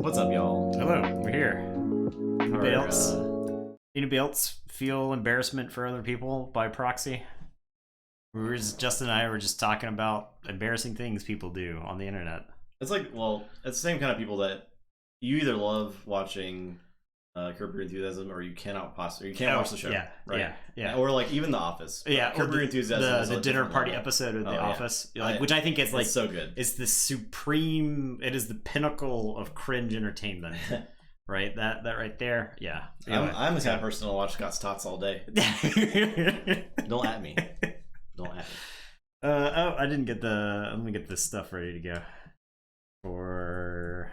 What's up, y'all? Hello, we're here. Anybody else feel embarrassment for other people by proxy? Justin and I were just talking about embarrassing things people do on the internet. It's like, well, it's the same kind of people that you either love watching Curb Your Enthusiasm, or you cannot possibly watch the show. Yeah. Or like even The Office. Curb Your Enthusiasm, the dinner party episode of The Office, which I think is like so good. It's the supreme. It is the pinnacle of cringe entertainment. Right, that right there. Yeah. Anyway, I'm the kind of person to watch Scott's Tots all day. Don't at me. Don't at me. Oh, I didn't get the. Let me get this stuff ready to go for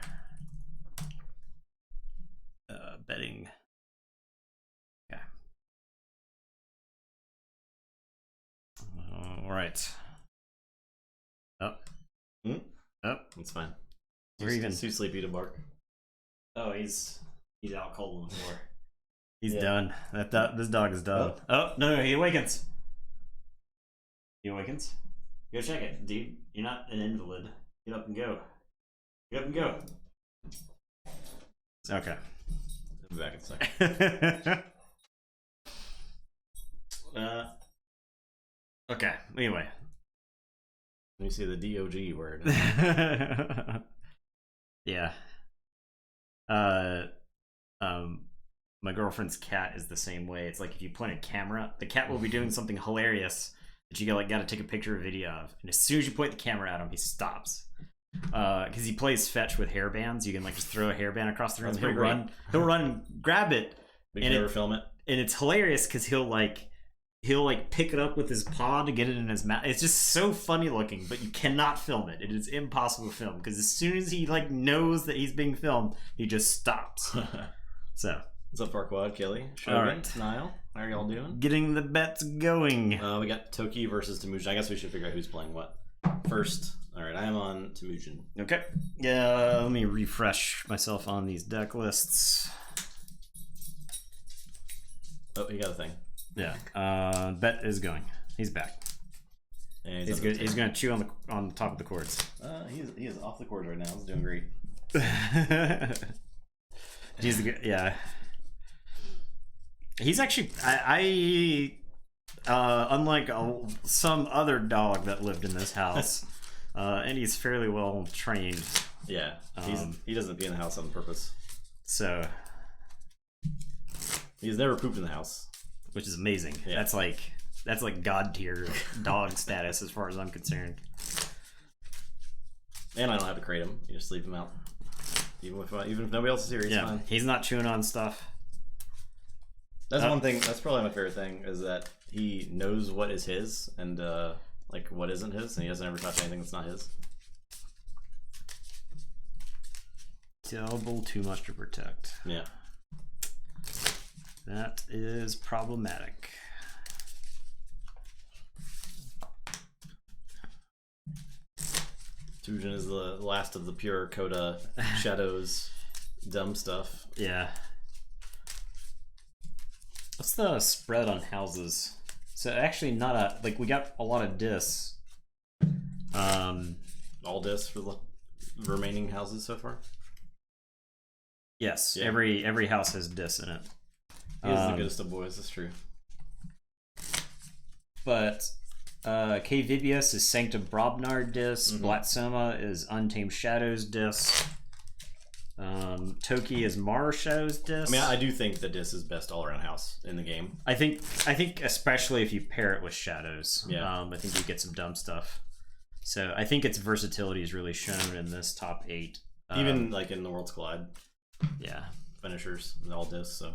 betting. Yeah. All right. Oh. Oh, it's fine. We're even too sleepy to bark. Oh, he's out cold on the floor. He's done. This dog is done. Oh no, he awakens. He awakens. Go check it, dude. You're not an invalid. Get up and go. Get up and go. Okay. I'll be back in a second. Okay. Anyway. Let me see the DOG word. Yeah. My girlfriend's cat is the same way. It's like if you point a camera, the cat will be doing something hilarious that you gotta take a picture or video of, and as soon as you point the camera at him, he stops. Because he plays fetch with hairbands. You can like just throw a hairband across the room. He'll run and grab it, but you never film it. And it's hilarious because he'll pick it up with his paw to get it in his mouth. It's just so funny looking, but you cannot film it. It is impossible to film because as soon as he knows that he's being filmed, he just stops. So what's up, Farquad, Kelly, Shogun, all right. Niall? How are y'all doing? Getting the bets going. We got Toki versus Temujin. I guess we should figure out who's playing what first. All right, I am on Temujin. Okay. Yeah, let me refresh myself on these deck lists. Oh, he got a thing. Yeah. Bet is going. He's back. And he's gonna chew on the top of the cords. He is off the cords right now. He's doing great. Yeah. He's actually unlike some other dog that lived in this house, and he's fairly well trained. Yeah, he doesn't pee in the house on purpose. So he's never pooped in the house, which is amazing. Yeah. That's like god tier dog status as far as I'm concerned. And I don't have to crate him. You just leave him out, even if nobody else is here. He's fine. He's not chewing on stuff. That's one thing. That's probably my favorite thing is that he knows what is his and like what isn't his, and he doesn't ever touch anything that's not his. Double too much to protect. Yeah. That is problematic. Temujin is the last of the pure Coda shadows, dumb stuff. Yeah. What's the spread on houses? So actually not we got a lot of dis. All dis for the remaining houses so far? Yes, yeah. Every house has dis in it. He is the goodest of boys, that's true. But K. Vibius is Sanctum Brobnar dis. Blatsoma is Untamed Shadows dis. Toki is Mara Shadows dis. I mean, I do think the dis is best all around house in the game. I think especially if you pair it with shadows. Yeah. I think you get some dumb stuff. So I think its versatility is really shown in this top 8. Even like in the Worlds Collide. Yeah. Finishers, all dis, so.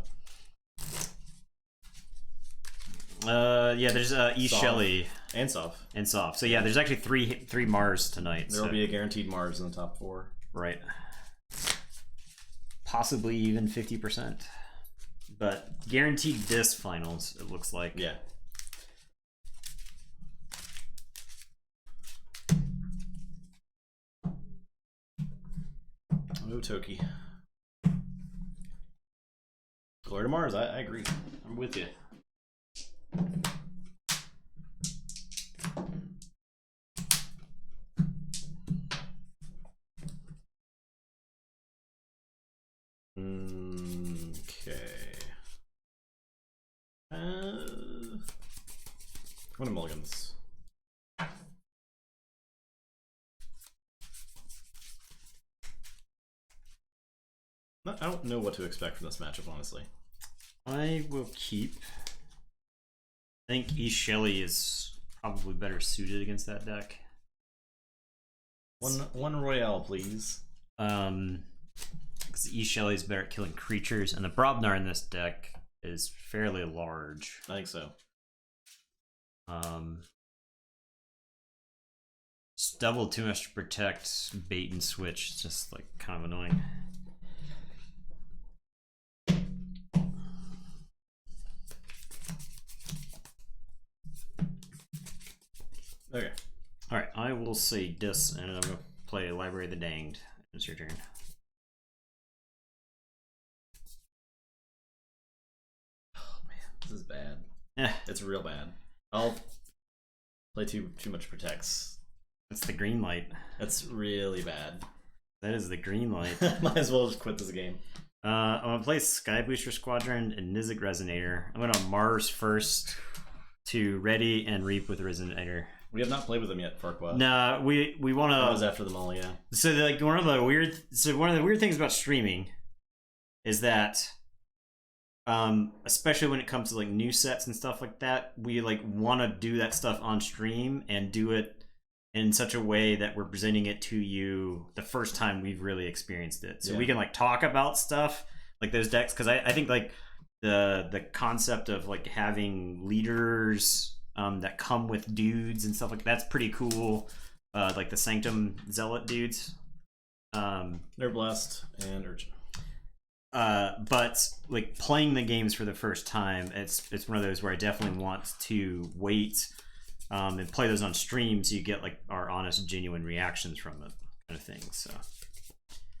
Yeah, there's E. Shelley and Soph. So yeah, there's actually three Mars tonight. There'll be a guaranteed Mars in the top 4. Right. Possibly even 50%. But guaranteed dis finals, it looks like. Yeah. Oh, Toki. Glory to Mars, I agree. I'm with you. What a mulligans. I don't know what to expect from this matchup, honestly. I will keep. I think East Shelley is probably better suited against that deck. One Royale, please. Because East Shelley is better at killing creatures, and the Brobnar in this deck is fairly large. I think so. Just double too much to protect, bait and switch. It's just like kind of annoying. Okay. Alright, I will say dis, and I'm going to play Library of the Danged. It's your turn. Oh man, this is bad. Yeah. It's real bad. I'll play too much protects. That's the green light. That's really bad. That is the green light. Might as well just quit this game. I'm going to play Sky Booster Squadron and Nizik Resonator. I'm going to Mars first to ready and reap with Resonator. We have not played with them yet, Farquaad. Nah, we want to. That was after them all, yeah. So like one of the weird things about streaming is that, especially when it comes to like new sets and stuff like that, we like want to do that stuff on stream and do it in such a way that we're presenting it to you the first time we've really experienced it. So we can like talk about stuff like those decks, because I think like the concept of like having leaders that come with dudes and stuff like that's pretty cool. Like the Sanctum Zealot dudes. They're blessed and urgent. But like playing the games for the first time, it's one of those where I definitely want to wait and play those on stream so you get like our honest, genuine reactions from it, kind of thing. So,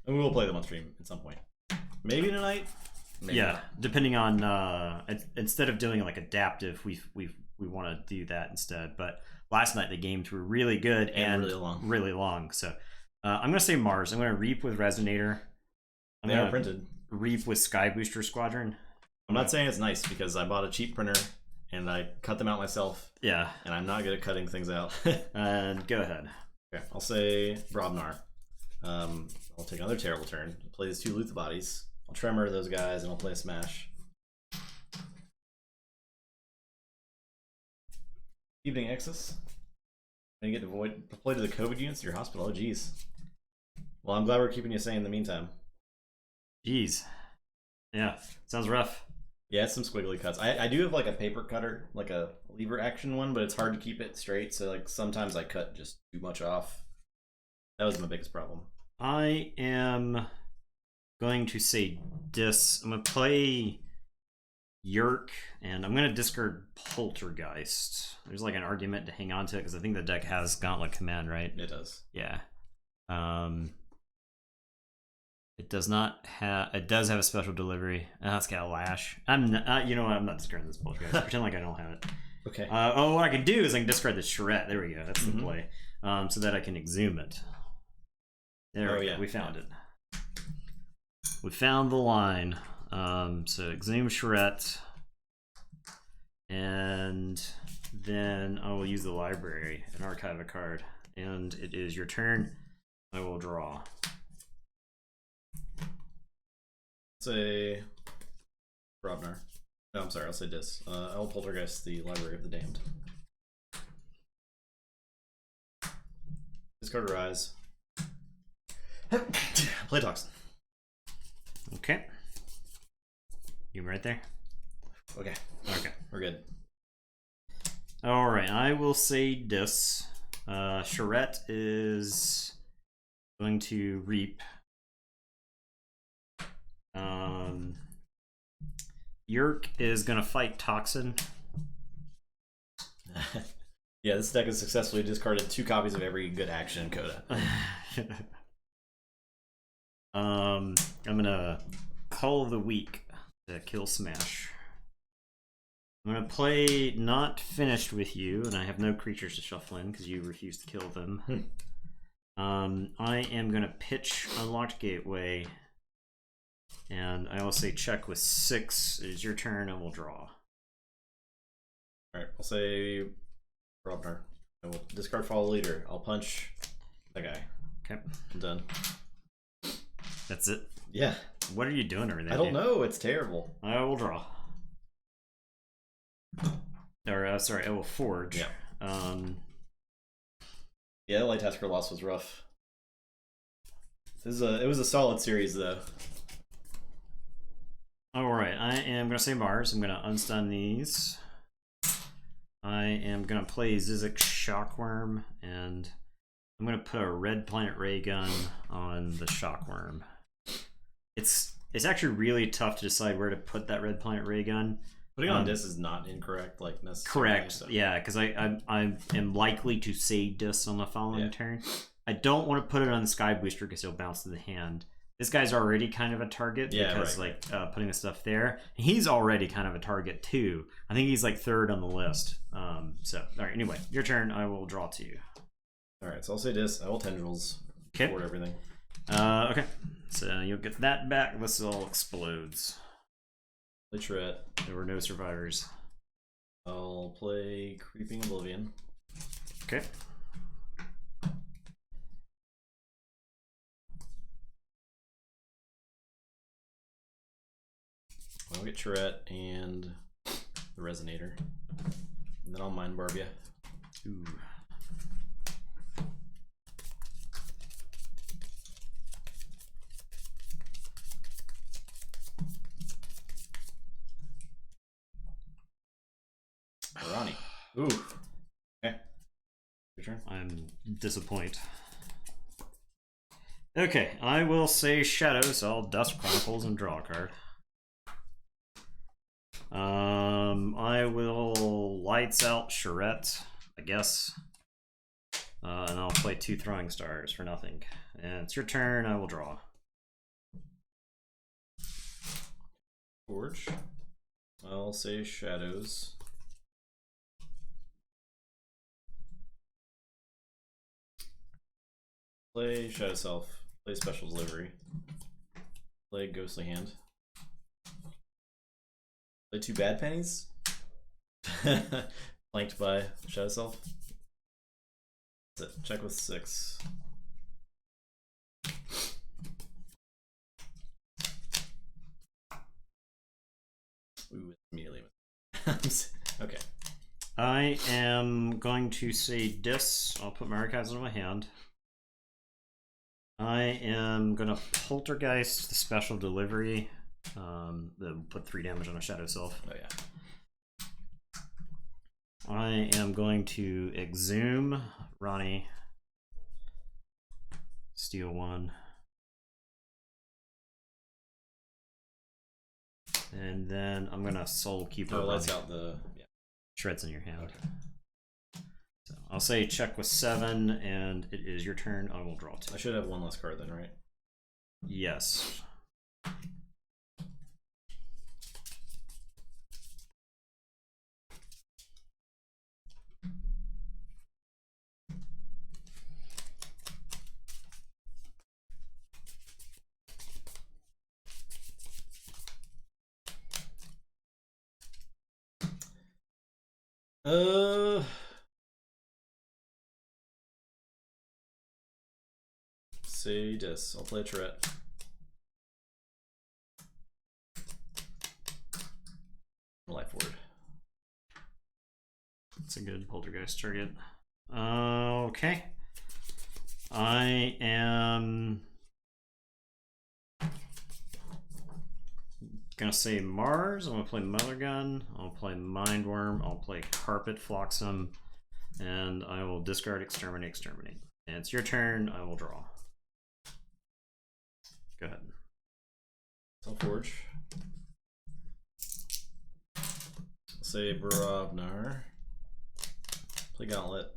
and we will play them on stream at some point. Maybe tonight. Maybe yeah, not. Depending on instead of doing like adaptive, we want to do that instead. But last night the games were really good and really long. So I'm gonna say Mars. I'm gonna reap with Resonator. They are printed. Reap with Sky Booster Squadron. I'm not saying it's nice because I bought a cheap printer and I cut them out myself. Yeah. And I'm not good at cutting things out. And go ahead. Okay, I'll say Brobnar. I'll take another terrible turn. I'll play these two Loot the Bodies. I'll Tremor those guys and I'll play a Smash. Evening Exus. And you get to deploy to the COVID units to your hospital. Oh, geez. Well, I'm glad we're keeping you sane in the meantime. Jeez. Yeah, sounds rough. Yeah, it's some squiggly cuts. I do have like a paper cutter, like a lever action one, but it's hard to keep it straight. So like sometimes I cut just too much off. That was my biggest problem. I am going to say dis. I'm going to play Yerk, and I'm going to discard Poltergeist. There's like an argument to hang on to it because I think the deck has Gauntlet Command, right? It does. Yeah. It does not have. It does have a special delivery. It's got a lash. I'm not. You know what? I'm not discarding this Poltergeist. Pretend like I don't have it. Okay. Oh, what I can do is I can discard the Charette. There we go. That's the play. So that I can exhume it. There we go. We found it. We found the line. So exhume Charette, and then I will use the library and archive a card. And it is your turn. I will draw. Say Brobnar. No, I'm sorry, I'll say Dis. I'll Poltergeist the Library of the Damned. Discard a Rise. Play Toxin. Okay. You right there? Okay. Okay. We're good. Alright, I will say Dis. Charette is going to reap. Yerk is going to fight Toxin. Yeah, this deck has successfully discarded 2 copies of every good action in Coda. I'm going to Call of the Week to kill Smash. I'm going to play Not Finished With You, and I have no creatures to shuffle in because you refuse to kill them. I am going to pitch Unlocked Gateway. And I will say check with 6. It is your turn, and we'll draw. Alright, I'll say Robner. I will discard follow leader. I'll punch that guy. Okay. I'm done. That's it. Yeah. What are you doing over there? I don't know. It's terrible. I will draw. Or sorry, I will forge. Yeah. Yeah, the Light Tasker loss was rough. It was a solid series though. Alright, I am gonna say Mars. I'm gonna unstun these. I am gonna play Zizek Shockworm, and I'm gonna put a red planet ray gun on the Shockworm. It's actually really tough to decide where to put that red planet ray gun. Putting on Dis is not incorrect, like necessarily. Correct. So. Yeah, because I am likely to say Dis on the following turn. I don't want to put it on the Sky Booster because it'll bounce to the hand. This guy's already kind of a target because putting the stuff there. He's already kind of a target too. I think he's like 3rd on the list. So all right. Anyway, your turn. I will draw to you. All right. So I'll say Dis. I will Tendrils. Okay. Forward everything. Okay. So you'll get that back. This all explodes. Literate. There were no survivors. I'll play Creeping Oblivion. Okay. I'll get Tourette and the Resonator. And then I'll Mind Barb ya. Ooh. Ronnie. Ooh. Okay. Your turn. I'm disappointed. Okay, I will say Shadow, so I'll Dust Chronicles and draw a card. I will Lights Out Charette, I guess. And I'll play 2 Throwing Stars for nothing. And it's your turn, I will draw. Forge. I'll say Shadows. Play Shadow Self. Play Special Delivery. Play Ghostly Hand. Play 2 Bad Pennies. Flanked by Shadow Self. That's it. Check with 6. Ooh, immediately. Okay. I am going to say Dis. I'll put my archives on my hand. I am going to Poltergeist the Special Delivery. Put 3 damage on a Shadow Self. Oh, yeah. I am going to Exhume Ronnie. Steal 1. And then I'm going to Soul Keeper. Oh, Lights Out the... Yeah. Shreds in your hand. Okay. So I'll say check with 7, and it is your turn. I will draw 2. I should have 1 less card then, right? Yes. Say Dis. I'll play Tourette. Life Ward. It's a good Poltergeist target. Okay. I am gonna say Mars. I'm gonna play Mother Gun. I'll play Mindworm. I'll play Carpet Flotsam, and I will discard Exterminate. Exterminate. And it's your turn. I will draw. Go ahead. I'll Forge. I'll say Barabnar. Play Gauntlet.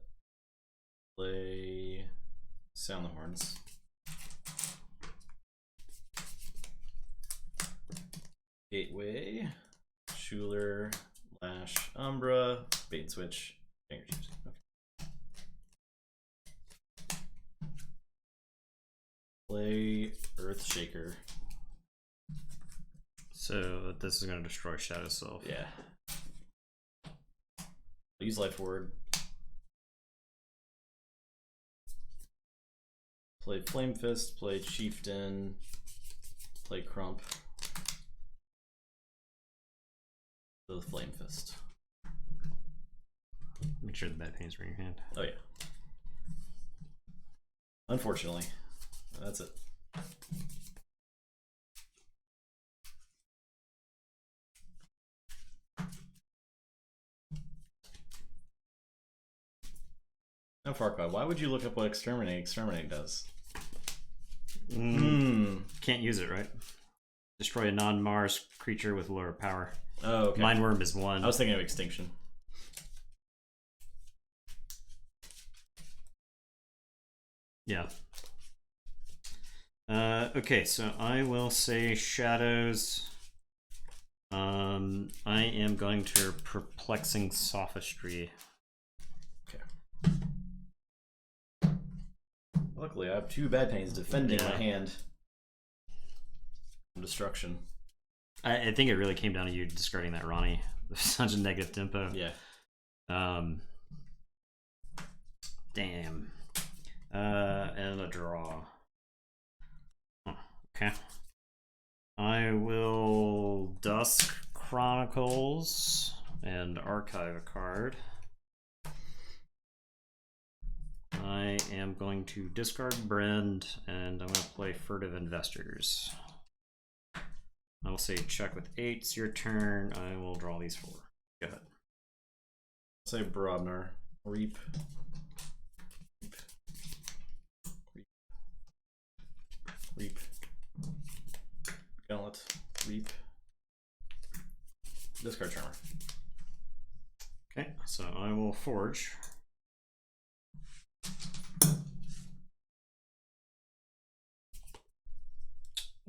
Play Sound the Horns. Gateway. Schuler. Lash. Umbra. Bait and Switch. Finger Chiefs. Okay. Play Earthshaker. So this is going to destroy Shadow Self. Yeah. I'll use Life Ward. Played Flame Fist, played Chieftain, played Crump. The Flame Fist. Make sure the bad pains are in your hand. Oh yeah. Unfortunately, that's it. Now, Farquaad, why would you look up what Exterminate does? Can't use it, right? Destroy a non-Mars creature with lower power. Oh, okay. Mindworm is 1. I was thinking of Extinction. Yeah. Okay, so I will say Shadows. I am going to Perplexing Sophistry. Okay. Luckily, I have 2 bad pains defending my hand from destruction. I think it really came down to you discarding that Ronnie. There's such a negative tempo. Yeah. Damn. And a draw. Okay. I will Dusk Chronicles and archive a card. I am going to discard Brand, and I'm going to play Furtive Investors. I will say check with 8. It's your turn. I will draw these 4. Go ahead. Say Brodnar. Reap. Reap. Gauntlet. Reap. Discard Charmer. Okay, so I will Forge.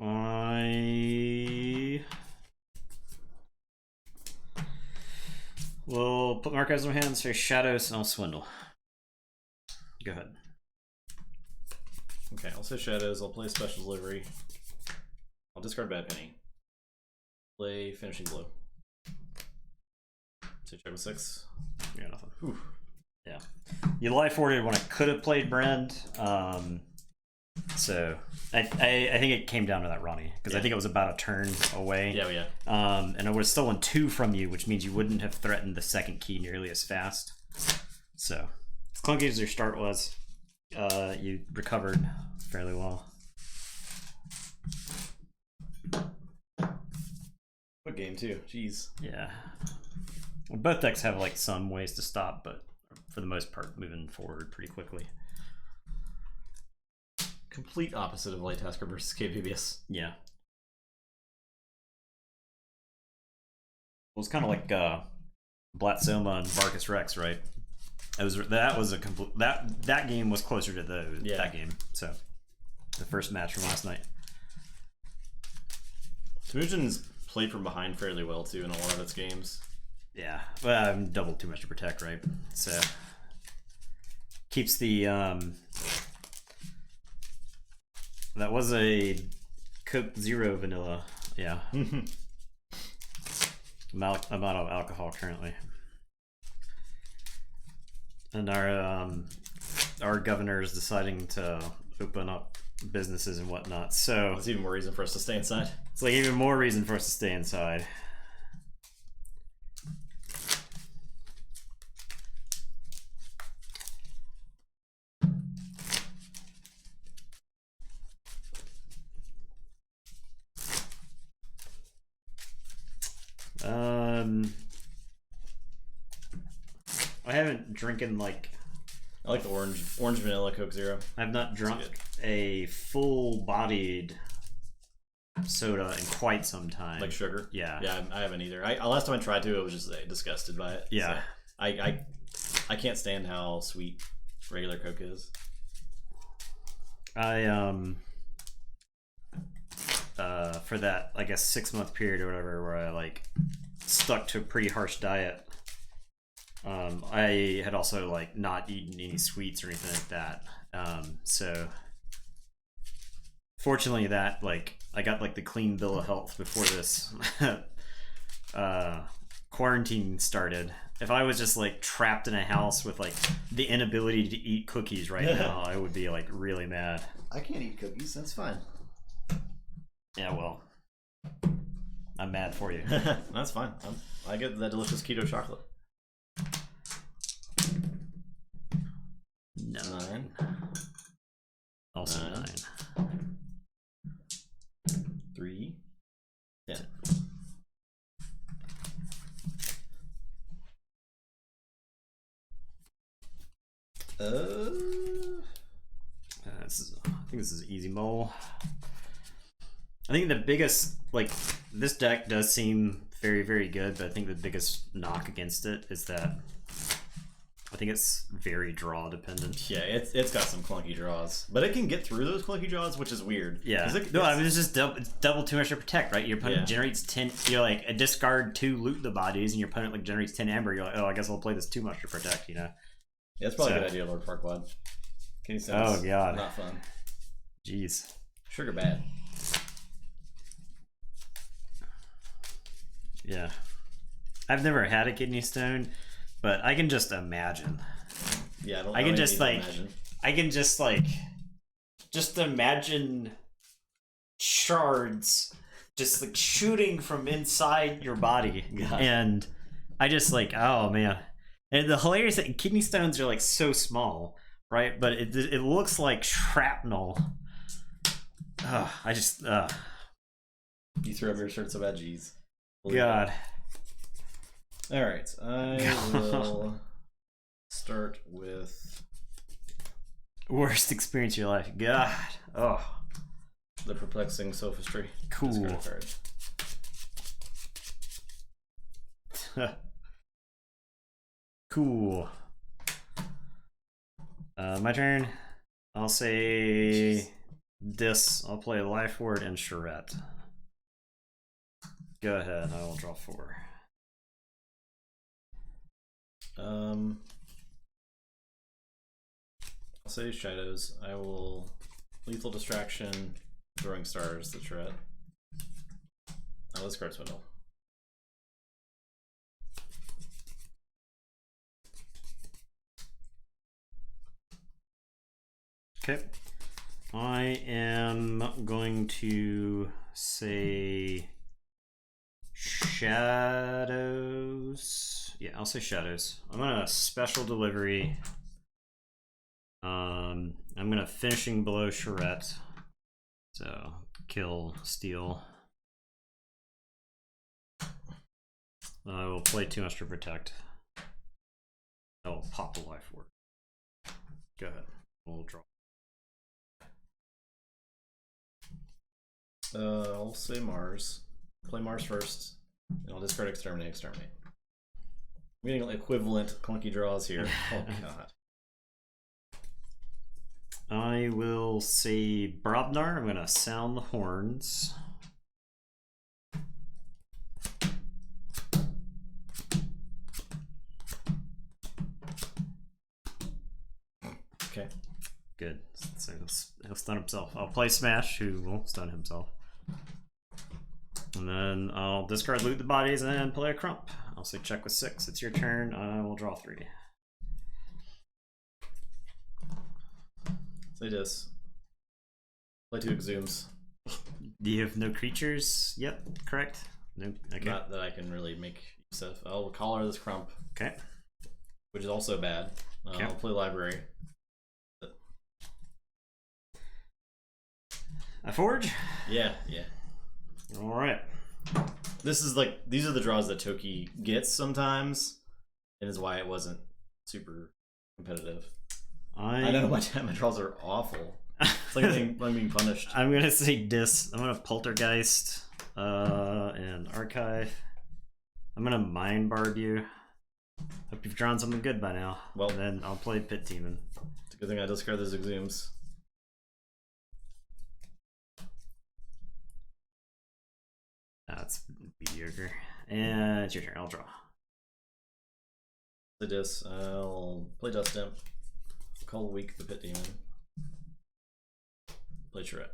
I will put my archives in my hand, say Shadows, and I'll Swindle. Go ahead. Okay, I'll say Shadows. I'll play Special Delivery. I'll discard Bad Penny. Play Finishing Blow. Say check with 6. Yeah, nothing. Whew. Yeah. You life ordered when I could have played Brand. So I think it came down to that Ronnie, because I think it was about a turn away. Yeah. And I would have stolen 2 from you, which means you wouldn't have threatened the second key nearly as fast. So as clunky as your start was, you recovered fairly well. Quick game too. Jeez. Yeah. Well, both decks have like some ways to stop, but for the most part, moving forward pretty quickly. Complete opposite of Light Tasker versus KVBS. Yeah. It was kind of like Blatzoma and Barkus Rex, right? That game was closer to that game. So the first match from last night. Temujin's played from behind fairly well too in a lot of its games. Yeah, well, I'm doubled too much to protect, right? So keeps the that was a Coke Zero vanilla. Yeah. I'm out of alcohol currently. And our governor is deciding to open up businesses and whatnot. So that's even more reason for us to stay inside. It's like even more reason for us to stay inside. I haven't drinking like. I like the orange vanilla Coke Zero. I've not drunk a full-bodied soda in quite some time. Like sugar. Yeah. Yeah, I haven't either. Last time I tried to, I was just disgusted by it. Yeah. So I can't stand how sweet regular Coke is. For that, I guess 6-month period or whatever, where I like stuck to a pretty harsh diet. I had also like not eaten any sweets or anything like that. So fortunately that like I got like the clean bill of health before this quarantine started. If I was just like trapped in a house with like the inability to eat cookies right now, I would be like really mad. I can't eat cookies. That's fine. Yeah, well, I'm mad for you. That's fine. I get that delicious keto chocolate. 9. Also 9. 3. 10. I think this is easy mole. I think the biggest, like, this deck does seem very, very good, but I think the biggest knock against it is that I think it's very draw dependent. Yeah, it's got some clunky draws, but it can get through those clunky draws, which is weird. Yeah, no, I mean it's just double too much to protect, right? Your opponent generates 10. You're like a discard 2 loot the bodies, and your opponent like generates 10 amber. You're like, oh, I guess I'll play this too much to protect, you know? Yeah, that's probably a good idea, Lord Farquaad. Kenny sounds God, not fun. Jeez, Sugar bad. Yeah, I've never had a kidney stone, but I can just imagine. Yeah, I can just imagine shards just like shooting from inside your body. God. And I just like, oh man. And the hilarious thing, kidney stones are like so small, right? But it looks like shrapnel. I just You threw up your shirt so bad, jeez. God. Alright, I will start with worst experience of your life. God. Oh. the perplexing sophistry. Cool. Discard a card. Cool. My turn. I'll say this. I'll play Life Ward and Charette. Go ahead. I will draw 4. I'll say Shadows. I will Lethal Distraction, Throwing Stars, the Charette. I'll discard Swindle. Okay. I am going to say Shadows. Yeah, I'll say Shadows. I'm gonna special delivery. I'm gonna Finishing Blow Charette. So kill, steal. I will play too much to protect. I will pop the Life Ward. Go ahead. We'll draw. I'll say Mars. Play Mars first, and I'll discard Exterminate, Exterminate. I'm getting equivalent clunky draws here. Oh god. I will say Brobnar. I'm gonna sound the horns. Okay. Good. So he'll stun himself. I'll play Smash, who will stun himself. And then I'll discard Loot the Bodies and play a Crump. I'll say check with 6. It's your turn. I will draw 3. Say this. Play 2 Exhumes. Do you have no creatures? Yep, correct. No. Okay. Not that I can really make use of. I'll collar this Crump. Okay. Which is also bad. Okay. I'll play Library. A Forge? Yeah, yeah. Alright. This is like, these are the draws that Toki gets sometimes, and is why it wasn't super competitive. I know my draws are awful. It's like I'm being punished. I'm gonna say Dis. I'm gonna Poltergeist and Archive. I'm gonna Mind Barb you. Hope you've drawn something good by now. Well, and then I'll play Pit Demon. It's a good thing I discard those Exhumes. That's mediocre. And it's your turn. I'll draw. The Dis. I'll play Dust Imp. Call weak the Pit Demon. Play Charette.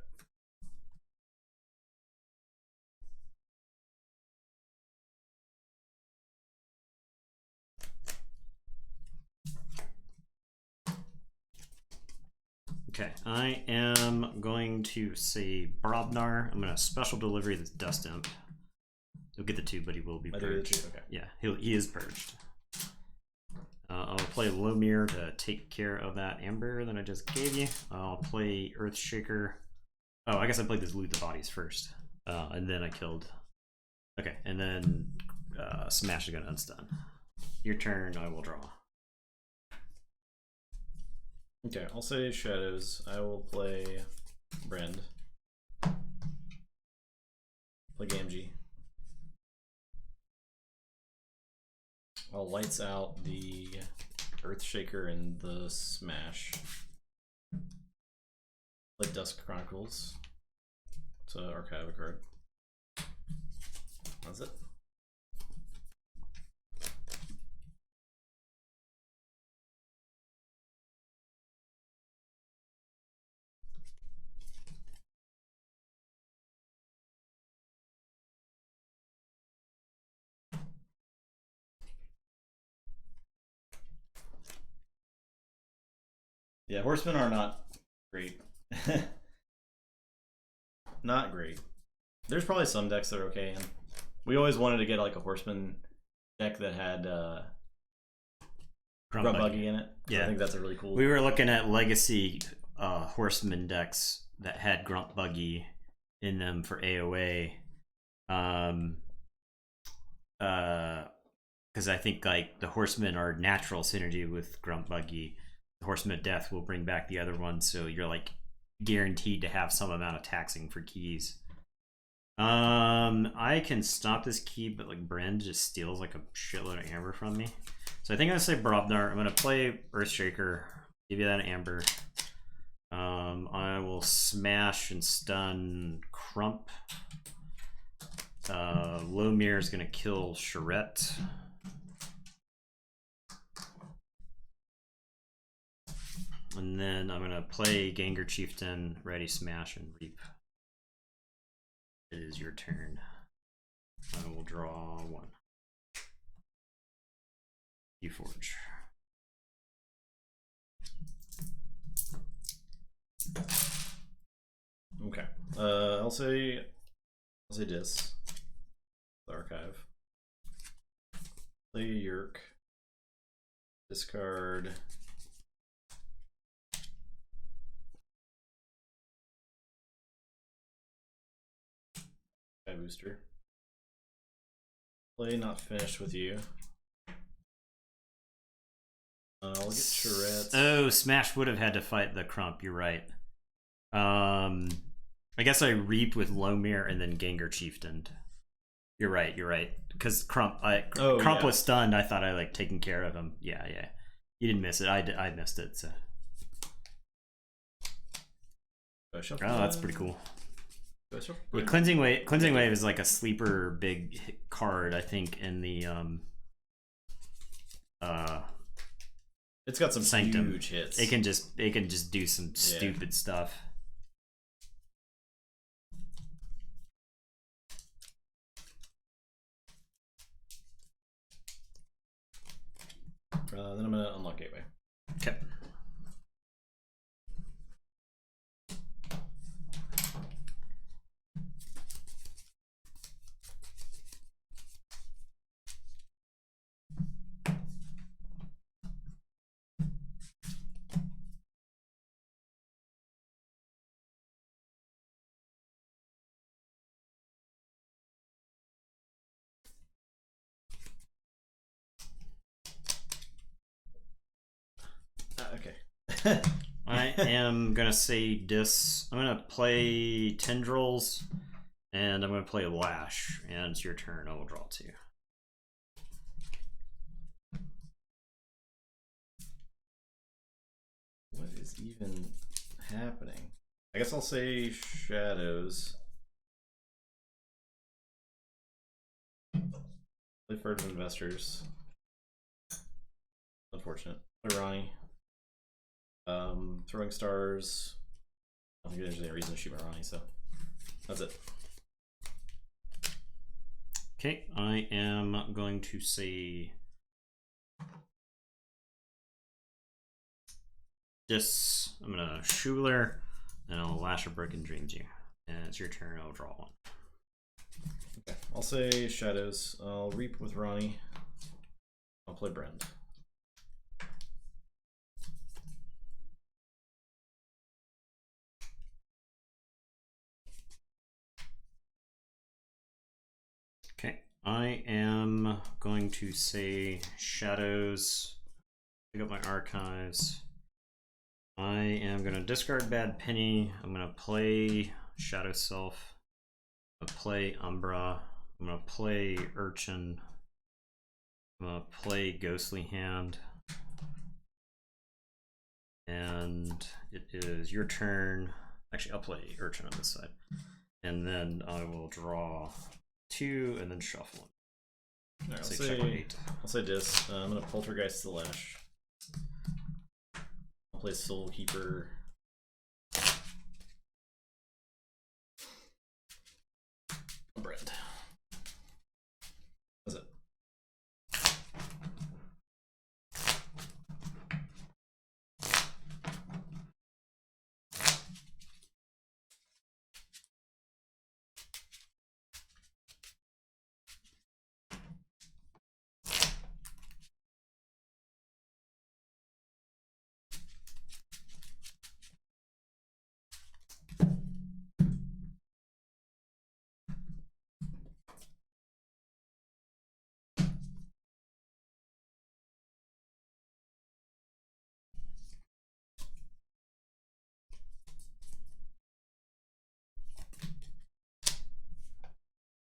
Okay, I am going to say Brobnar. I'm going to special delivery this Dust Imp. He'll get the 2, but he will be purged. Okay. Yeah, he is purged. I'll play Lomir to take care of that Amber that I just gave you. I'll play Earthshaker. Oh, I guess I played this Loot the Bodies first. And then I killed... Okay, and then Smash is going to unstun. Your turn, I will draw. Okay, I'll say Shadows. I will play Brand. Play Gamgee. I'll lights out the Earthshaker and the Smash. Play Dusk Chronicles to archive a card. That's it. Yeah, horsemen are not great. Not great. There's probably some decks that are okay. And we always wanted to get like a horseman deck that had Grunt Buggy in it. Yeah, I think that's a really cool. We were looking at legacy horseman decks that had Grunt Buggy in them for AOA. Because I think like the horsemen are natural synergy with Grunt Buggy. The Horseman of Death will bring back the other one, so you're like guaranteed to have some amount of taxing for keys. I can stop this key, but like Brand just steals like a shitload of amber from me. So I think I'm gonna say Brobnar. I'm gonna play Earthshaker, give you that amber. I will smash and stun Crump. Lomir is gonna kill Charette. And then I'm gonna play Gengar Chieftain, ready, smash, and reap. It is your turn. I will draw 1. Keyforge. Okay. I'll say Dis. Archive. Play Yerk. Discard. Booster. Play Not Finished with You. I'll get Charette. Oh, Smash would have had to fight the Crump. You're right. I guess I reaped with Lomir and then Gengar Chieftained. You're right. You're right. Because Crump was stunned. I thought I like taken care of him. Yeah, yeah. You didn't miss it. I missed it. So. Oh, that's pretty cool. Yeah, Cleansing Wave is like a sleeper big card, I think, in the it's got some Sanctum. Huge hits. It can just do some stupid stuff. Then I'm gonna unlock Gateway. Okay. Okay. I am gonna say Dis. I'm gonna play Tendrils, and I'm gonna play Lash. And it's your turn. I will draw 2. What is even happening? I guess I'll say Shadows. Play Furtive Investors. Unfortunate. Play Ronnie. Throwing Stars. I don't think there's any reason to shoot my Ronnie, so that's it. Okay, I am going to say I'm gonna Schuler, and I'll Lash of Broken Dreams you. And it's your turn. I'll draw one. Okay, I'll say Shadows. I'll Reap with Ronnie. I'll play Brand. Okay, I am going to say Shadows. Pick up my archives. I am going to discard Bad Penny. I'm going to play Shadow Self. I'm going to play Umbra. I'm going to play Urchin. I'm going to play Ghostly Hand. And it is your turn. Actually, I'll play Urchin on this side. And then I will draw 2 and then shuffle them. Right, I'll say Dis. I'm going to Poltergeist the Lash. I'll play Soul Keeper. Brand. That's it.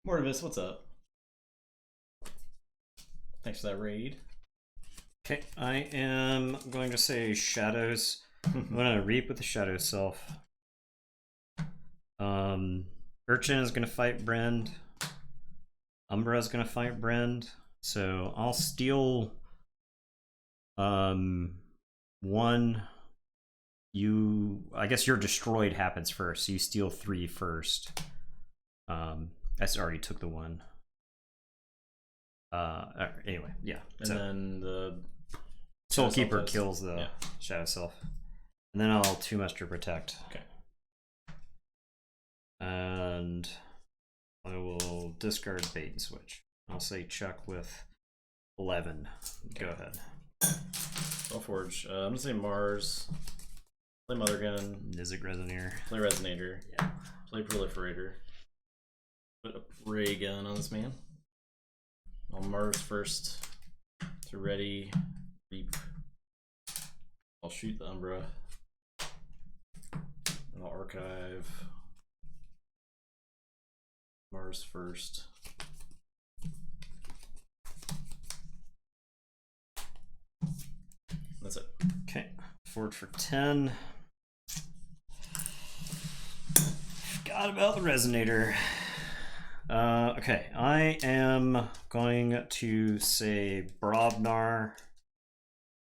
Mortimus, what's up? Thanks for that raid. Okay, I am going to say Shadows. I'm going to Reap with the Shadow Self. Urchin is going to fight Brend. Umbra is going to fight Brend. So I'll steal 1. I guess your destroyed happens first, so you steal 3 first. I already took the 1. Anyway, yeah. And then the Soul Keeper kills the Shadow Self. And then I'll 2 Master Protect. Okay. And I will discard Bait and Switch. I'll say check with 11. Okay. Go ahead. Keyforge. I'm gonna say Mars. Play Mother Gun. Nizik Resonator. Play Resonator. Yeah. Play Proliferator. Put a ray gun on this man. I'll Mars first to ready, Reap. I'll shoot the Umbra. And I'll archive. Mars first. That's it. Okay. Forge for 10. Forgot about the Resonator. Okay, I am going to say Brobnar.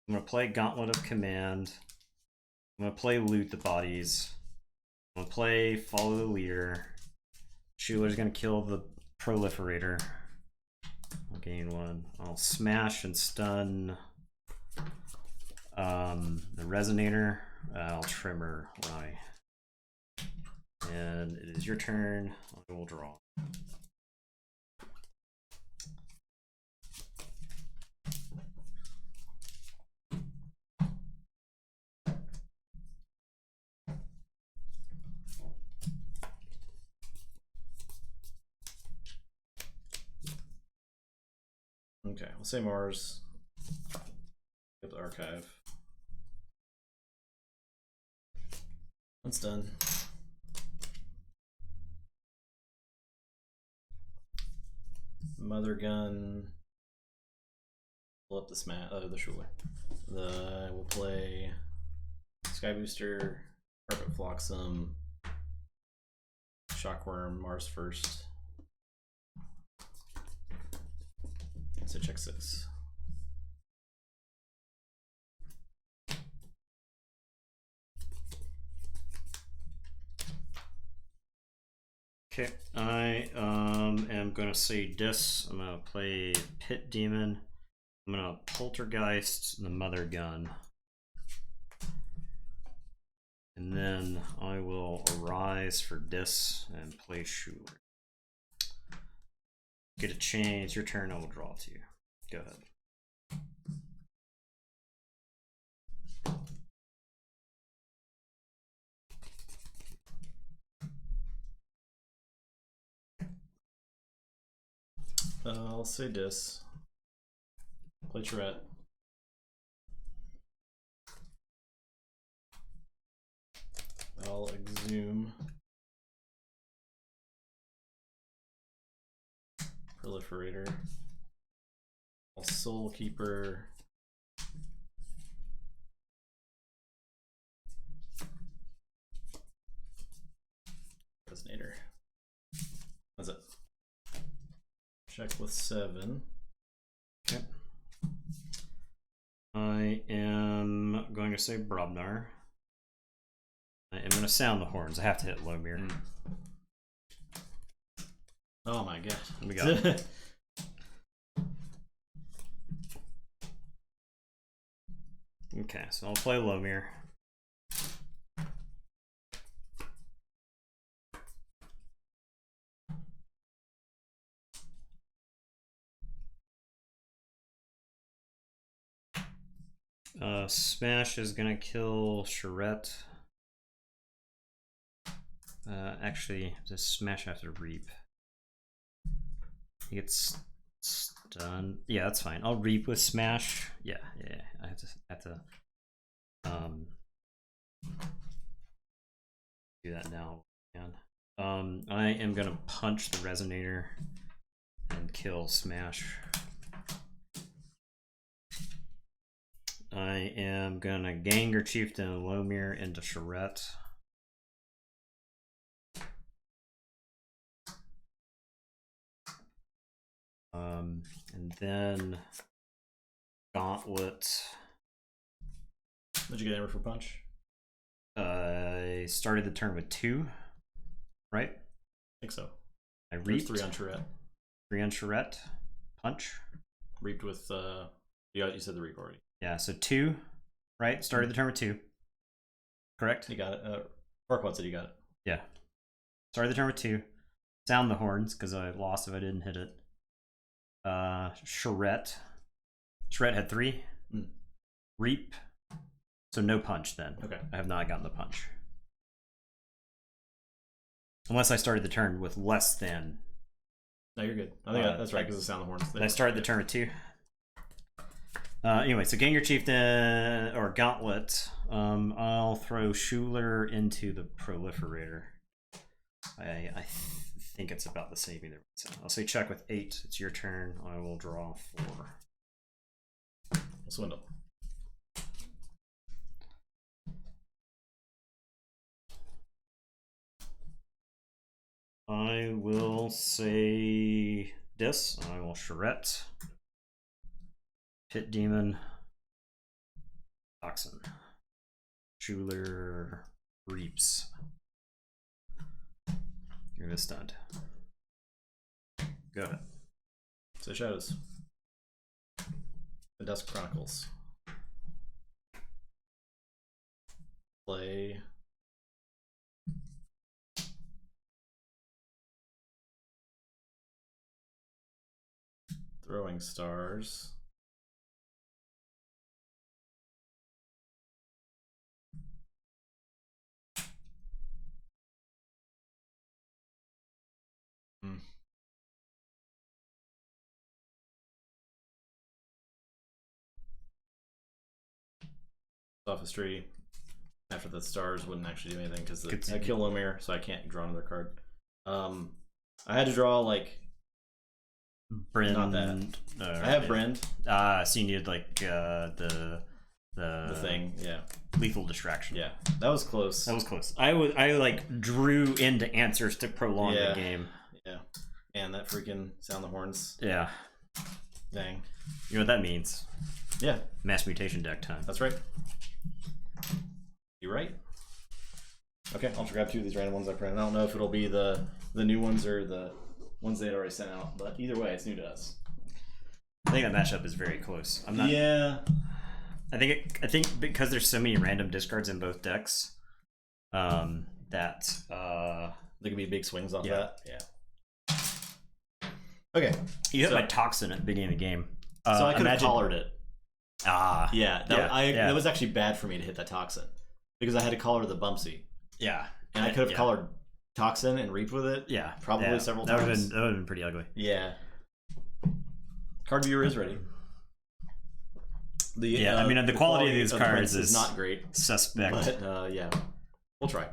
I'm going to play Gauntlet of Command. I'm going to play Loot the Bodies. I'm going to play Follow the Leader. Schuler's going to kill the Proliferator. I'll gain 1. I'll smash and stun the Resonator. I'll Trimmer Ronnie. And it is your turn. I will draw. Okay, we'll say Mars. Get the archive. That's done. Mother Gun. Pull up the the Schuler. We'll play Sky Booster, Carpet Flotsam, Shockworm, Mars first. So check 6. Okay, I am going to say Dis. I'm going to play Pit Demon. I'm going to Poltergeist the Mother Gun. and then I will arise for Dis and play Schuler. Get a chain. It's your turn. I will draw to you. Go ahead. I'll say Dis. Play Tourette. I'll exhume. Proliferator. I'll Soul Keeper. Resonator. That's it. Check with 7. Okay. I am going to say Brobnar. I am going to sound the horns. I have to hit Lomir. Oh my god. We got it. Okay, so I'll play Lomir. Smash is gonna kill Charette. Actually, does Smash have to Reap? He gets stunned. Yeah, that's fine. I'll Reap with Smash. Yeah. I have to do that now. I am gonna punch the Resonator and kill Smash. I am gonna Ganger Chieftain Lomir into Charette. And then Gauntlet. Did you get hammer for punch? I started the turn with 2, right? I think so. I There's reaped 3 on Tourette. 3 on Charette. Punch. Reaped with you said the reap already. Yeah, so 2, right? Started the turn with 2. Correct? You got it. Farquaad said you got it. Yeah. Started the turn with 2. Sound the horns, because I lost if I didn't hit it. Charette. Charette had 3. Reap. So no punch then. Okay. I have not gotten the punch. Unless I started the turn with less than. No, you're good. I think that's right, because the sound of horns. I started the turn with 2. Anyway, so Ganger Chieftain or Gauntlet. I'll throw Schuler into the Proliferator. I think it's about the same either. So I'll say check with 8. It's your turn. I will draw 4. Swindle. I will say Dis. I will Charette. Pit Demon. Toxin. Schuler Reaps. You're stunned. Go ahead. So Shadows. The Dusk Chronicles. Play. Throwing Stars. Sophistry. After the stars wouldn't actually do anything because I kill Lomir, so I can't draw another card. I had to draw like Brand. Not that. I have Brand. So you needed like the thing, yeah. Lethal Distraction. Yeah, that was close. That was close. I like drew into answers to prolong the game. Yeah, and that freaking sound the horns. Yeah. Dang. You know what that means? Yeah. Mass mutation deck time. That's right. You're right. Okay, I'll grab 2 of these random ones I printed. I don't know if it'll be the new ones or the ones they had already sent out, but either way, it's new to us. I think that matchup is very close. I'm not. Yeah. I think because there's so many random discards in both decks, That there can be big swings off Yeah. that. Yeah. Okay. you hit So- my toxin at the beginning of the game. So I could have imagine- collared it. Yeah, That was actually bad for me to hit that toxin because I had to collar the Bumpsy, yeah, and I could have collared toxin and reaped with it. Yeah, probably several that times. That would have been pretty ugly. Yeah. Card viewer is ready. I mean, the quality of these cards is not great. Suspect. But yeah, we'll try.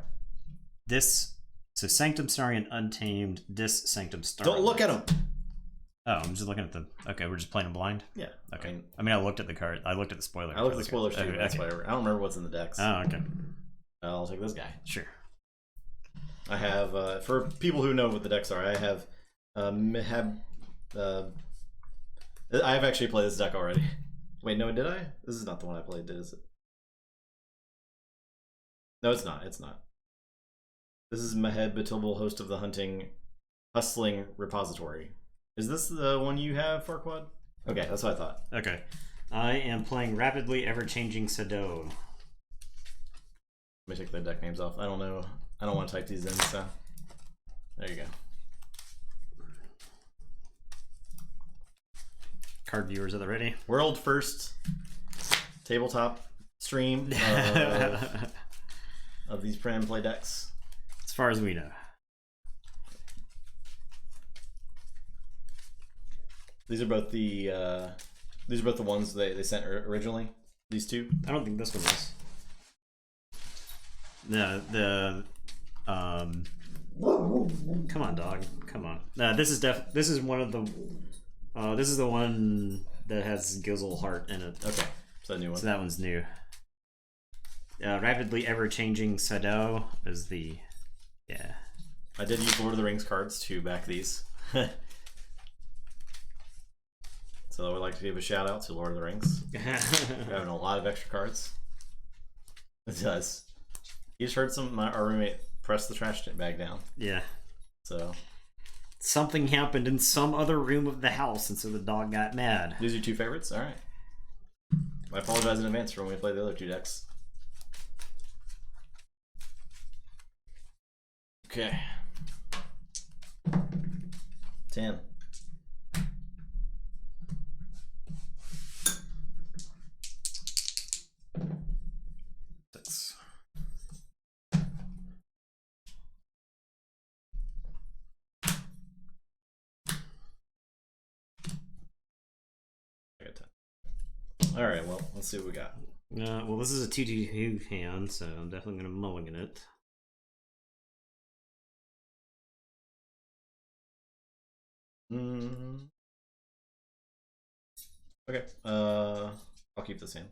So Sanctum Starian Untamed, this Sanctum Starian. Don't look at them. Oh, I'm just looking at the. Okay, we're just playing them blind. Yeah. Okay. I mean, I looked at the card. I looked at the spoiler. I looked at the spoilers too. Okay, That's why I don't remember what's in the decks. Oh, okay. I'll take this guy. Sure. I have for people who know what the decks are. I have I have actually played this deck already. Wait, no, did I? This is not the one I played, is it? No, it's not. It's not. This is Mehed Batilbal, host of the hunting, hustling repository. Is this the one you have, Farquad? Okay, that's what I thought. Okay. I am playing Rapidly Ever-Changing Sado. Let me take the deck names off. I don't know. I don't want to type these in, so there you go. Card viewers, are they ready? World first tabletop stream of these print and play decks. As far as we know. These are both the ones they sent originally. These two. I don't think this one is. No, come on, dog. Come on. No, this is one of the. This is the one that has Gizzle Heart in it. Okay, so a new one. So that one's new. Rapidly Ever-Changing Sado is the. Yeah. I did use Lord of the Rings cards to back these. So I would like to give a shout out to Lord of the Rings. We're having a lot of extra cards. It does. You just heard our roommate press the trash bag down. Yeah. So something happened in some other room of the house, and so the dog got mad. These are your two favorites? Alright. I apologize in advance for when we play the other two decks. Okay. 10. Six. I got 10. Alright, well, let's see what we got. Well, this is a 2-2 hand, so I'm definitely going to mulligan it. Okay, I'll keep this hand.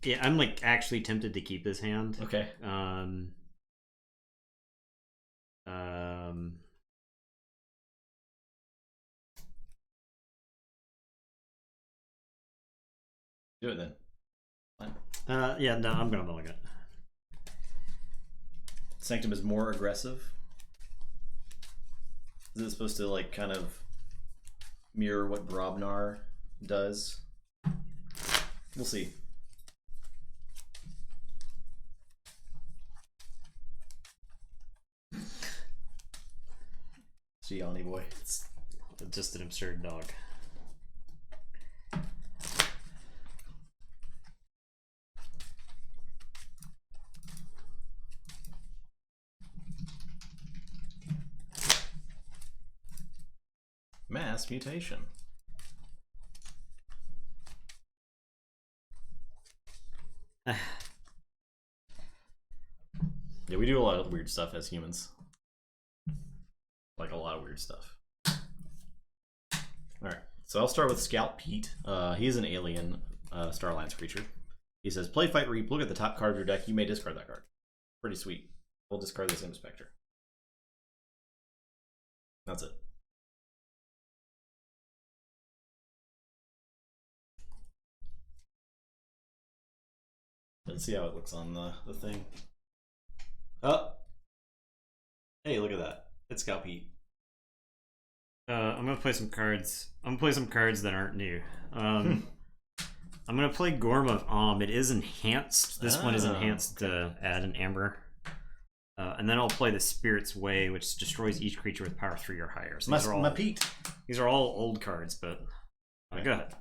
Yeah, I'm like actually tempted to keep this hand. Okay. Do it then. Fine. Yeah, no, I'm gonna mulligan it. Sanctum is more aggressive. Is it supposed to like kind of mirror what Brobnar does? We'll see. See, Yanni boy. It's just an absurd dog. Mass mutation. Yeah, we do a lot of weird stuff as humans. Like a lot of weird stuff. Alright, so I'll start with Scout Pete. He is an alien Star Alliance creature. He says, play, fight, reap. Look at the top card of your deck. You may discard that card. Pretty sweet. We'll discard this Inspector. That's it. Let's see how it looks on the thing. Oh! Hey, look at that. It's Scout Pete. I'm gonna play some cards. I'm gonna play some cards that aren't new. I'm gonna play Gorm of It is enhanced. This one is enhanced to add an amber. And then I'll play the Spirit's Way, which destroys each creature with power 3 or higher. So these are all old cards, but go ahead.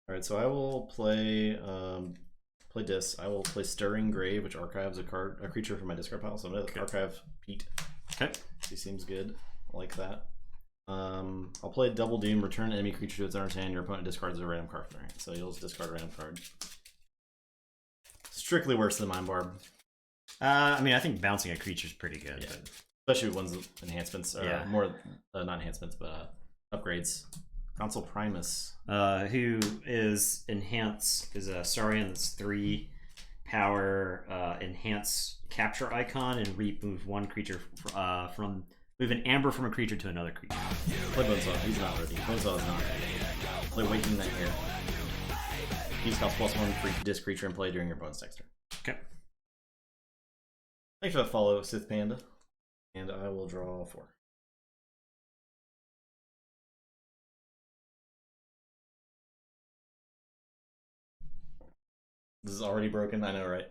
Alright, so I will play Dis. I will play Stirring Grave, which archives a creature from my discard pile. So I'm gonna archive Pete. Okay. He seems good. I like that. I'll play Double Doom, return an enemy creature to its owner's hand. Your opponent discards a random card from their hand. So you'll just discard a random card. Strictly worse than Mind Barb. I mean, I think bouncing a creature is pretty good. Yeah. Especially ones with enhancements, or more, not enhancements, but upgrades. Console Primus. Who is enhance, is a Saurian that's 3 power, enhance capture icon, and remove one creature move an amber from a creature to another creature. Play Bonesaw. He's not ready. Bonesaw is not ready. Play Waking Nightmare. Use cost +1 for each disc creature and play during your bonus next turn. Okay. Thanks for the follow, Sith Panda. And I will draw 4. This is already broken, I know, right?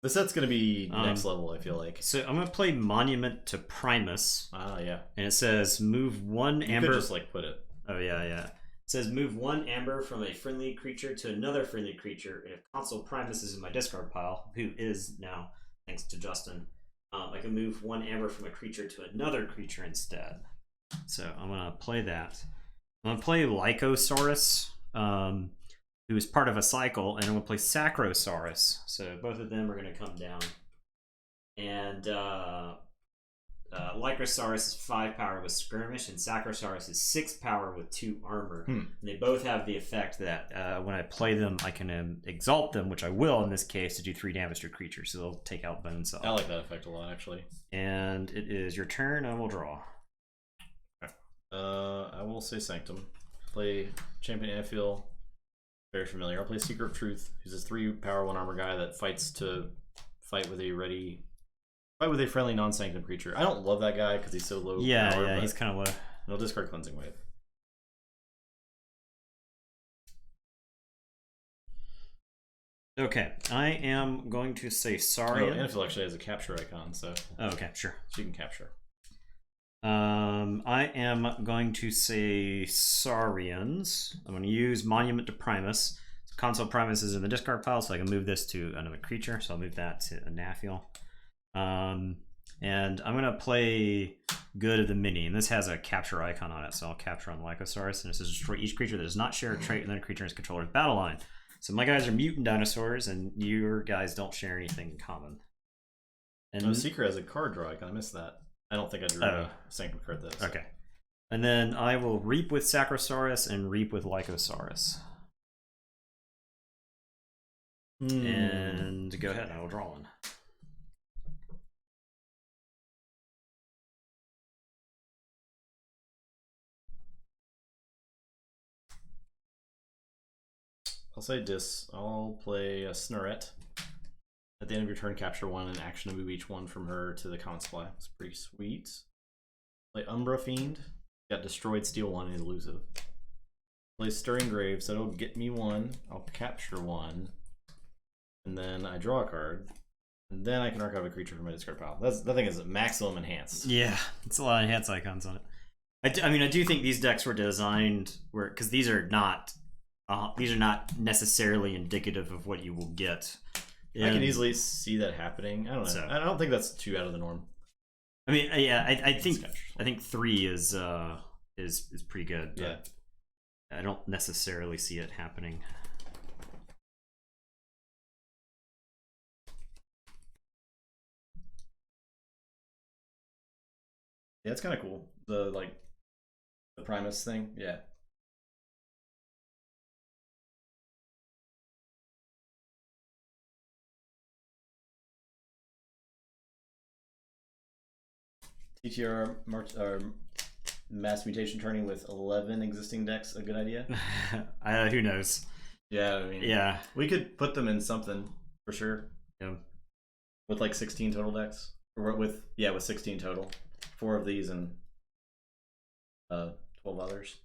The set's gonna be next level, I feel like. So I'm gonna play Monument to Primus. Ah, yeah. And it says move 1 amber. You could just like put it. Oh yeah. It says move 1 amber from a friendly creature to another friendly creature. And if Console Primus is in my discard pile, who is now, thanks to Justin, I can move 1 amber from a creature to another creature instead. So I'm gonna play that. I'm gonna play Lycosaurus, who is part of a cycle, and I'm gonna play Sacrosaurus. So both of them are gonna come down. And Lycosaurus is 5 power with Skirmish, and Sacrosaurus is 6 power with 2 armor. And they both have the effect that when I play them, I can exalt them, which I will in this case, to do 3 damage to a creature. So they'll take out Bonesaw. I like that effect a lot, actually. And it is your turn. I will draw. Okay. I will say Sanctum. Play Champion Anfield. Very familiar. I'll play Seeker of Truth. He's this 3 power 1 armor guy that fight with a friendly non-sanctum creature. I don't love that guy because he's so low. Yeah, he's kind of low. I'll discard Cleansing Wave. Okay, I am going to say sorry. Anfield actually has a capture icon, so. Oh, okay, sure. So you can capture. I am going to say Saurians. I'm going to use Monument to Primus. So Console Primus is in the discard pile, so I can move this to another creature. So I'll move that to a Naphiel. And I'm going to play Good of the Mini, and this has a capture icon on it, so I'll capture on Lycosaurus, and it says destroy each creature that does not share a trait with another creature in its controller's battle line. So my guys are mutant dinosaurs, and your guys don't share anything in common. And Seeker has a card draw icon. I missed that. I don't think I drew a Sanctum card this. Okay. And then I will Reap with Sacrosaurus and Reap with Lycosaurus. And go ahead, I will draw one. I'll say Dis. I'll play a Snurret. At the end of your turn, capture 1 and action to move each one from her to the common supply. It's pretty sweet. Play Umbra Fiend. Got destroyed, steal 1, and he's elusive. Play Stirring Grave, so it'll get me 1. I'll capture 1. And then I draw a card. And then I can archive a creature from my discard pile. That thing is maximum enhanced. Yeah, it's a lot of enhanced icons on it. I mean, I do think these decks were designed because these are not necessarily indicative of what you will get. I can easily see that happening. I don't know. So, I don't think that's too out of the norm. I mean, yeah, I think 3 is pretty good. But yeah, I don't necessarily see it happening. Yeah, it's kind of cool. The Primus thing. Yeah. TTR mass mutation turning with 11 existing decks a good idea? Who knows? Yeah, I mean, yeah, we could put them in something for sure. Yeah, with like 16 total decks, or with 16 total, 4 of these and 12 others.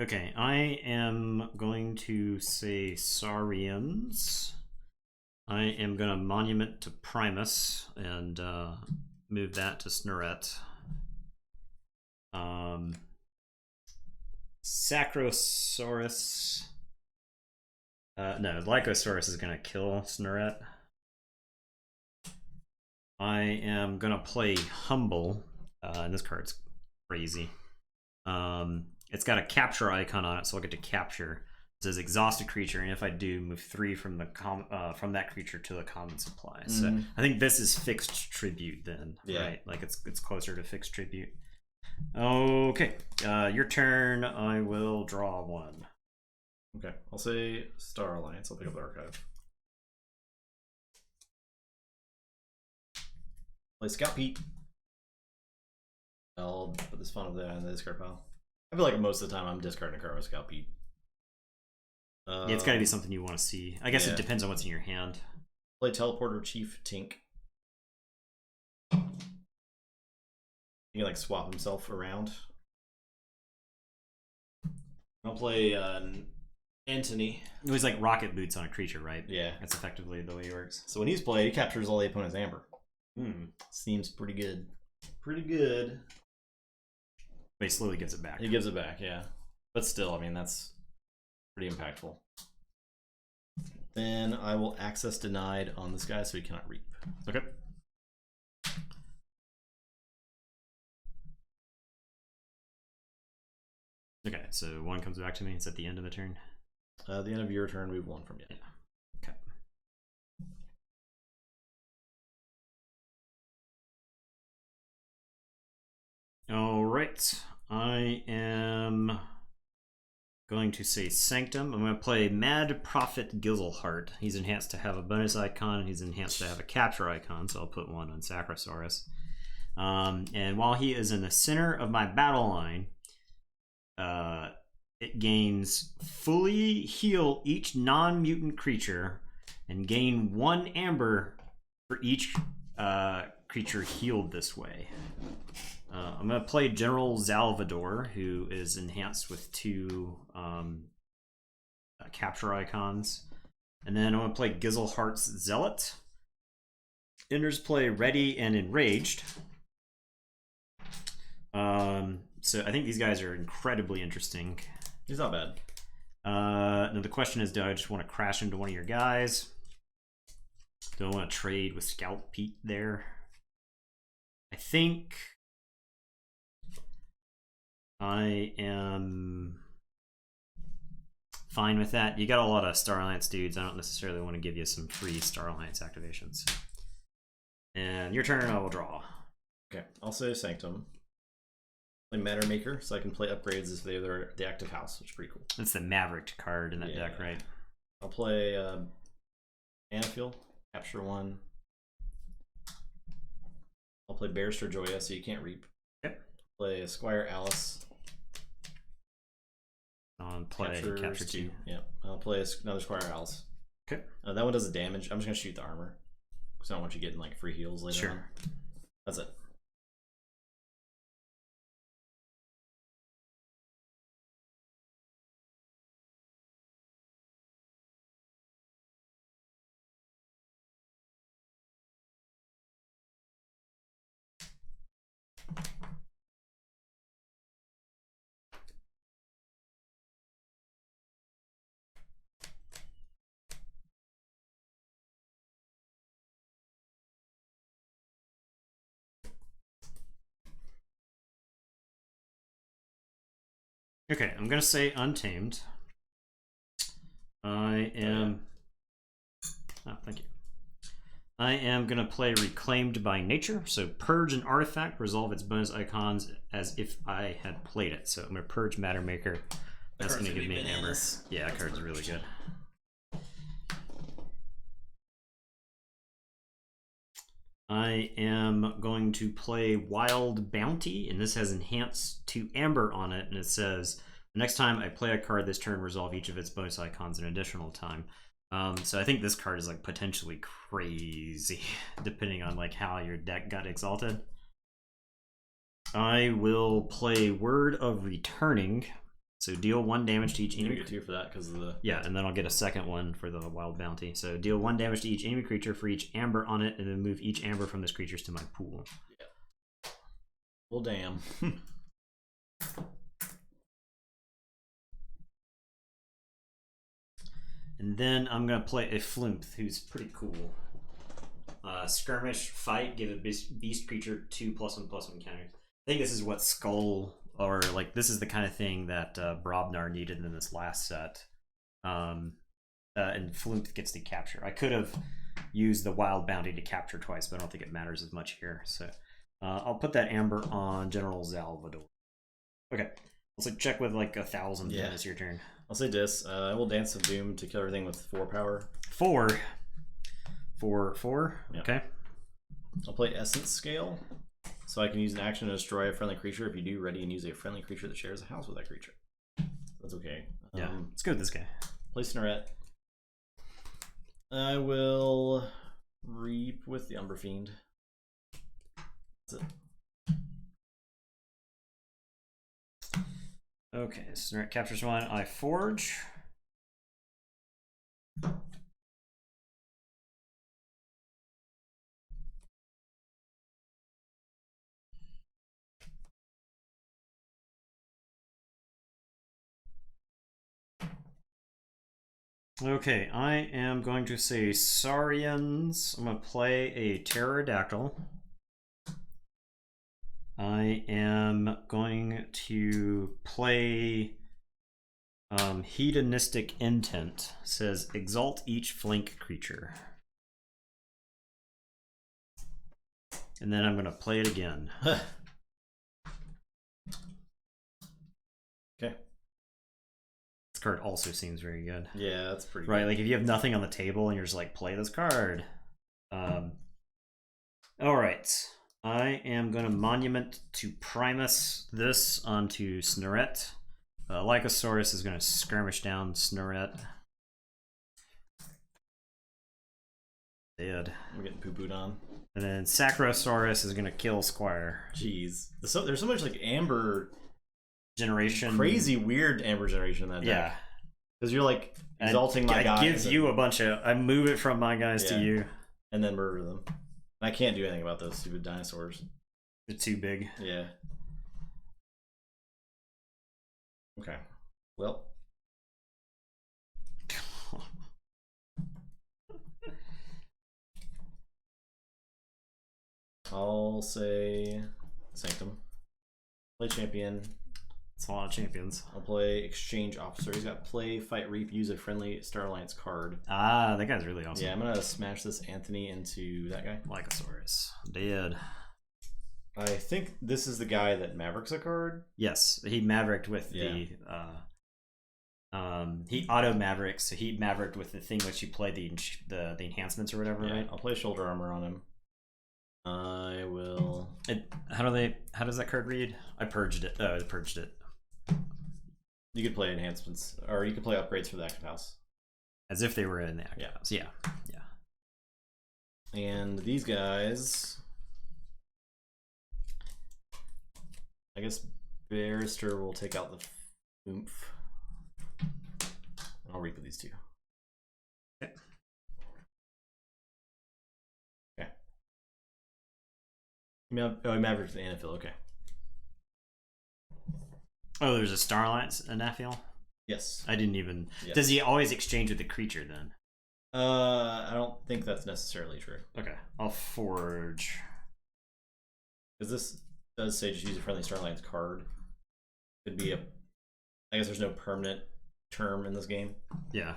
Okay, I am going to say Saurians. I am going to Monument to Primus and move that to Snurret. Sacrosaurus. No, Lycosaurus is going to kill Snurret. I am going to play Humble. And this card's crazy. It's got a capture icon on it, so I'll get to capture. It says exhaust a creature, and if I do, move 3 from the from that creature to the common supply. So I think this is fixed tribute then, right? Like it's closer to fixed tribute. Okay, your turn. I will draw 1. Okay, I'll say Star Alliance. I'll pick up the archive. Play Scout Pete. I'll put this fun of that in the discard pile. I feel like most of the time I'm discarding a card with Scout Pete. Yeah, it's got to be something you want to see. I guess it depends on what's in your hand. Play Teleporter Chief Tink. He can like swap himself around. I'll play Antony. It was like rocket boots on a creature, right? Yeah. That's effectively the way he works. So when he's played, he captures all the opponent's amber. Seems pretty good. Pretty good. But he slowly gives it back. He gives it back, yeah. But still, I mean, that's pretty impactful. Then I will access denied on this guy so he cannot reap. Okay. Okay, so 1 comes back to me. It's at the end of the turn. At the end of your turn, move 1 from you. Yeah. Okay. All right. I am going to say Sanctum. I'm going to play Mad Prophet Gizzleheart. He's enhanced to have a bonus icon, and he's enhanced to have a capture icon, so I'll put 1 on Sacrosaurus. And while he is in the center of my battle line, it gains fully heal each non-mutant creature and gain 1 amber for each creature healed this way. I'm going to play General Salvador, who is enhanced with 2 capture icons. And then I'm going to play Gizzleheart's Zealot. Enters play Ready and Enraged. So I think these guys are incredibly interesting. He's not bad. Now the question is, do I just want to crash into one of your guys? Do I want to trade with Scout Pete there? I think I am fine with that. You got a lot of Star Alliance dudes. I don't necessarily want to give you some free Star Alliance activations. And your turn, I will draw. Okay, I'll say Sanctum. Play Matter Maker, so I can play upgrades if they're the active house, which is pretty cool. That's the Maverick card in that deck, right? I'll play Anafiel, capture 1. I'll play Barrister Joya, so you can't reap. Okay. Play Squire Alice. On play capture 2. Yeah, I'll play another Squire Alice. Okay. That one does the damage. I'm just gonna shoot the armor because I don't want you getting like free heals later. Sure. On. That's it. Okay, I'm gonna say Untamed. I am. Oh, thank you. I am gonna play Reclaimed by Nature. So purge an artifact, resolve its bonus icons as if I had played it. So I'm gonna purge Matter Maker. That's gonna give me an amber. Yeah, that card's really good. I am going to play Wild Bounty, and this has enhanced to amber on it, and it says, the next time I play a card this turn, resolve each of its bonus icons an additional time. So I think this card is like potentially crazy, depending on like how your deck got exalted. I will play Word of Returning. So deal 1 damage to each enemy. You get 2 for that because of the... Yeah, and then I'll get a second one for the Wild Bounty. So deal 1 damage to each enemy creature for each amber on it, and then move each amber from this creatures to my pool. Yeah. Well, damn. And then I'm going to play a Flumph, who's pretty cool. Skirmish, fight, give a beast creature 2+1/+1 counters. I think this is what Skull, or like this is the kind of thing that Brobnar needed in this last set. And Flumph gets to capture. I could have used the Wild Bounty to capture twice, but I don't think it matters as much here. So I'll put that amber on General Salvador. Okay, let's check with like 1,000. Yeah, it's your turn. I'll say this. I will Dance of Doom to kill everything with 4 power. 4. Yep. Okay. I'll play Essence Scale, so I can use an action to destroy a friendly creature. If you do, ready and use a friendly creature that shares a house with that creature. That's okay. Yeah, let's go with this guy. Play Snorette. I will Reap with the Umber Fiend. That's it. Okay, Snorette captures 1. I Forge. Okay, I am going to say Saurians. I'm going to play a Pterodactyl. I am going to play Hedonistic Intent. It says exalt each flank creature. And then I'm going to play it again. Okay. This card also seems very good. Yeah, that's pretty right, good. like if you have nothing on the table and you're just like, play this card. Alright. I am going to Monument to Primus this onto Snorette. Lycosaurus is going to skirmish down Snorette. Dead. I'm getting poo-pooed on. And then Sacrosaurus is going to kill Squire. Jeez. There's so much like Amber generation. Crazy weird Amber generation in that deck. Yeah. Because you're like exalting my guys. It gives you a bunch of... I move it from my guys to you. And then murder them. And I can't do anything about those stupid dinosaurs. They're too big. Yeah. Okay. Well. I'll say Sanctum. Play Champion. It's a lot of champions. I'll play Exchange Officer. He's got Play, Fight, Reap, use a friendly Star Alliance card. Ah, that guy's really awesome. Yeah, I'm going to smash this Anthony into that guy. Lycosaurus. Dead. I think this is the guy that Mavericks a card. Yes, he Mavericked with the... he auto Mavericks, so he Mavericked with the thing which you play the enhancements or whatever, right? I'll play Shoulder Armor on him. I will... How does that card read? I purged it. Oh, I purged it. You could play enhancements, or you could play upgrades for the active house. As if they were in the active house. Yeah. And these guys... I guess Barrister will take out the oomph. I'll reap with these two. Okay. Okay. Oh, Maverick and Anaphyl, okay. Oh, there's a Star Alliance Anaphyl? Yes. I didn't even... Yes. Does he always exchange with the creature then? I don't think that's necessarily true. Okay. I'll Forge. Because this does say just use a friendly Star Alliance card. Could be a... I guess there's no permanent term in this game. Yeah.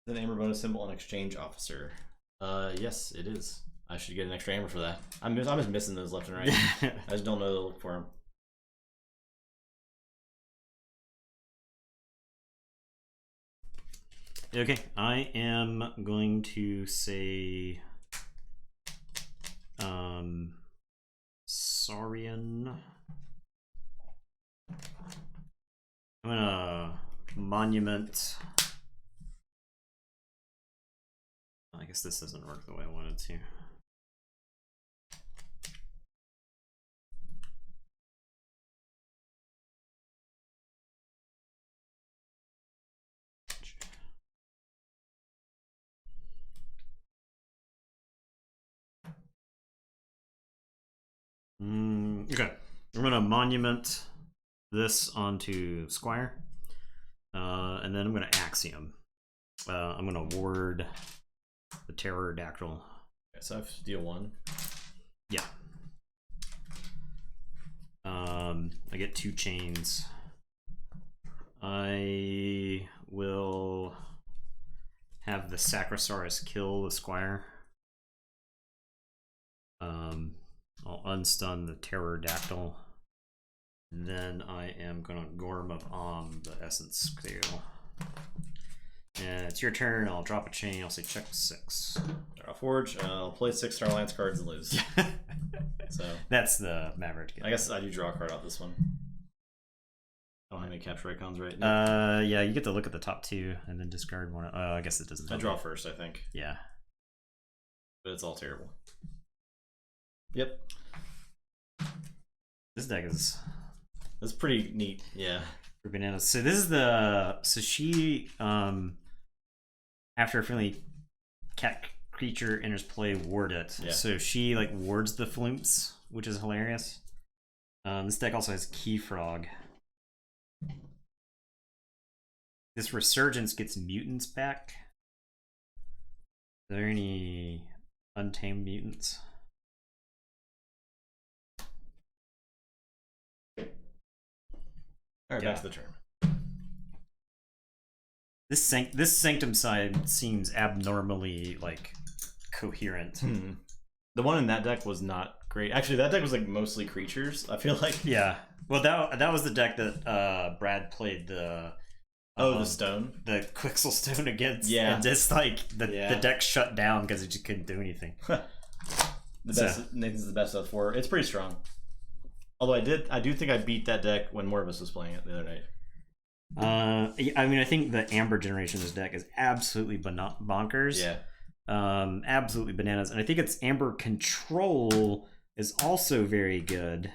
An Amber bonus symbol on Exchange Officer. Yes, it is. I should get an extra Amber for that. I'm just missing those left and right. I just don't know to look for them. Okay, I am going to say Saurian. I'm gonna Monument. I guess this doesn't work the way I wanted to. Okay, I'm gonna monument this onto Squire, and then I'm gonna Axiom. I'm gonna ward the Pterodactyl. Okay, so I have to deal 1. Yeah. I get 2 chains. I will have the Sacrosaurus kill the Squire. I'll unstun the Pterodactyl. Then I am gonna Gorm of the Essence Scale. And it's your turn. I'll drop a chain. I'll say check 6. Draw Forge. I'll play 6 Star Alliance cards and lose. So that's the Maverick. I guess I do draw a card off this one. I don't have any capture icons right now. Yeah, you get to look at the top 2 and then discard one. I guess it doesn't. I draw first, I think. Yeah, but it's all terrible. Yep. This deck is. That's pretty neat. Yeah. For bananas. So this is the. So she after a friendly cat creature enters play, ward it. Yeah. So she like wards the flumps, which is hilarious. This deck also has Keyfrog. This Resurgence gets mutants back. Are there any untamed mutants? All right, back to the turn. This Sanctum side seems abnormally like coherent. The one in that deck was not great. Actually, that deck was like mostly creatures. I feel like. Yeah. Well, that was the deck that Brad played the. The stone, the Quixel Stone against. Yeah, and just like the deck shut down because it just couldn't do anything. Nathan's the best of 4. It's pretty strong. Although I do think I beat that deck when Morvis was playing it the other night. I mean, I think the Amber generation of this deck is absolutely bonkers. Yeah. Absolutely bananas, and I think its Amber control is also very good.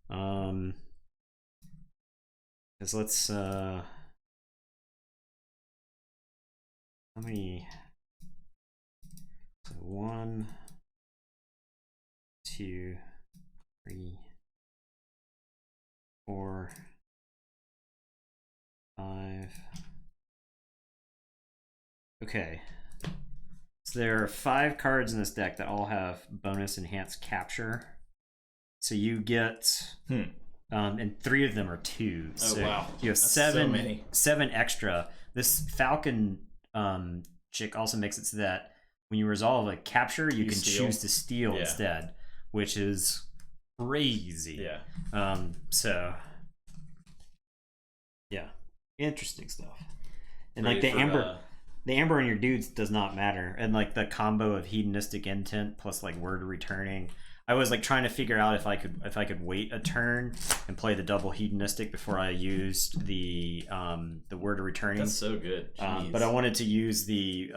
Because let's how many? So 1, 2, 3, 4, 5. Okay. So there are 5 cards in this deck that all have bonus enhanced capture. So you get and 3 of them are 2. Oh so wow. You have That's 7 so many. 7 extra. This Falcon chick also makes it so that when you resolve a capture, you can choose to steal instead, which is crazy. Yeah. So yeah, interesting stuff. And Great like the for, amber in your dudes does not matter, and like the combo of hedonistic intent plus like word returning. I was like trying to figure out if I could wait a turn and play the double hedonistic before I used the word of returning. That's so good. But I wanted to use the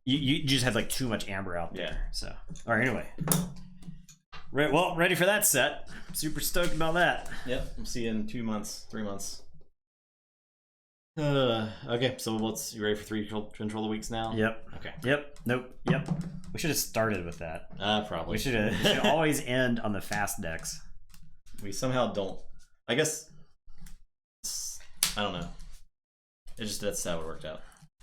you just had like too much amber out there. Yeah. So all right, anyway. Well, ready for that set. Super stoked about that. Yep. We'll see you in 2 months, 3 months. Okay, so you ready for 3 control the weeks now? Yep. Okay. Yep. Nope. Yep. We should have started with that. Probably. We should always end on the fast decks. We somehow don't. I guess. I don't know. That's how it worked out.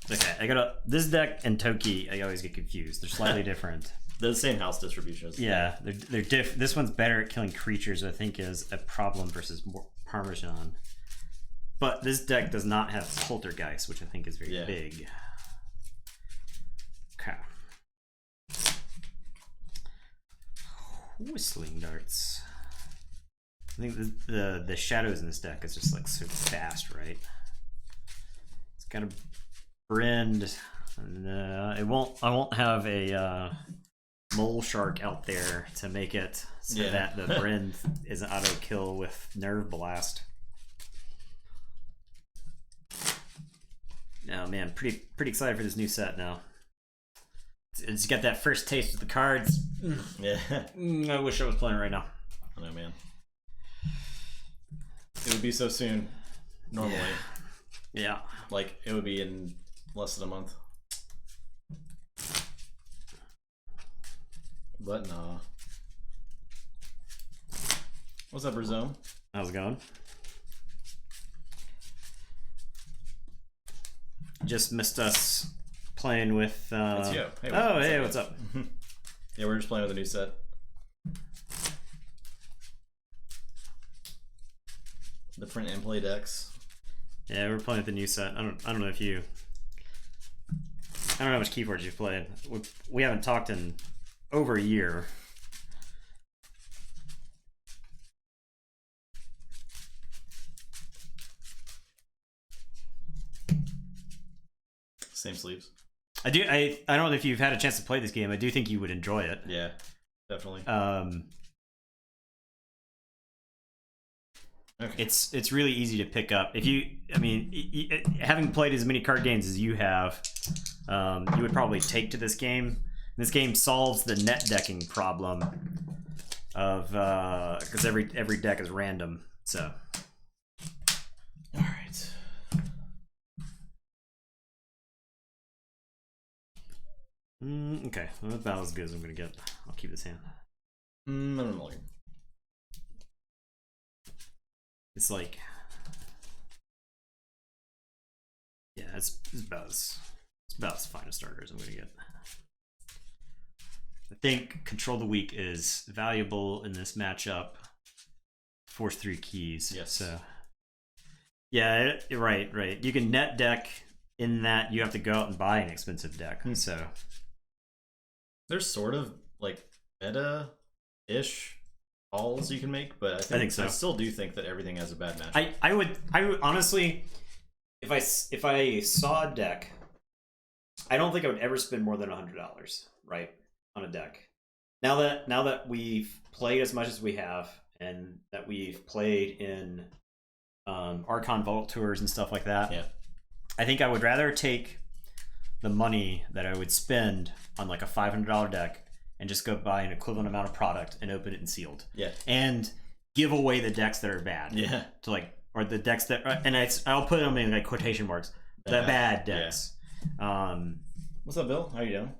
Okay, this deck and Toki. I always get confused. They're slightly different. They're the same house distributions. Yeah, they're this one's better at killing creatures. I think is a problem versus Parmesan. But this deck does not have Poltergeist, which I think is very big. Okay. Whistling Darts. I think the shadows in this deck is just like so fast, right? It's got a Brend. And, I won't have a Mole Shark out there to make it so that the Brend is an auto kill with Nerve Blast. Oh man, pretty excited for this new set now. It's got that first taste with the cards. Yeah. I wish I was playing right now. I know, man. It would be so soon. Normally. Yeah. Like, it would be in less than a month. But nah. What's up, Rizome? How's it going? Just missed us playing with. It's you. Hey, what's up? Yeah, we're just playing with a new set. The print and play decks. Yeah, we're playing with the new set. I don't know if you. I don't know how much Keyforge you've played. We haven't talked in over a year. Same sleeves. I don't know if you've had a chance to play this game. I do think you would enjoy it. Yeah, definitely. Okay. It's really easy to pick up. If you, I mean, having played as many card games as you have, you would probably take to this game. This game solves the net decking problem of because every deck is random. So, all right. Okay, well, that's about as good as I'm gonna get. I'll keep this hand. I'm looking. It's like, yeah, it's about as fine a starter as I'm gonna get. I think Control the Weak is valuable in this matchup. Force 3 keys. Yes. So, yeah, right. You can net deck in that you have to go out and buy an expensive deck. So. There's sort of like meta-ish calls you can make, but I think so. I still do think that everything has a bad match. I would honestly, if I saw a deck, I don't think I would ever spend more than $100, right, on a deck. Now that we've played as much as we have, and that we've played in Archon Vault tours and stuff like that, yeah, I think I would rather take the money that I would spend on like a $500 deck and just go buy an equivalent amount of product and open it in sealed. Yeah. And give away the decks that are bad. Yeah. To like, or the decks that, and I'll put them in like quotation marks. The bad decks. Yeah. What's up, Bill? How you doing?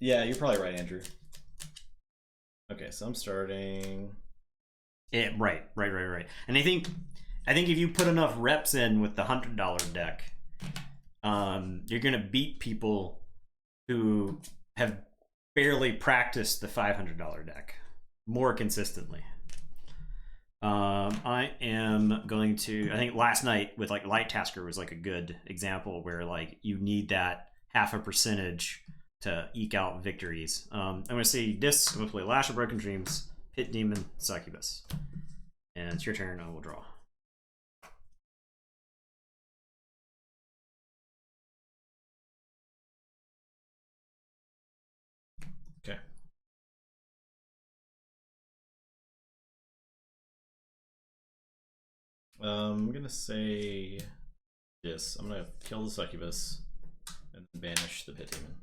Yeah, you're probably right, Andrew. Okay, so I'm starting. Yeah, right. And I think if you put enough reps in with the $100 deck, you're gonna beat people who have barely practiced the $500 deck more consistently. I am going to. I think last night with like Light Tasker was like a good example where like you need that 0.5% to eke out victories. I'm gonna say this. I'm gonna play Lash of Broken Dreams, Pit Demon, Succubus, and it's your turn. I will draw. Okay. I'm gonna say this. I'm gonna kill the Succubus and banish the Pit Demon.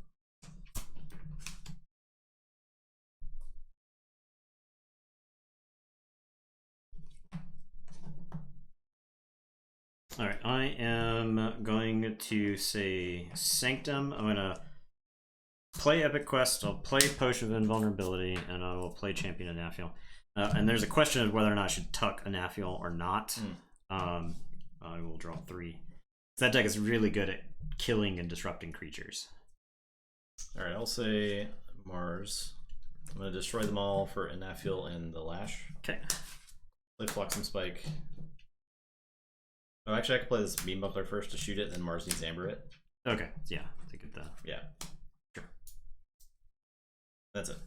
All right, I am going to say Sanctum. I'm gonna play Epic Quest. I'll play Potion of Invulnerability, and I will play Champion Anafiel. And there's a question of whether or not I should tuck Anafiel or not. I will draw 3. That deck is really good at killing and disrupting creatures. All right, I'll say Mars. I'm gonna destroy them all for Anafiel and the Lash. Okay. Play Flux and Spike. Oh, actually, I could play this Beam Buckler first to shoot it, then Mars needs Amber it. Okay, yeah, to get that. Yeah. Sure. That's it.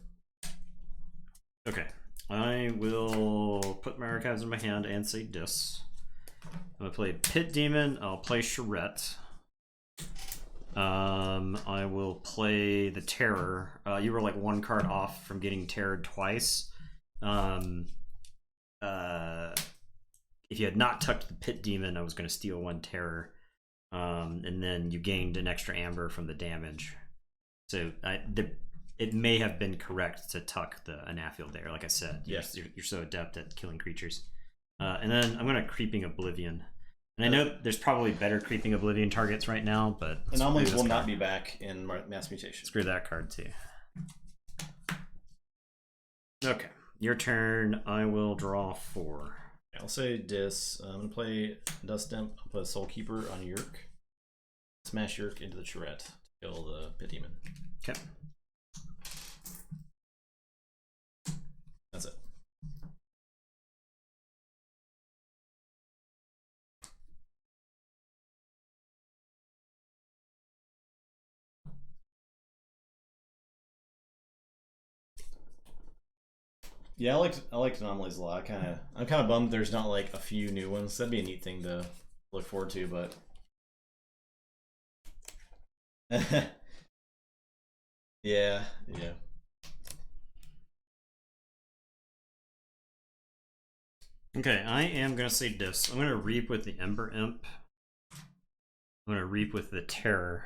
Okay. I will put my archives in my hand and say this. I'm gonna play Pit Demon. I'll play Charette. I will play the Terror. You were like 1 card off from getting terrored twice. If you had not tucked the Pit Demon, I was going to steal 1 Terror. And then you gained an extra Amber from the damage. So it may have been correct to tuck the Anafiel there. Like I said, yes. You're so adept at killing creatures. And then I'm going to Creeping Oblivion. And I know there's probably better Creeping Oblivion targets right now, but... Anomalies will not be back in Mass Mutation. Screw that card, too. Okay. Your turn. I will draw 4. I'll say Dis. I'm gonna play Dust Imp. I'll put a Soul Keeper on Yerk. Smash Yerk into the Charette to kill the Pit Demon. Okay. That's it. Yeah, I liked Anomalies a lot. I'm kind of bummed there's not like a few new ones. That'd be a neat thing to look forward to, but yeah. Okay, I am gonna say Dis. I'm gonna reap with the Ember Imp. I'm gonna reap with the Terror.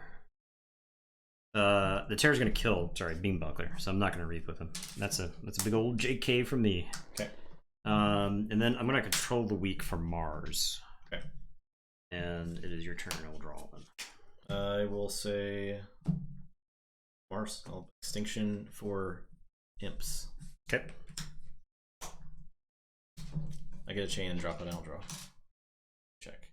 The Terror's gonna kill, Beam Buckler, so I'm not gonna reap with him. That's a big old JK from me. Okay. And then I'm gonna control the weak for Mars. Okay. And it is your turn. I will draw one. I will say Mars. Extinction for Imps. Okay. I get a chain and drop it, and I'll draw. Check.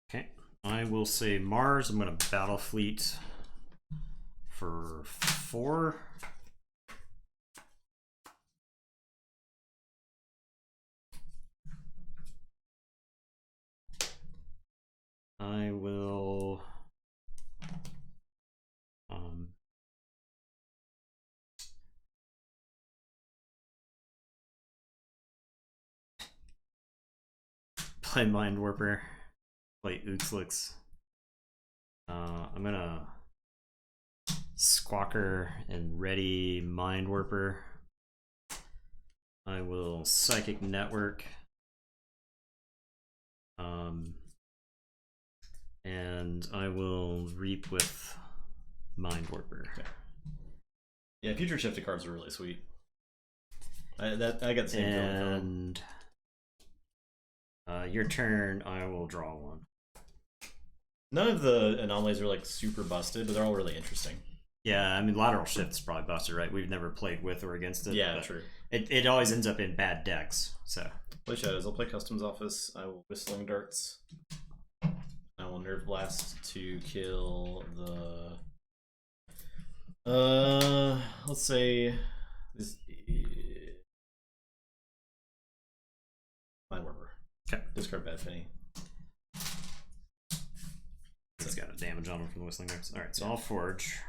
Okay. I will say Mars. I'm going to Battle Fleet for 4. I will play Mind Warper, play Uxlix. I'm gonna Squawker and ready Mind Warper. I will Psychic Network. And I will reap with Mind Warper. Okay. Yeah, future shifted cards are really sweet. I got the same feeling. And your turn. I will draw one. None of the anomalies are like super busted, but they're all really interesting. Yeah, I mean lateral shift's probably busted, right? We've never played with or against it. Yeah, true. It always ends up in bad decks. So play Shadows. I'll play Customs Office. I will Whistling Darts. I will Nerve Blast to kill the. Let's say this. Mind Warper. Okay. Discard Bad Penny. It's got a damage on him from the Whistling Darts. Alright, so I'll Forge.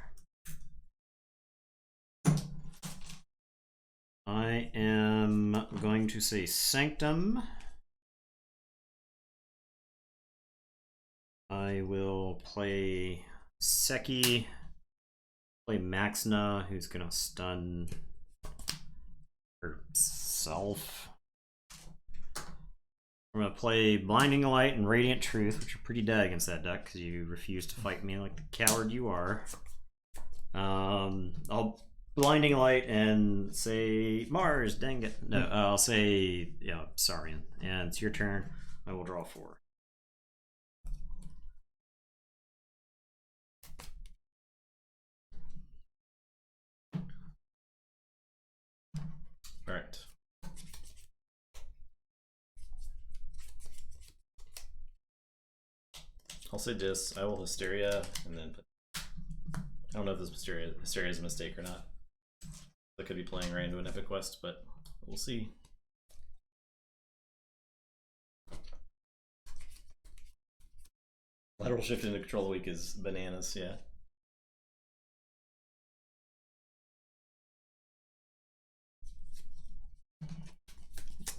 I am going to say Sanctum. I will play Seki, play Maxna, who's gonna stun herself. I'm gonna play Blinding Light and Radiant Truth, which are pretty dead against that deck because you refuse to fight me like the coward you are. I'll Blinding Light and say Mars, dang it. No, I'll say Saurian. And it's your turn. I will draw 4. All right. I'll say Dis. I will Hysteria, and then I don't know if this Hysteria is a mistake or not. I could be playing right into an Epic Quest, but we'll see. Lateral shift into Control Week is bananas, yeah.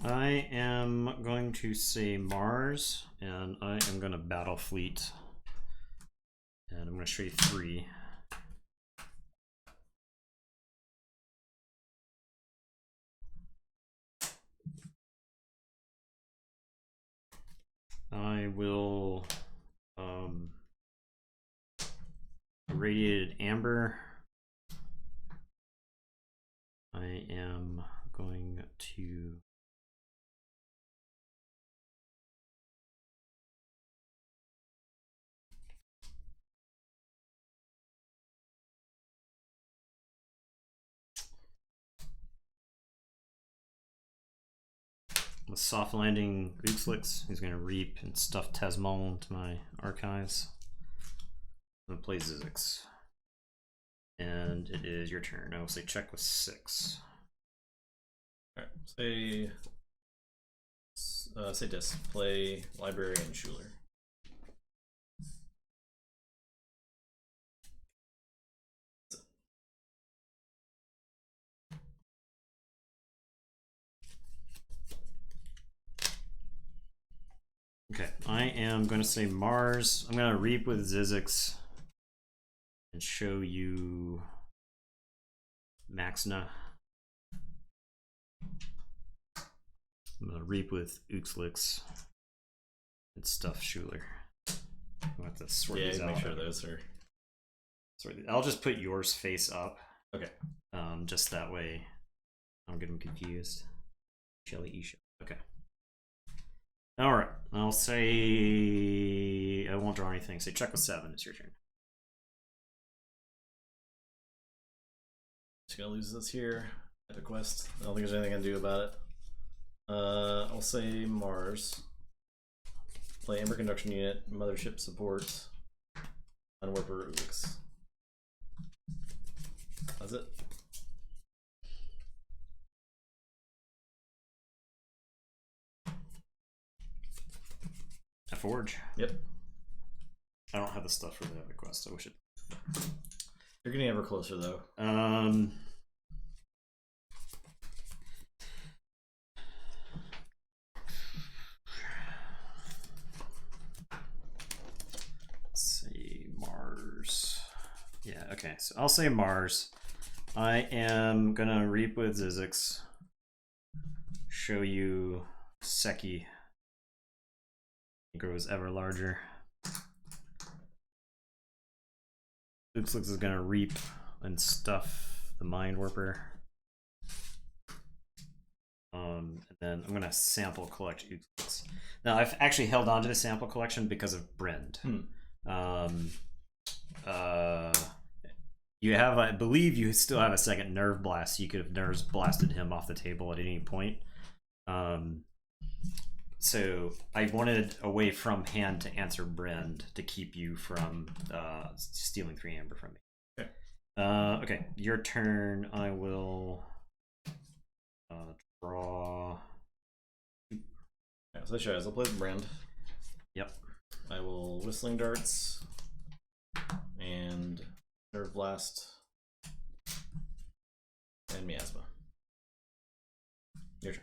I am going to say Mars, and I am going to Battle Fleet. And I'm going to show you 3. I will Irradiated Amber. I am going to with Soft Landing Uxlix. He's going to reap and stuff Tesmol into my archives. I'm going to play Zizix. And it is your turn. I will say check with 6. Alright, say dis. Play Librarian Schuler. Okay, I am going to say Mars. I'm going to reap with Zizix and show you Maxna. I'm going to reap with Uxlix and stuff Schuler. I'll have to sort these out. Make sure those are. I'll just put yours face up. Okay. Just that way I don't get them confused. Shelly Isha. Okay. Alright. I'll say I won't draw anything. Say check with 7. It's your turn. Just gonna lose this here. Epic Quest. I don't think there's anything I can do about it. I'll say Mars. Play Amber Conduction Unit, Mothership Support, Unwarper Ulix. That's it. A Forge? Yep. I don't have the stuff for the Epic Quest. I wish it. You're getting ever closer though. Yeah, okay, so I'll say Mars. I am gonna reap with Zizix. Show you Seki. It grows ever larger. Uxlix is gonna reap and stuff the Mind Warper. And then I'm gonna sample collect Uxlix. Now I've actually held on to the sample collection because of Brend. You have, I believe you still have a second Nerve Blast. You could have Nerves blasted him off the table at any point. So I wanted a way from hand to answer Brend to keep you from stealing 3 amber from me. Okay. Okay, your turn. I will draw. Yeah, so I'll play the Brand. Yep. I will Whistling Darts and Nerve Blast and Miasma. Your turn.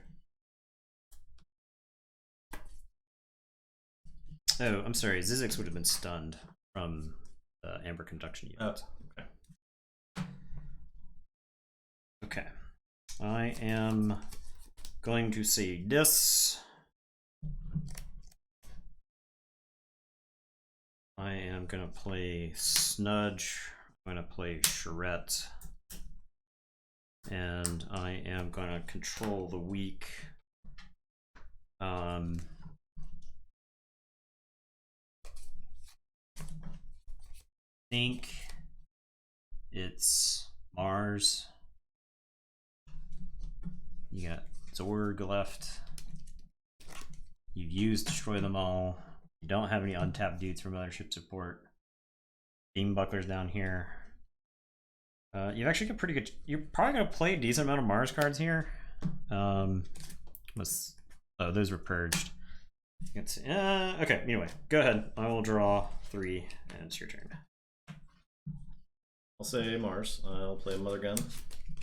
Oh, I'm sorry. Zizix would have been stunned from the Amber Conduction Unit. Oh, okay. Okay. I am going to say this. I am going to play Snudge. I'm going to play Charette. And I am going to control the weak. Think it's Mars. You got Zorg left. You've used Destroy Them All. You don't have any untapped dudes for Mothership support. Beam Buckler's down here. You've actually got pretty good. You're probably gonna play a decent amount of Mars cards here. Oh, those were purged. Okay, anyway, go ahead. I will draw 3, and it's your turn. I'll say Mars. I'll play Mother Gun,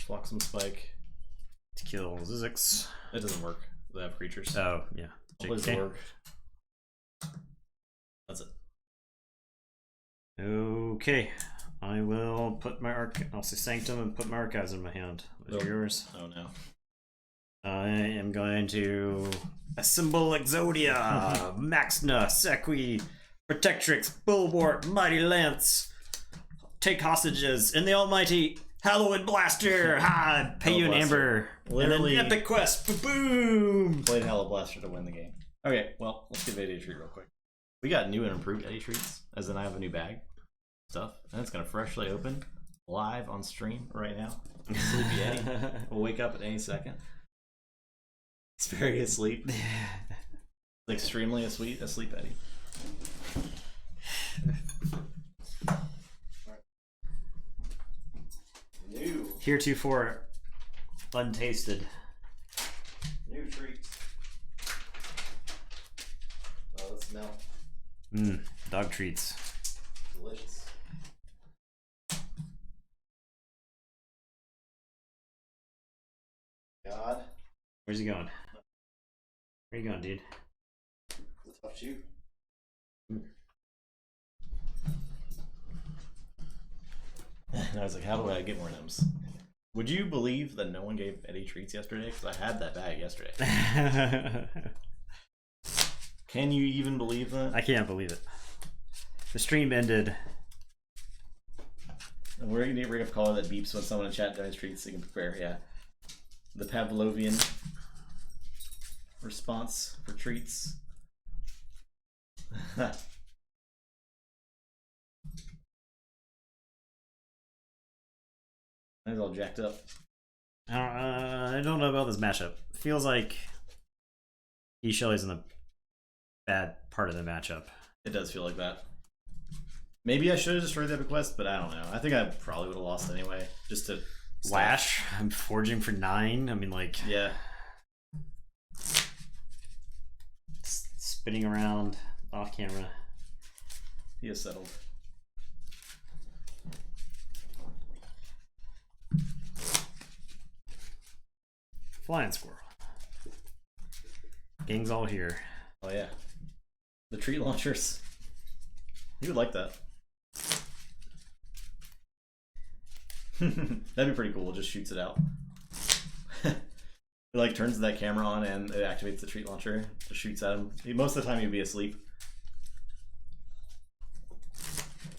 block some Spike. To kill Zizix. It doesn't work. They have creatures. Oh, yeah. I'll play Zorg. That's it. Okay. I will put my I'll say Sanctum and put my Archives in my hand. Those are yours. Oh no. I am going to assemble Exodia, Maxna, Sequi, Protectrix, Bulwark, Mighty Lance, take hostages, and the almighty Hallowed Blaster! Ha! Pay you an amber. Literally. And then Epic Quest. Boom! Played Hallowed Blaster to win the game. Okay, well, let's get Eddie Treat real quick. We got new and improved Eddie Treats, as in I have a new bag. Stuff. And it's going to freshly open live on stream right now. Sleepy Eddie will wake up at any second. He's very asleep. Extremely asleep, Eddie. New. Heretofore untasted. New treats. Oh, the smell. Dog treats. Delicious. God. Where's he going? Where you going, dude? It's a tough shoot. And I was like, how do I get more Nims? Would you believe that no one gave Eddie treats yesterday? Because I had that bag yesterday. Can you even believe that? I can't believe it. The stream ended. And we're going to bring up a caller that beeps when someone in chat donates treats so you can prepare, yeah. The Pavlovian response for treats. That's all jacked up. I don't know about this matchup. Feels like E. Shelley's in the bad part of the matchup. It does feel like that. Maybe I should have destroyed that bequest, but I don't know. I think I probably would have lost anyway. Just to Lash. I'm forging for 9. I mean, like, yeah. Spinning around off camera. He is settled. Flying squirrel. Gang's all here. Oh yeah. The treat launchers. You would like that. That'd be pretty cool. It just shoots it out. It like turns that camera on and it activates the treat launcher. Just shoots at him. Most of the time he'd be asleep.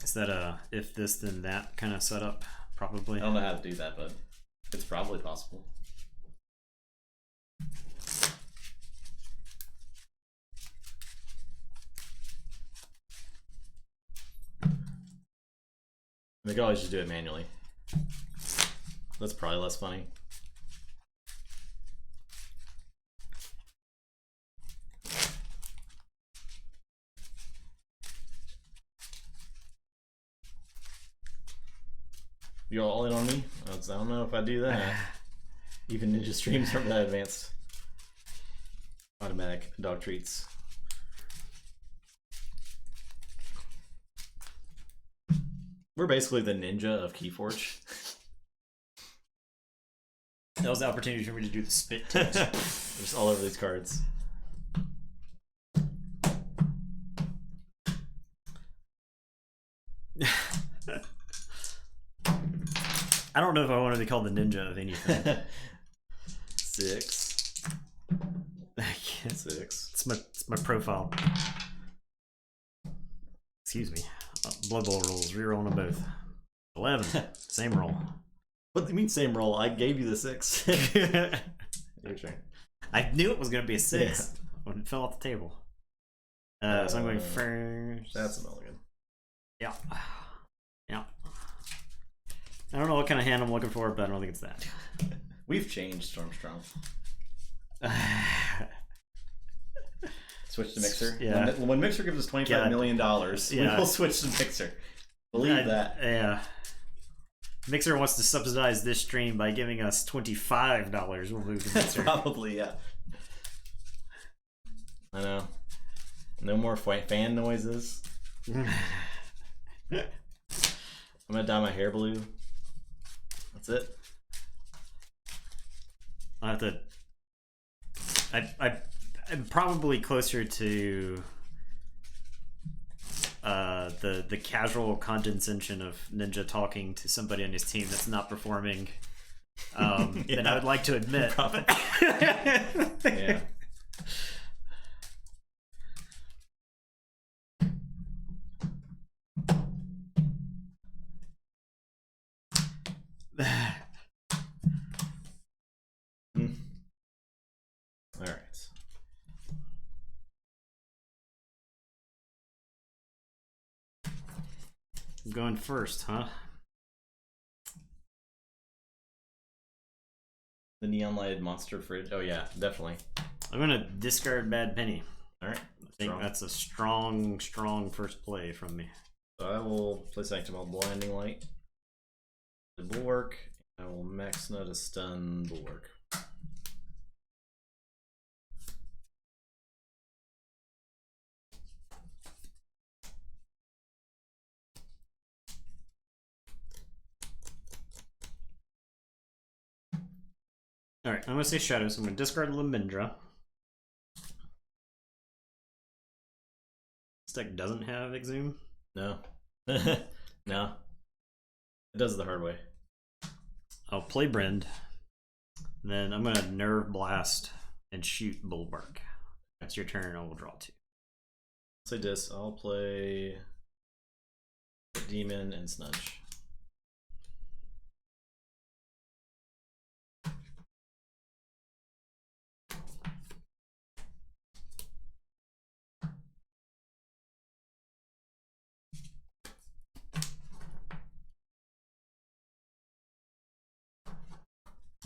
Is that a if this then that kind of setup? Probably. I don't know how to do that, but it's probably possible. They could always just do it manually. That's probably less funny. You all in on me? I don't know if I do that. Even Ninja streams aren't that advanced. Automatic dog treats. We're basically the ninja of Keyforge. That was the opportunity for me to do the spit test. Just all over these cards. I don't know if I want to be called the ninja of anything. 6. I can't. 6. It's my profile. Excuse me. Blood Bowl rolls. Rerolling them both. 11. Same roll. What do you mean same roll? I gave you the 6. Your turn. I knew it was going to be a 6 when it fell off the table. So I'm going first. That's a mulligan. Yeah. Yeah. I don't know what kind of hand I'm looking for, but I don't think it's that. We've changed Stormstrong. Switch to Mixer. Yeah. When Mixer gives us $25 million, we will switch to Mixer. Believe that. Yeah. Mixer wants to subsidize this stream by giving us $25. We'll move to Mixer. Probably, yeah. I know. No more fan noises. I'm gonna dye my hair blue. That's it. I have to. I'm probably closer to the casual condescension of Ninja talking to somebody on his team that's not performing than I would like to admit. Yeah. All right. I'm going first, huh? The neon lighted monster fridge. Oh yeah, definitely. I'm gonna discard Bad Penny. All right. I think that's a strong first play from me. So I will play Sanctum of Blinding Light. The Bulwark. I will max nut a stun Bulwark. Alright, I'm gonna say Shadow, so I'm gonna discard Lamindra. This deck doesn't have Exhume? No. No. It does it the hard way. I'll play Brend. Then I'm gonna Nerve Blast and shoot Bulwark. That's your turn, I will draw 2. Say Dis. I'll play Demon and Snudge.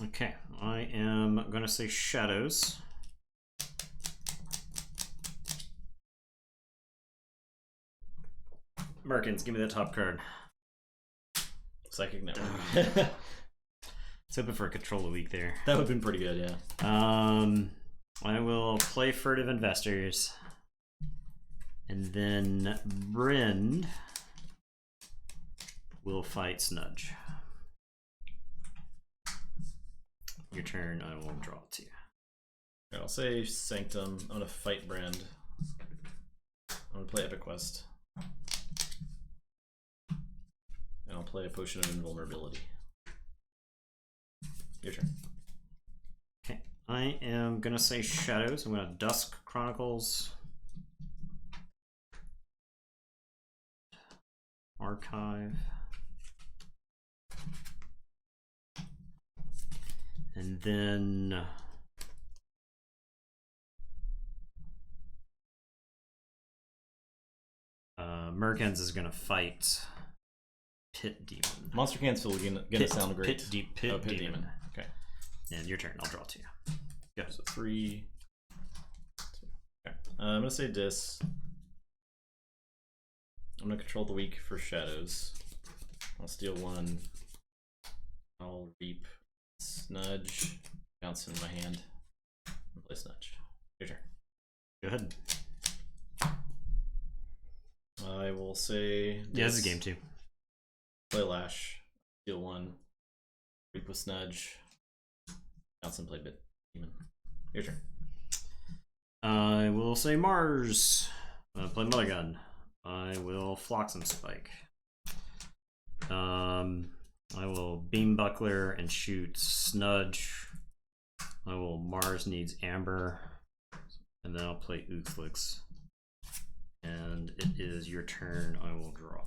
Okay, I am gonna say Shadows. Merkins, give me that top card. Psychic Network. Let's hoping for a control of the week there. That would have been pretty good, yeah. I will play Furtive Investors. And then Brend will fight Snudge. Your turn, I will draw 2. I'll say Sanctum. I'm gonna fight Brand. I'm gonna play Epic Quest. And I'll play a Potion of Invulnerability. Your turn. Okay, I am gonna say Shadows. I'm gonna Dusk Chronicles. Archive. And then Merkins is gonna fight Pit Demon. Monster Cancel gonna sound great. Pit Demon. Okay. And your turn, I'll draw 2. Yeah, so 3. 2. Okay. I'm gonna say Dis. I'm gonna control the weak for Shadows. I'll steal 1. I'll reap Snudge. Bounce in my hand. And play Snudge. Your turn. Go ahead. I will say Dis. Yeah, this is game 2. Play Lash. Steal 1. Reap with Snudge. Bounce and play Bit Demon. Your turn. I will say Mars. Play Mother Gun. I will Flotsam Spike. I will Beam Buckler and shoot Snudge. I will Mars needs Amber. And then I'll play Oothlix. And it is your turn, I will draw.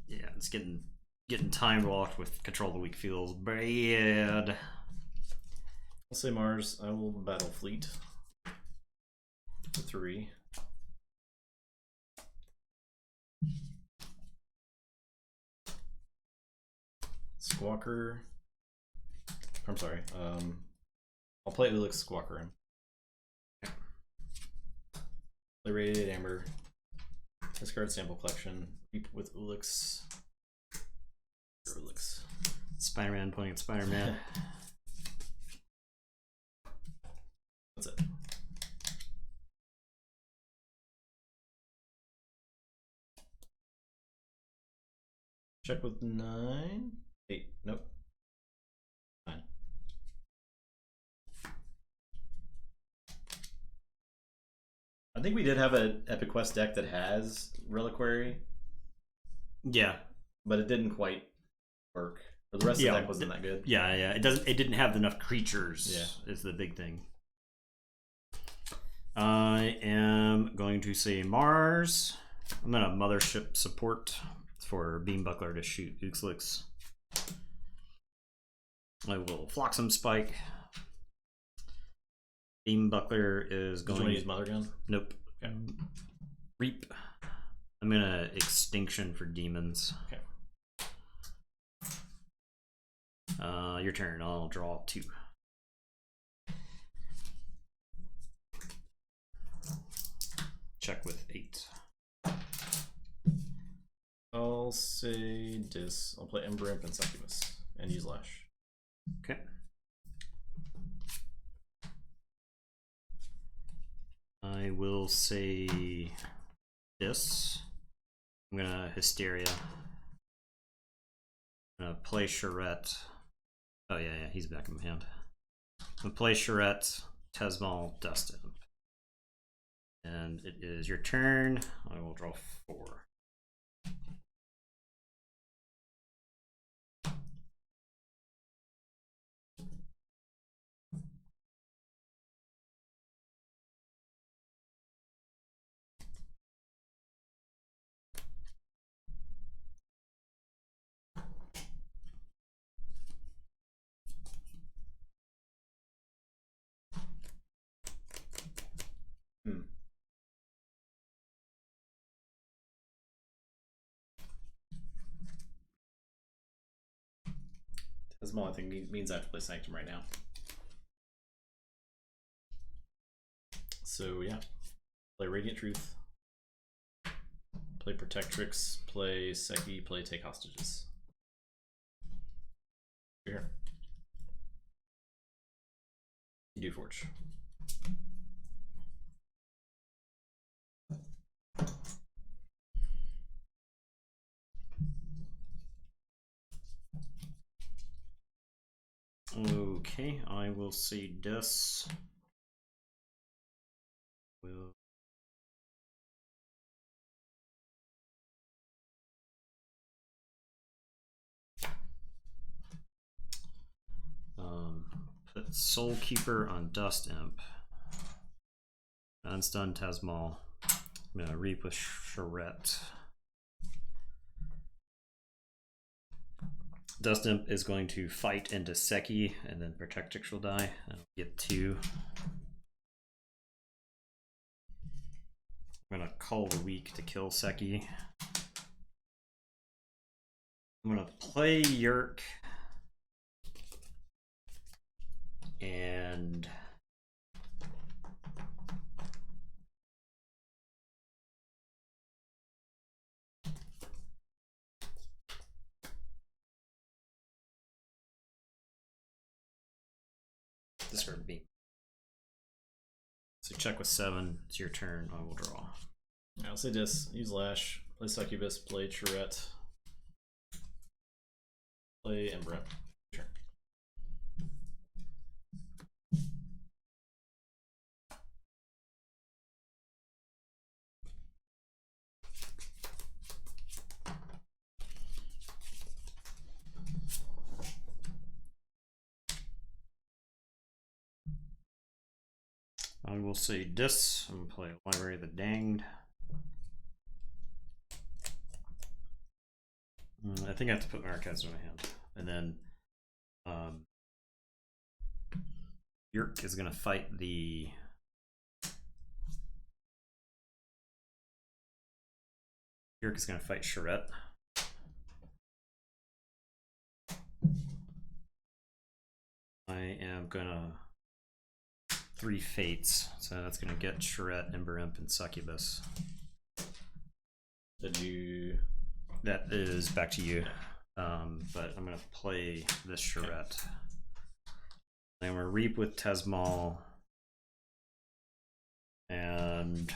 Yeah, it's getting time locked with Control of the Weak feels bad. I'll say Mars. I will battle Fleet for 3. Squawker. I'm sorry. I'll play Ulix Squawker him. Play Radiated Amber. Discard Sample Collection. Reap with Ulix. Ulix. Spider-Man pointing at Spider-Man. That's it. Check with 9. 8. Nope. 9. I think we did have an Epic Quest deck that has Reliquary, Yeah. but it didn't quite work. Or the rest of the deck wasn't that good. Yeah, yeah. It didn't have enough creatures. Yeah. Is the big thing. I am going to say Mars. I'm gonna Mothership support for Beam Buckler to shoot Uxlix. I will Flotsam Spike. Beam Buckler is Did you going want to use Mother Gun? Nope. Okay. Reap. I'm gonna Extinction for demons. Okay. Your turn. I'll draw 2. Check with 8. I'll say dis. I'll play Ember Imp and Succubus and use Lash. Okay. I will say this. I'm gonna Hysteria. I'm gonna play Charette. Oh yeah, he's back in my hand. I'm gonna play Charette, Tesmal, Dust Imp. And it is your turn. I will draw 4. Tesmal, I think, means I have to play Sanctum right now. So yeah, play Radiant Truth, play Protectrix, play Seki, play Take Hostages. Here. You do Forge. Okay, I will say this. Will put Soulkeeper on Dust Imp. Unstun Tesmal. I'm gonna Reap with Charette. Dust Imp is going to fight into Seki, and then Protectrix will die. I'll get 2. I'm gonna Cull the Weak to kill Seki. I'm gonna play Yerk. And discard Beam. So check with 7. It's your turn. I will draw. I'll say dis. Use Lash. Play Succubus. Play Charette. Play Ember Imp. Sure. I will say dis. I'm gonna play Library of the Danged. I think I have to put Maracas in my hand. And then Yerk is gonna fight the Yerk is gonna fight Charette. I am gonna 3 Fates, so that's gonna get Charette, Ember Imp, and Succubus. Did you? That is back to you. But I'm gonna play this Charette. I'm gonna Reap with Tesmal, and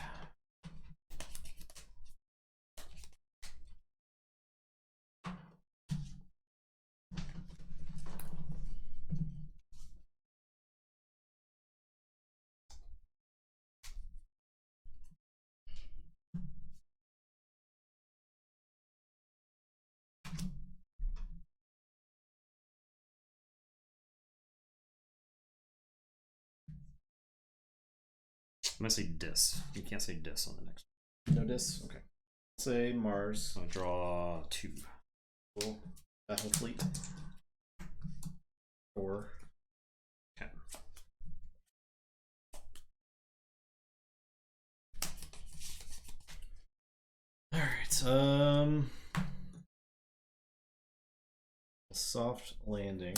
I'm gonna say dis. You can't say dis on the next No dis? Okay. Say Mars. one. I'll draw 2. Cool. Battle Fleet. 4. Okay. Alright. Soft landing.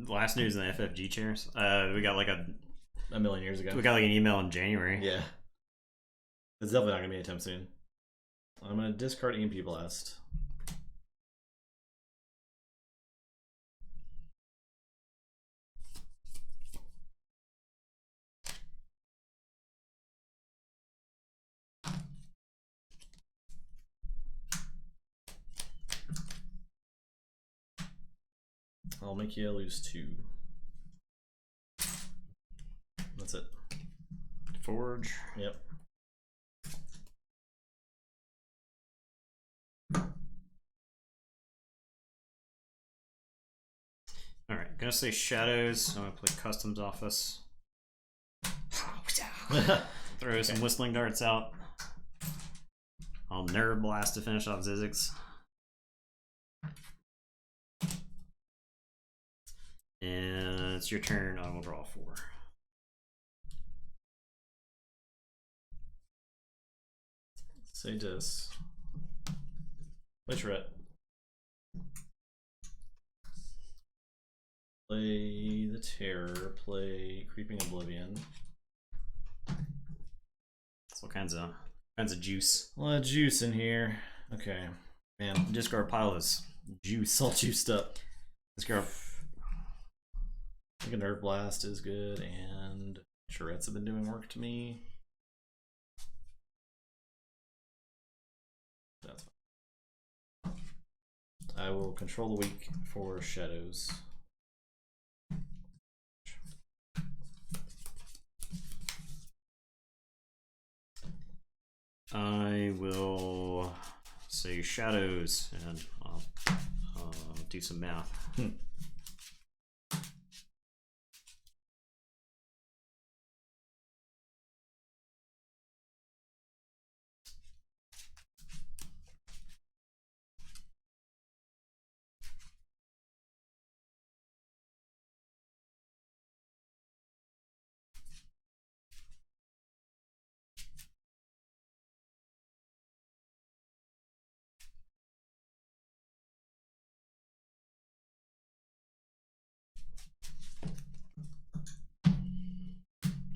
Last news in the FFG chairs. We got like a million years ago. We got like an email in January. Yeah. It's definitely not gonna be anytime soon. I'm gonna discard EMP Blast. I'll make you lose 2. That's it. Forge. Yep. Alright, gonna say shadows. I'm gonna play Customs Office. Throw some whistling darts out. I'll Nerve Blast to finish off Zizix. And it's your turn. I will draw 4. Say dis. Play Tourette. Play the Terror. Play Creeping Oblivion. It's all kinds of juice. A lot of juice in here. Okay, man. Discard pile is juice. It's all juiced up. Discard. I think a Nerve Blast is good, and Tourette's have been doing work to me. That's fine. I will control the weak for shadows. I will say shadows, and I'll do some math.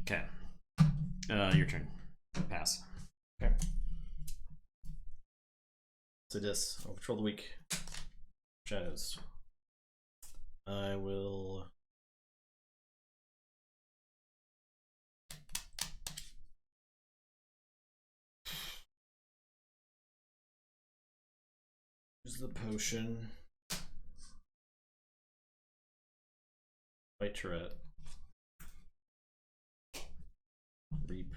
Okay. Your turn. Pass. Okay. So this, I'll control the weak. Shadows. I will use the potion. White Tourette. Reap.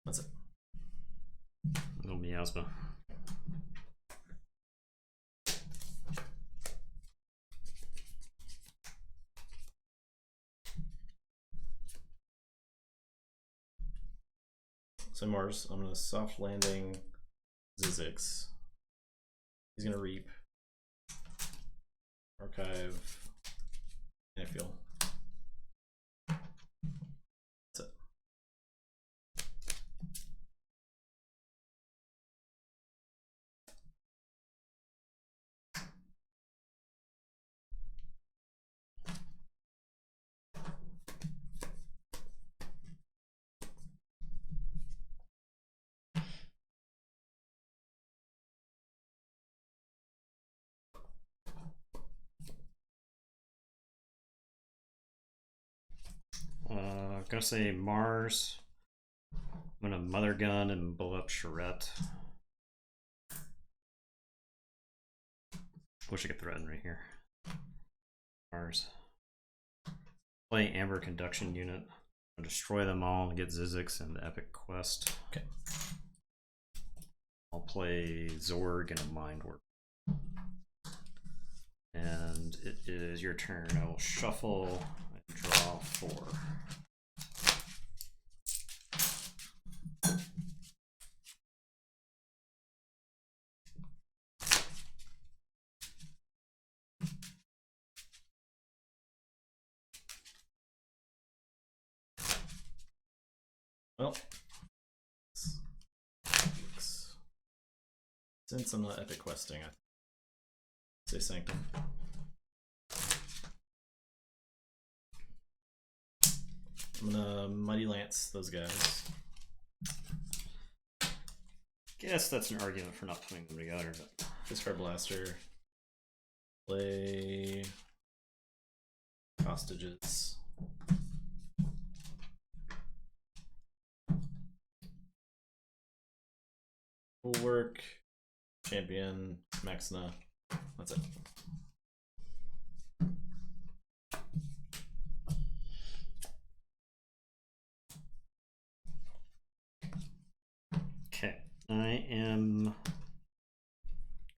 That's it. Little miasma. So Mars, I'm gonna soft landing Zizix. He's gonna reap. Archive. And I feel. That's it. Gonna say Mars. I'm gonna Mother Gun and blow up Charette. Wish I could threaten right here. Mars. Play Amber Conduction Unit. I'll destroy them all and get Zizix and the Epic Quest. Okay. I'll play Zorg and a Mind Warp. And it is your turn. I will shuffle and draw 4. Since I'm not epic questing, I say Sanctum. I'm gonna Mighty Lance those guys. Guess that's an argument for not putting them together. But... Discard Blaster. Play Hostages. Bulwark, Champion, Maxna. That's it. Okay, I am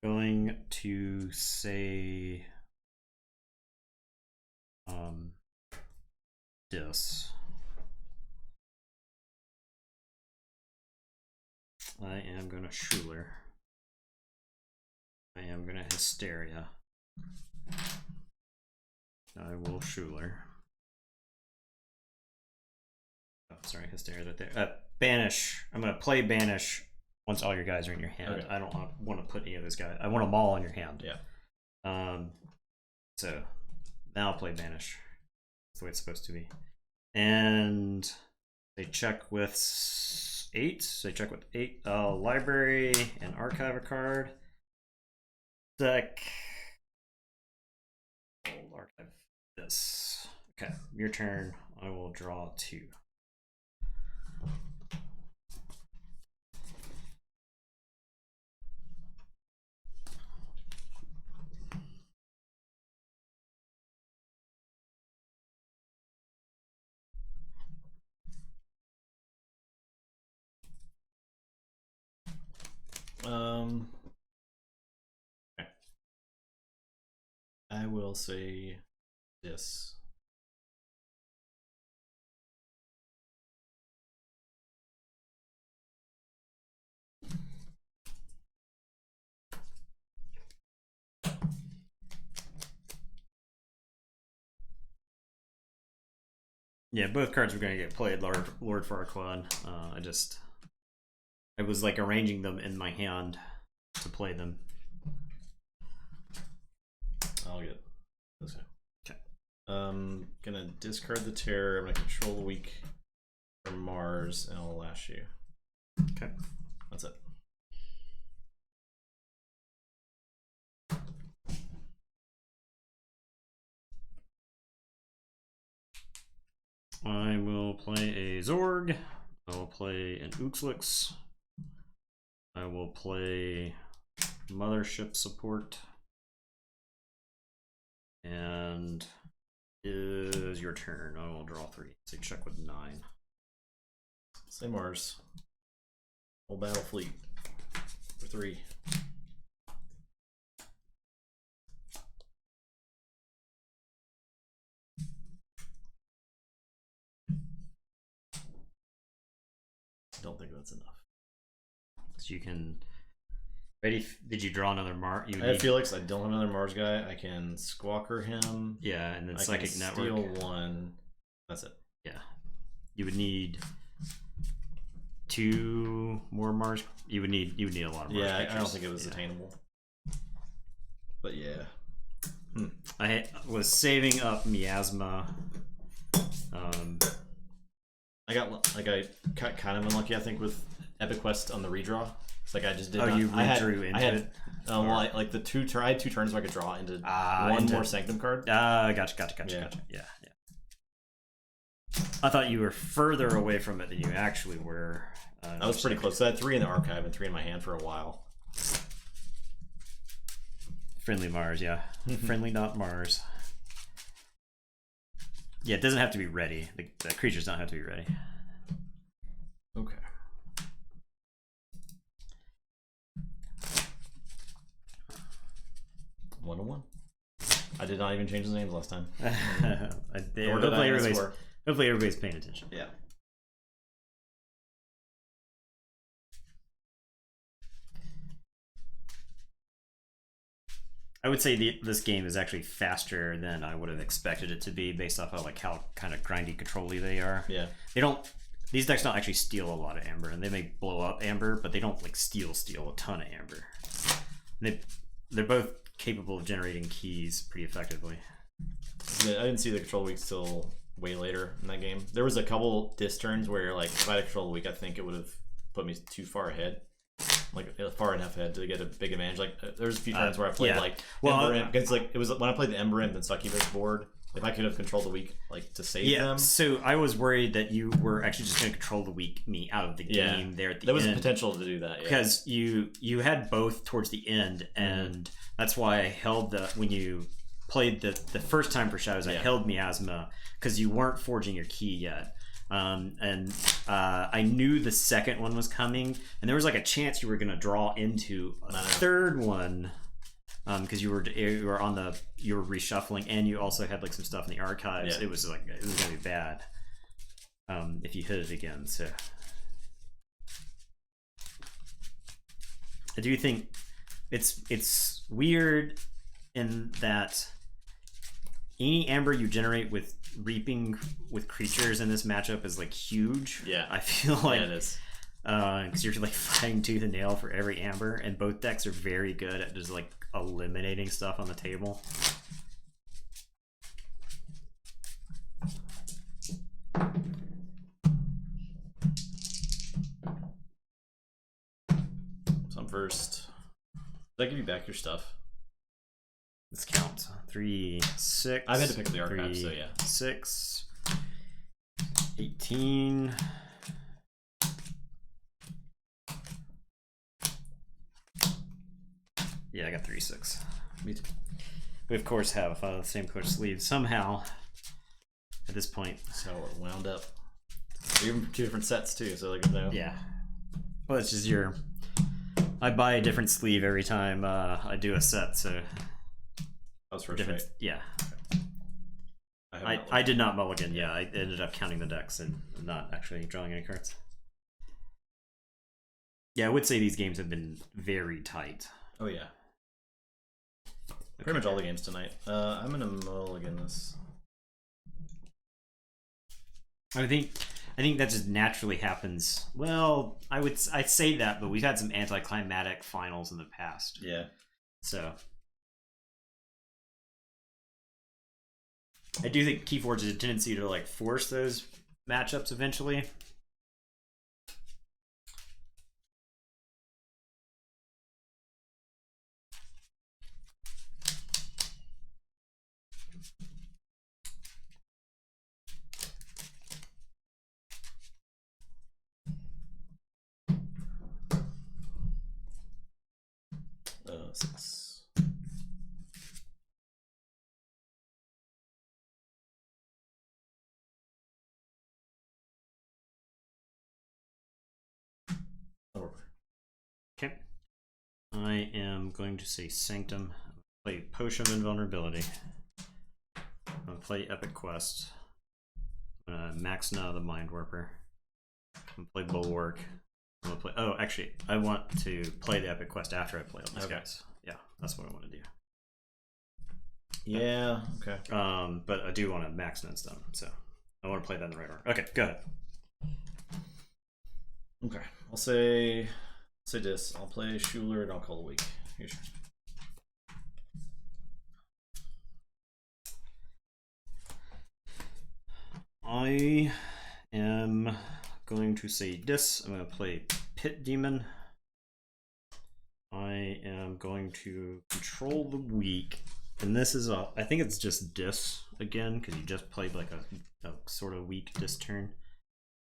going to say this. I am gonna Schuler. I am gonna Hysteria. I will Schuler. Oh, sorry, Hysteria's right there. Banish. I'm gonna play Banish once all your guys are in your hand. Okay. I don't want to put any of those guys. I want them all in your hand. Yeah. So now I'll play Banish. That's the way it's supposed to be. And they check with 8. They check with 8. Library and archive a card. Deck. I'll archive this. Okay, your turn. I will draw 2. Okay. I will say this. Yeah, both cards were going to get played, Lord Farquaad. I was like arranging them in my hand to play them. I'll get this guy. Okay. Gonna discard the terror. I'm gonna control the weak from Mars, and I'll lash you. Okay. That's it. I will play a Zorg. I will play an Uxlix. I will play Mothership Support. And is your turn. I will draw 3. So check with 9. Say Mars. Whole battle fleet for 3. Don't think that's enough. So you can. Ready? Did you draw another Mars? I have Felix. I don't have another Mars guy. I can Squawker him. Yeah, and then Psychic Network. Steal 1. That's it. Yeah, you would need 2 more Mars. You would need a lot of Mars. Yeah, I don't think it was attainable. But yeah, I was saving up Miasma. I got kind of unlucky, I think, with Epic Quest on the redraw. It's like I just did. Oh, you redrew into it. Well, I had 2 turns where I could draw into one more Sanctum card. Gotcha. Yeah. I thought you were further away from it than you actually were. I was pretty close. So I had 3 in the archive and 3 in my hand for a while. Friendly Mars, yeah. Friendly not Mars. Yeah, it doesn't have to be ready. The creatures don't have to be ready. Okay. One. I did not even change his names last time. Hopefully everybody's paying attention. Yeah. I would say this game is actually faster than I would have expected it to be, based off of like how kind of grindy, control-y they are. Yeah. They don't. these decks don't actually steal a lot of amber, and they may blow up amber, but they don't like steal a ton of amber. They're both capable of generating keys pretty effectively. I didn't see the control week till way later in that game. There was a couple dis turns where like if I had a control week, I think it would have put me too far ahead, like far enough ahead to get a big advantage. Like there's a few times where I played Ember Imp, because like it was when I played the Ember Imp and Succubus board. If I could have controlled the weak, like to save them. So I was worried that you were actually just going to control the weak me out of the game there at the end. There was potential to do that, because you had both towards the end, and that's why I held when you played the first time for Shadows, I held Miasma because you weren't forging your key yet. I knew the second one was coming, and there was like a chance you were going to draw into a third one. Because you were reshuffling, and you also had like some stuff in the archives. Yeah. It was gonna be bad if you hit it again. So I do think it's weird in that any amber you generate with reaping with creatures in this matchup is like huge. Yeah, I feel like it is. Because you're like fighting tooth and nail for every amber, and both decks are very good at just like eliminating stuff on the table. So I'm first. Did I give you back your stuff? Let's count. 3, 6. I've had to pick up the archive, so yeah. 6, 18. Yeah, I got 3, 6. Me too. We of course have the same coach sleeve somehow at this point. So it wound up. Even 2 different sets too, so like no. Yeah. Well, it's just I buy a different sleeve every time I do a set, so. I was first, right? Yeah. I did not mulligan. Yeah, I ended up counting the decks and not actually drawing any cards. Yeah, I would say these games have been very tight. Oh yeah. Pretty much all the games tonight. I'm gonna mulligan this. I think that just naturally happens. Well, I'd say that, but we've had some anticlimactic finals in the past. Yeah. So I do think Keyforge has a tendency to like force those matchups eventually. Okay. I am going to say Sanctum. Play Potion of Invulnerability. I'm going to play Epic Quest. I'm going to Maxna the Mind Warper. I'm going to play Bulwark. I'm going to play. Oh, actually, I want to play the Epic Quest after I play all these guys. Yeah, that's what I want to do. Yeah, okay. But I do want to Maxna and stuff, so I want to play that in the right order. Okay, go ahead. Okay, I'll say this. I'll play Schuler and I'll call the week. Here's your... I am going to say this. I'm going to play Pit Demon. I am going to control the weak. And this is I think it's just dis again, because you just played like a sort of weak dis turn.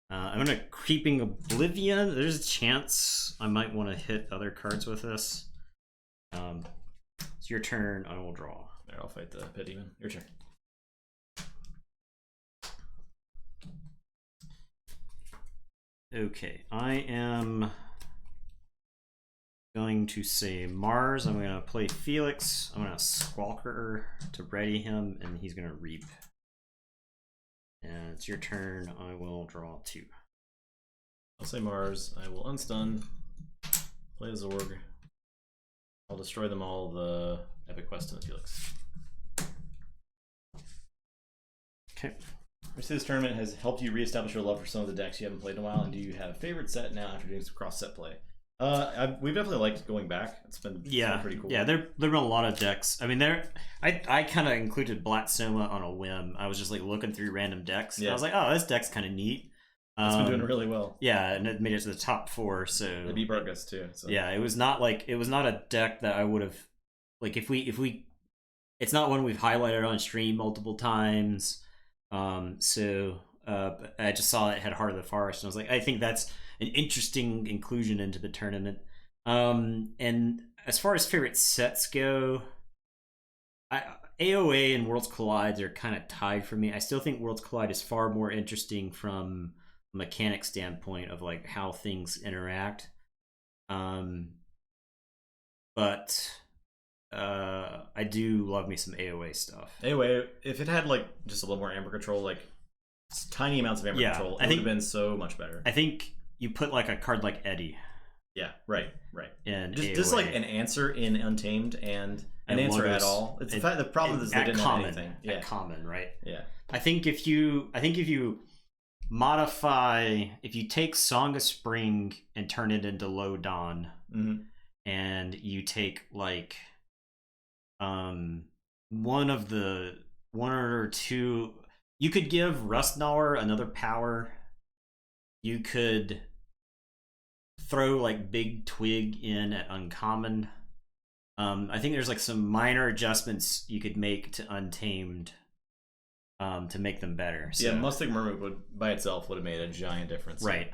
I'm going to Creeping Oblivion. There's a chance I might want to hit other cards with this. It's your turn. I will draw. There, I'll fight the Pit Demon. Your turn. Okay, I am going to say Mars. I'm going to play Felix. I'm going to Squawker to ready him, and he's going to Reap. And it's your turn. I will draw 2. I'll say Mars. I will unstun. Play a Zorg. I'll destroy them all. The Epic Quest and the Felix. Okay. We see this tournament has helped you reestablish your love for some of the decks you haven't played in a while, and do you have a favorite set now after doing some cross-set play? We've definitely liked going back. It's been pretty cool. Yeah, there've been a lot of decks. I mean, I kind of included Black Soma on a whim. I was just like looking through random decks. Yeah. I was like, oh, this deck's kind of neat. It's been doing really well. Yeah, and it made it to the top 4. So it beat Burgess too. So. Yeah, it was not a deck that I would have like if we. It's not one we've highlighted on stream multiple times. I just saw it had Heart of the Forest, and I was like, I think that's an interesting inclusion into the tournament. And as far as favorite sets go, AOA and Worlds Collide are kind of tied for me. I still think Worlds Collide is far more interesting from a mechanic standpoint of like how things interact. But I do love me some AOA stuff. AOA, if it had like just a little more Amber control, like tiny amounts of Amber control, it would have been so much better. I think you put like a card like Eddie. Yeah, right. And just like an answer in Untamed and an answer at all. It's the problem is they didn't have anything. Yeah, at common, right? Yeah. I think if you modify, if you take Song of Spring and turn it into Low Dawn, and you take like one or two, you could give Rustgnawer another power. You could throw like Big Twig in at uncommon. I think there's like some minor adjustments you could make to Untamed to make them better. So, yeah, Mustic Mermaid by itself would have made a giant difference. Right.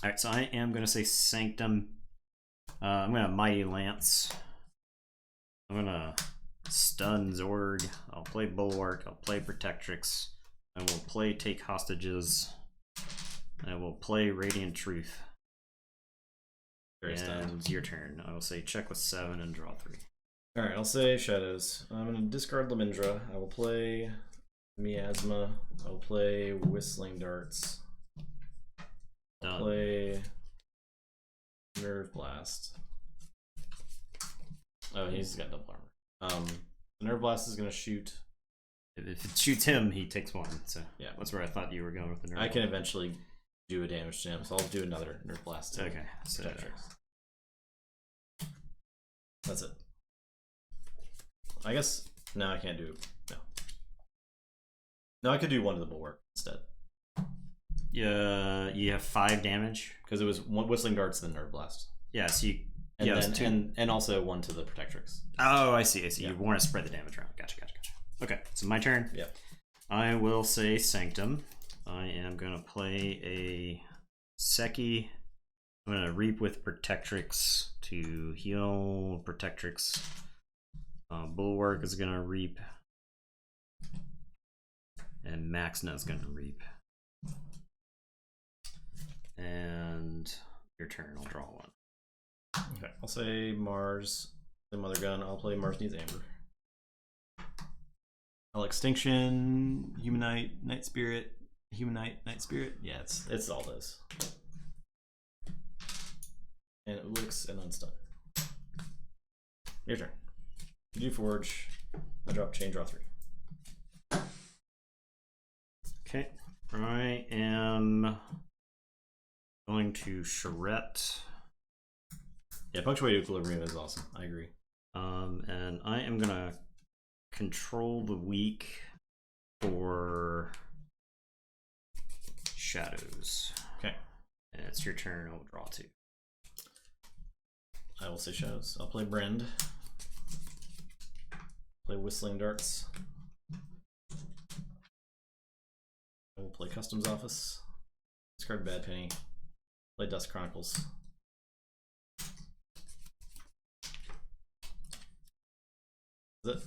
All right, so I am going to say Sanctum. I'm going to Mighty Lance. I'm going to stun Zorg. I'll play Bulwark. I'll play Protectrix. I will play Take Hostages. I will play Radiant Truth. And it's your turn. I will say check with 7 and draw 3. Alright, I'll say Shadows. I'm going to discard Lamindra. I will play Miasma. I'll play Whistling Darts. I'll play Nerve Blast. Oh, he's got double armor. Nerve Blast is going to shoot. If it shoots him, he takes 1. So yeah, that's where I thought you were going with the Nerve Blast. I can eventually do a damage to him, so I'll do another Nerve Blast. Okay, so that's it. I guess no, I can't do no. I could do 1 to the Bulwark instead. Yeah, you have 5 damage because it was 1 Whistling Darts, then Nerve Blast. Yeah, so you and also 1 to the Protectrix. Oh, I see. Yeah. You want to spread the damage around. Gotcha. Okay, so my turn. Yeah. I will say Sanctum. I am going to play a Seki. I'm going to Reap with Protectrix to heal Protectrix. Bulwark is going to Reap. And Maxna is going to Reap. And your turn. I'll draw 1. Okay, I'll say Mars. The Mother Gun. I'll play Mars Needs Amber. I'll Extinction, Humanite, Night Spirit, Humanite, Night Spirit. Yeah, it's all those. And Ulix and Unstun. Your turn. You do Forge. I drop Chain, draw 3. Okay. I am going to Charette. Yeah, Punctuated Equilibrium is awesome. I agree. And I am gonna Control the Weak for Shadows. Okay. And it's your turn. I'll draw 2. I will say Shadows. I'll play Brand. Play Whistling Darts. I will play Customs Office. Discard Bad Penny. Play Dust Chronicles. Is it?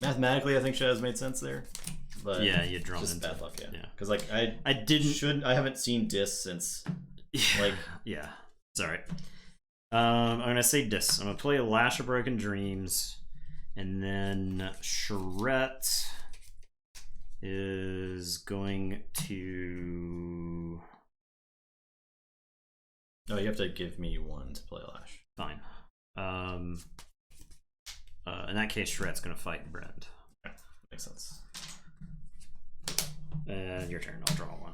Mathematically, I think Shadows made sense there, but yeah, you drawn just into bad luck. Yeah, because like I haven't seen Dis since like yeah, it's all right. I'm gonna say Dis. I'm gonna play Lash of Broken Dreams, and then Charette is going to. Oh, you have to give me 1 to play Lash. Fine. In that case, Shred's gonna fight Brand. Okay. Makes sense. And your turn. I'll draw one.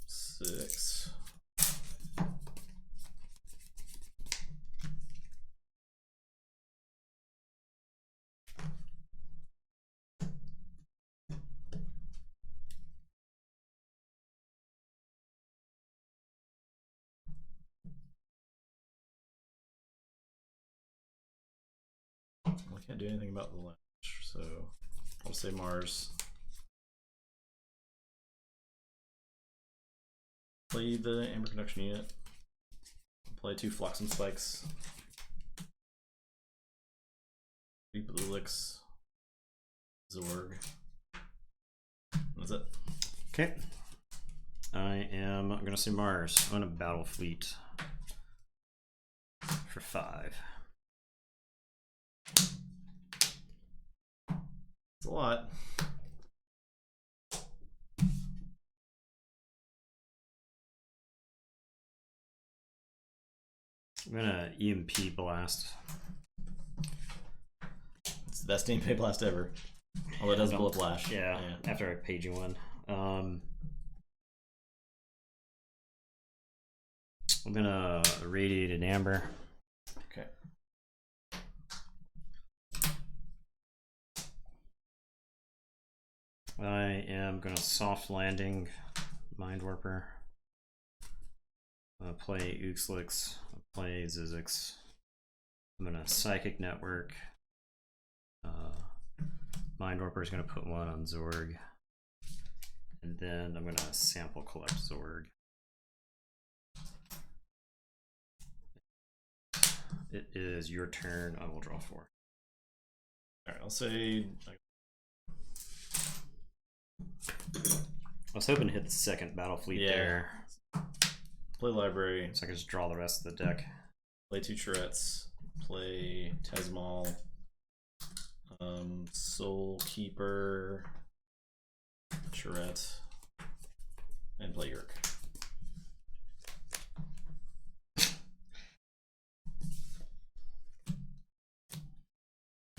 6. I can't do anything about the lash, so I'll say Mars. Play the Amber Conduction unit. Play 2 Flotsam Spikes. 3 Blue Licks. Zorg. That's it. Okay. I am gonna say Mars. I'm gonna Battle Fleet for 5. It's a lot. I'm gonna EMP Blast. It's the best EMP Blast ever. Although it does Bullet Flash. Yeah, after I paid you one. I'm gonna Radiate an Amber. Okay. I am gonna Soft Landing Mind Warper. I'm gonna play Uxlix. I'll play Zizix. I'm gonna Psychic Network. Mind Warper is gonna put one on Zorg. And then I'm gonna Sample Collect Zorg. It is your turn. I will draw 4. Alright, I'll say. I was hoping to hit the second Battle Fleet there. Play Library. So I can just draw the rest of the deck. Play 2 Tourettes. Play Tesmal. Soul Keeper. Tourette. And play Yerk.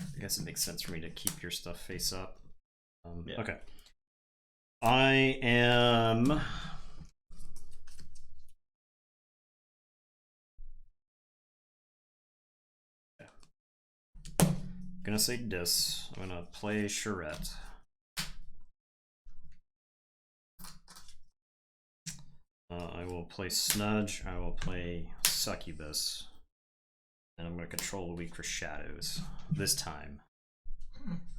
I guess it makes sense for me to keep your stuff face up. Yeah. Okay. I am gonna say Dis. I'm gonna play Charette. I will play Snudge. I will play Succubus. And I'm gonna control a weak for Shadows this time.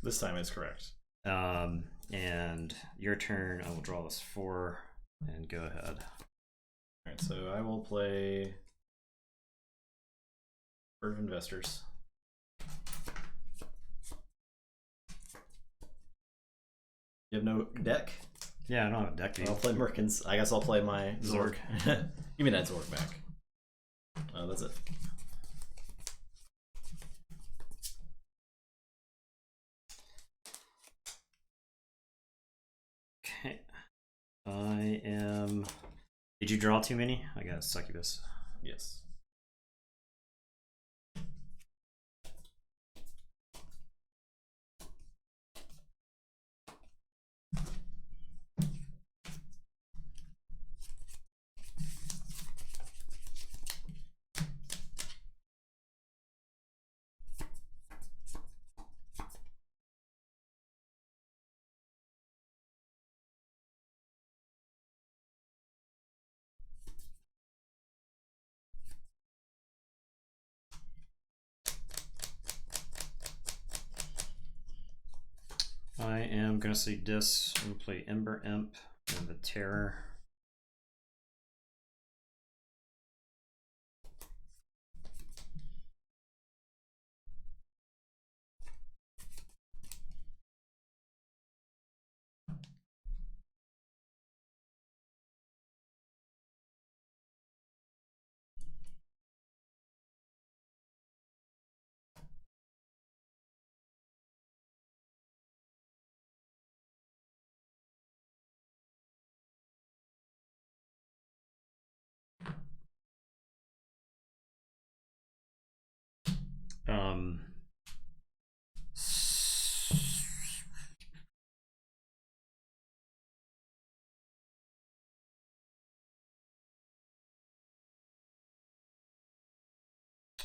This time is correct. And your turn. I will draw this 4 and go ahead. Alright, so I will play Herd of Investors. You have no deck? Yeah, I don't have a deck. I'll play Merkins. I guess I'll play my Zorg. Give me that Zorg back. Oh, that's it. Okay. I am. Did you draw too many? I got Succubus. Yes. I am gonna say Dis. I'm gonna play Ember Imp and the Terror. Um,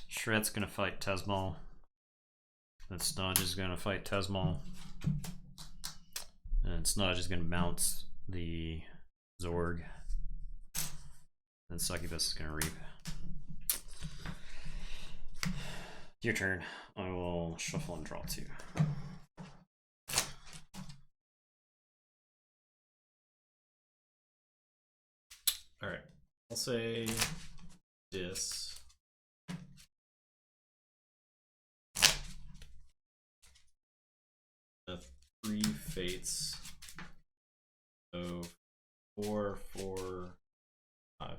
Shred's gonna fight Tesmal. And Snudge is gonna fight Tesmal. And Snudge is gonna mount the Zorg. And Succubus is gonna reap. Your turn. I will shuffle and draw 2. Alright. I'll say this. The 3 fates. So 4, 4, 5.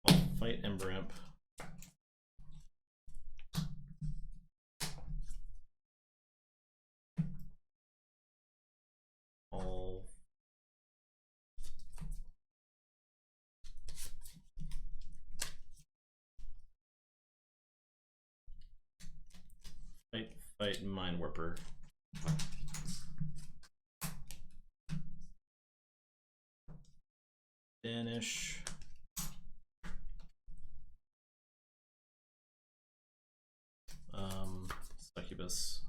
I'll fight Ember Imp. I'll fight Mind Warper. Banish. Succubus.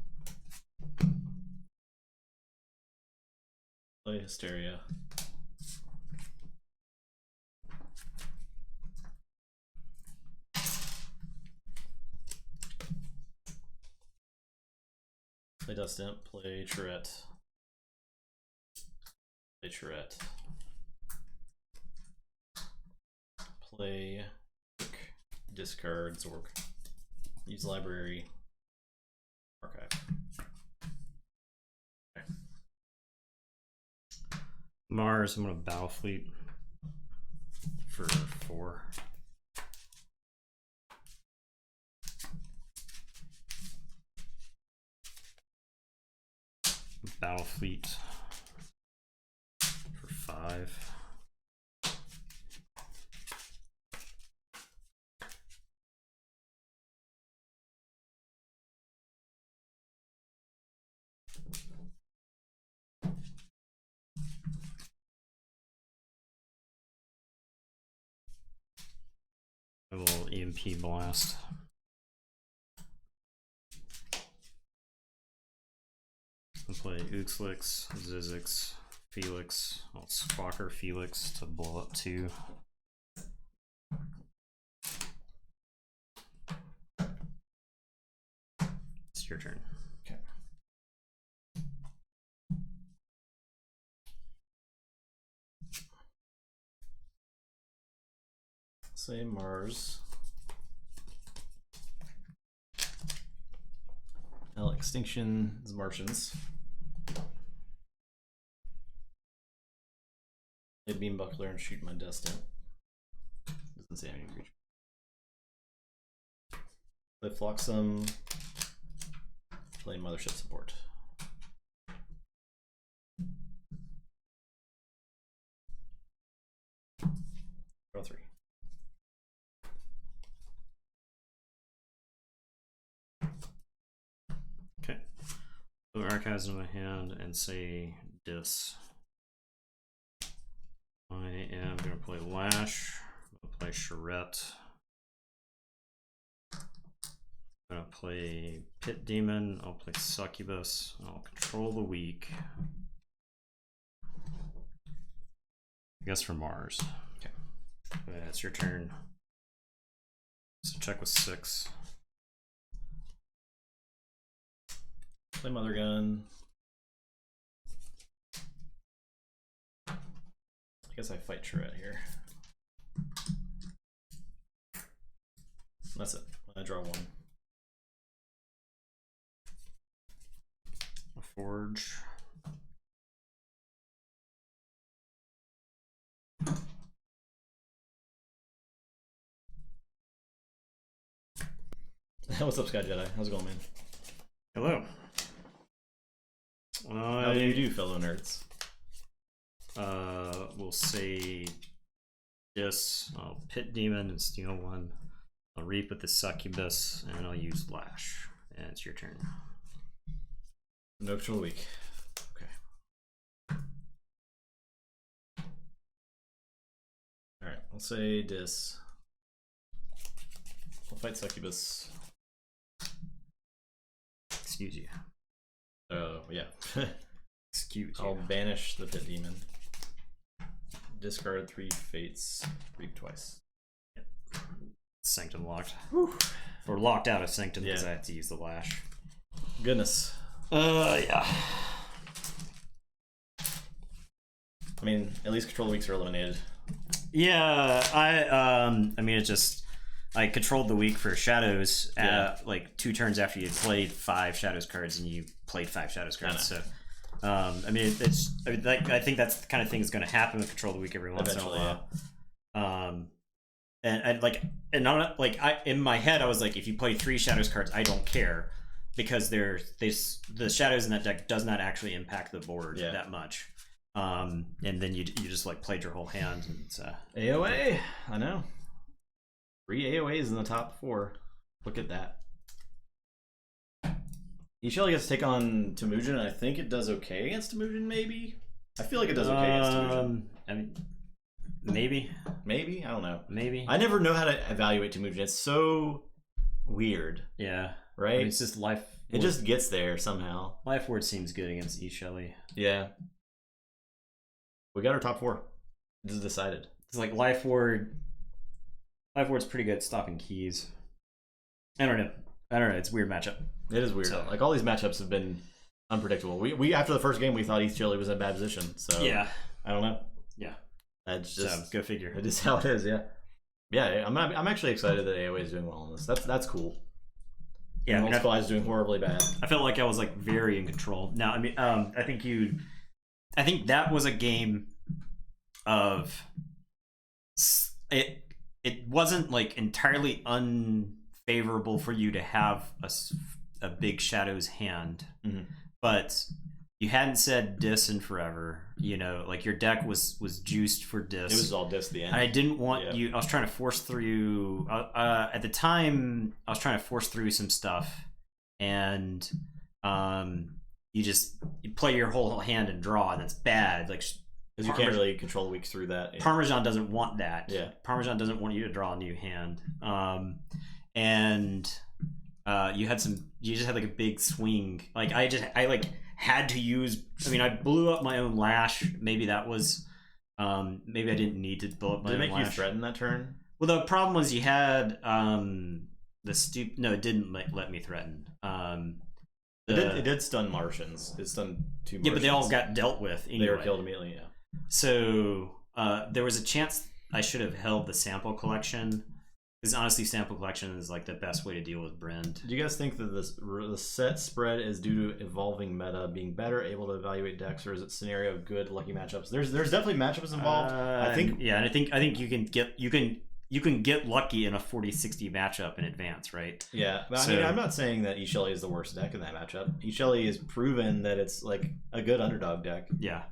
Play Hysteria. Play Dust Imp, play Tourette. Play Tourette. Play discard Zorg. Use library. Archive. Okay. Mars, I'm gonna Battlefleet for 4. Battlefleet for 5. A little EMP blast. I'll play Uxlix, Zizix, Felix. I'll Squawker Felix to blow up 2. It's your turn. Okay. Say Mars. Now Extinction is Martians. Play Beam Buckler and shoot my Dust Imp. Doesn't say any creature. Play Flotsam. Play Mothership Support. Draw 3. Okay. Put Archives in my hand and say Dis. I am going to play Lash. I'll play Charette. I'm going to play Pit Demon. I'll play Succubus. I'll control the weak. I guess for Mars. Okay. Yeah, it's your turn. So check with 6. Play Mother Gun. I guess I fight Tourette here. That's it. I draw 1. A Forge. What's up, Sky Jedi? How's it going, man? Hello. How do you do, fellow nerds? We'll say this. I'll Pit Demon and steal one. I'll Reap with the Succubus, and I'll use Lash. And it's your turn. No control of the week. Okay. Alright, I'll say Dis. I'll fight Succubus. Excuse you. Oh, yeah. Excuse you. I'll banish the Pit Demon. Discard 3 Fates. Reap twice. Yep. Sanctum locked. Whew. Or locked out of Sanctum because I have to use the Lash. Goodness. Yeah. I mean, at least control weeks are eliminated. Yeah, I mean, it just, I controlled the week for Shadows like 2 turns after you played 5 Shadows cards and you played 5 Shadows cards. So, I mean, I think that's the kind of thing that's going to happen with Control the Week every once in a while. Yeah. And I'm like, in my head, I was like, if you play 3 Shadows cards, I don't care, because the Shadows in that deck does not actually impact the board that much. And then you just like played your whole hand. And it's, AOA, I know. 3 AOAs in the top 4. Look at that. Ishali gets to take on Temujin, and I think it does okay against Temujin, maybe? I feel like it does okay against Temujin. I mean, maybe. Maybe? I don't know. Maybe. I never know how to evaluate Temujin. It's so weird. Yeah. Right? I mean, it's just life. It just gets there somehow. Life Ward seems good against Ishali. Yeah. We got our top 4. This is decided. It's like Life Ward's pretty good at stopping keys. I don't know. It's a weird matchup. It is weird. So, like, all these matchups have been unpredictable. We after the first game, we thought East Chile was in a bad position. So yeah, I don't know. Yeah, that's just go figure. It is how it is. Yeah, yeah. I'm actually excited that AOA is doing well on this. That's cool. Yeah, I mean, Multiple is doing horribly bad. I felt like I was like very in control. Now, I mean, I think that was a game of it. It wasn't like entirely unfavorable for you to have a big Shadows hand, but you hadn't said Dis in forever. You know, like your deck was juiced for Dis. It was all Dis at the end. I didn't want you. I was trying to force through. At the time, I was trying to force through some stuff, and you play your whole hand and draw, and that's bad. Like, because you can't really control the weeks through that. Yeah. Parmesan doesn't want that. Yeah. Parmesan doesn't want you to draw a new hand. And you just had like a big swing. Like I had to use. I mean, I blew up my own Lash. Maybe that was. Maybe I didn't need to blow up my own Lash. Did it make you threaten that turn? Well, the problem was you had No, it didn't let me threaten. It did stun Martians. It stunned 2 Martians. Yeah, but they all got dealt with anyway. They were killed immediately. Yeah. So there was a chance I should have held the sample collection, because honestly, sample collection is like the best way to deal with Brend. Do you guys think that the set spread is due to evolving meta being better able to evaluate decks, or is it scenario of good lucky matchups? There's definitely matchups involved. I think you can get lucky in a 40-60 matchup in advance, right? Yeah, but I mean, I'm not saying that Ishali is the worst deck in that matchup. Ishali has proven that it's like a good underdog deck. Yeah.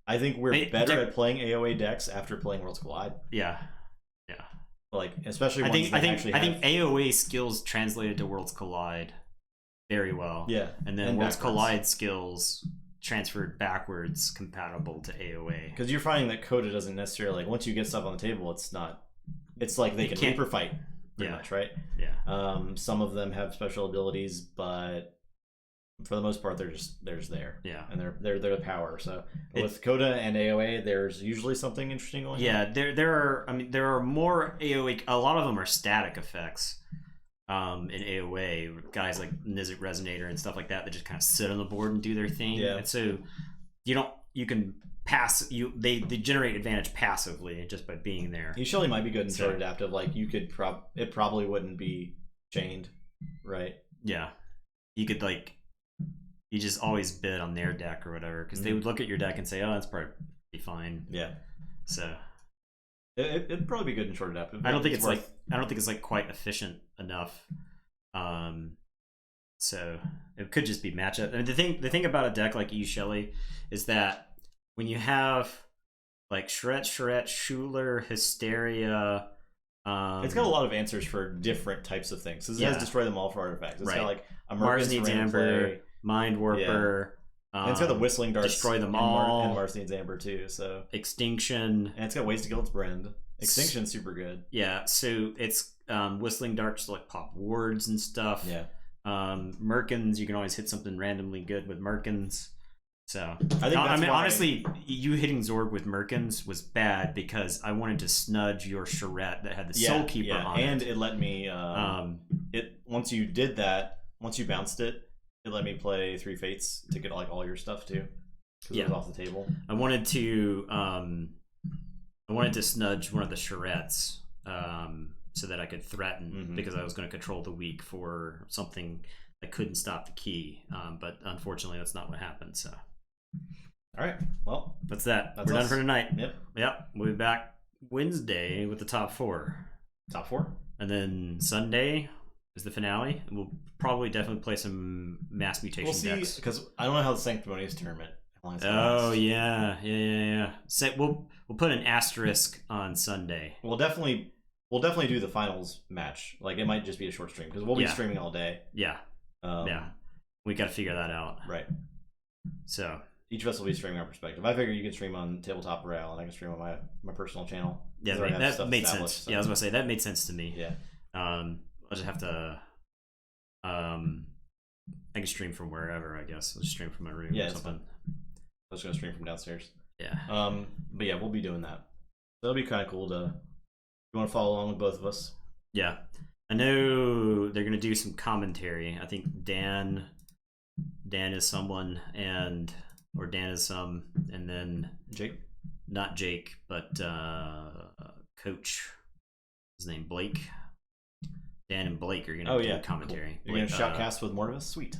I think we're better at playing AOA decks after playing Worlds Collide. Yeah. Like, especially I think AOA skills translated to Worlds Collide very well. Yeah. And then Worlds Collide skills transferred backwards compatible to AOA. Because you're finding that Coda doesn't necessarily, like, once you get stuff on the table, it's like they can Reaper fight pretty much, right? Yeah. Some of them have special abilities, but for the most part, they're there. Yeah. And they're the power. So with Coda and AOA, there's usually something interesting going on. Yeah, there are more AOA. A lot of them are static effects. In AOA, guys like Nizik Resonator and stuff like that just kind of sit on the board and do their thing. Yeah. And so they generate advantage passively just by being there. Ishali might be good in short adaptive. Like, you could it probably wouldn't be chained, right? Yeah. You could you just always bid on their deck or whatever, because they would look at your deck and say, "Oh, that's probably fine." Yeah. So it'd probably be good in short adaptive. I don't think it's quite efficient enough So it could just be matchup. And the thing about a deck like E Shelley is that when you have like Charette, Schuler, Hysteria. It's got a lot of answers for different types of things. So it has destroy them all for artifacts. It's got like a Mars Needs Amber, Mind Warper. And it's got the Whistling Darts. Destroy them all. And Mars Needs Amber too. So Extinction. And it's got Ways to Kill Its Brand. Extinction's super good. Yeah, so it's Whistling Darts to like pop wards and stuff. Yeah. Merkins, you can always hit something randomly good with Merkins. So I think honestly, you hitting Zorg with Merkins was bad because I wanted to snudge your Charette that had the Soul Keeper on it. And it let me once you did that, once you bounced it, it let me play 3 Fates to get like all your stuff too. Because it was off the table. I wanted to snudge one of the Charettes so that I could threaten because I was going to control the weak for something that couldn't stop the key. But unfortunately, that's not what happened. So. All right. Well, that's that. We're done for tonight. Yep. We'll be back Wednesday with the top 4. Top 4. And then Sunday is the finale. We'll probably definitely play some Mass Mutation decks. Because I don't know how the Sanctimonious tournament. Oh yeah. We'll put an asterisk on Sunday. We'll definitely do the finals match. Like it might just be a short stream because we'll be streaming all day. Yeah. We got to figure that out. Right. So each of us will be streaming our perspective. I figure you can stream on Tabletop Royale and I can stream on my personal channel. Yeah, that made sense. So. Yeah, I was gonna say that made sense to me. Yeah. I'll just have to. I can stream from wherever. I guess I'll just stream from my room. Yeah, or something. I was gonna stream from downstairs. Yeah. But yeah, we'll be doing that. So it'll be kind of cool to. You want to follow along with both of us? Yeah. I know they're gonna do some commentary. I think Dan is someone, or Dan is some, and then Jake. Not Jake, but Coach. His name Blake. Dan and Blake are gonna do commentary. Cool. You're gonna shoutcast with Mortimus? Sweet.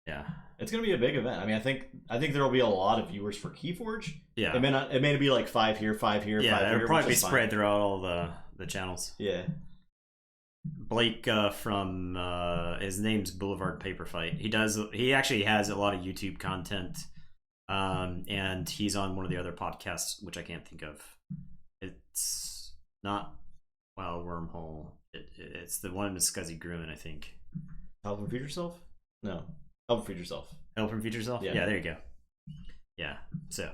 Yeah. It's gonna be a big event. I mean, I think there will be a lot of viewers for Keyforge. Yeah. It may be like 5 here, 5 here, 5 here. It'll probably be spread throughout all the channels. Yeah. Blake from his name's Boulevard Paper Fight. He actually has a lot of YouTube content. And he's on one of the other podcasts, which I can't think of. It's not Wormhole. It's the one with Scuzzy Gruen, I think. Help from Future Self? No. Help from Future Self. Help from Future Self? Yeah, there you go. Yeah. So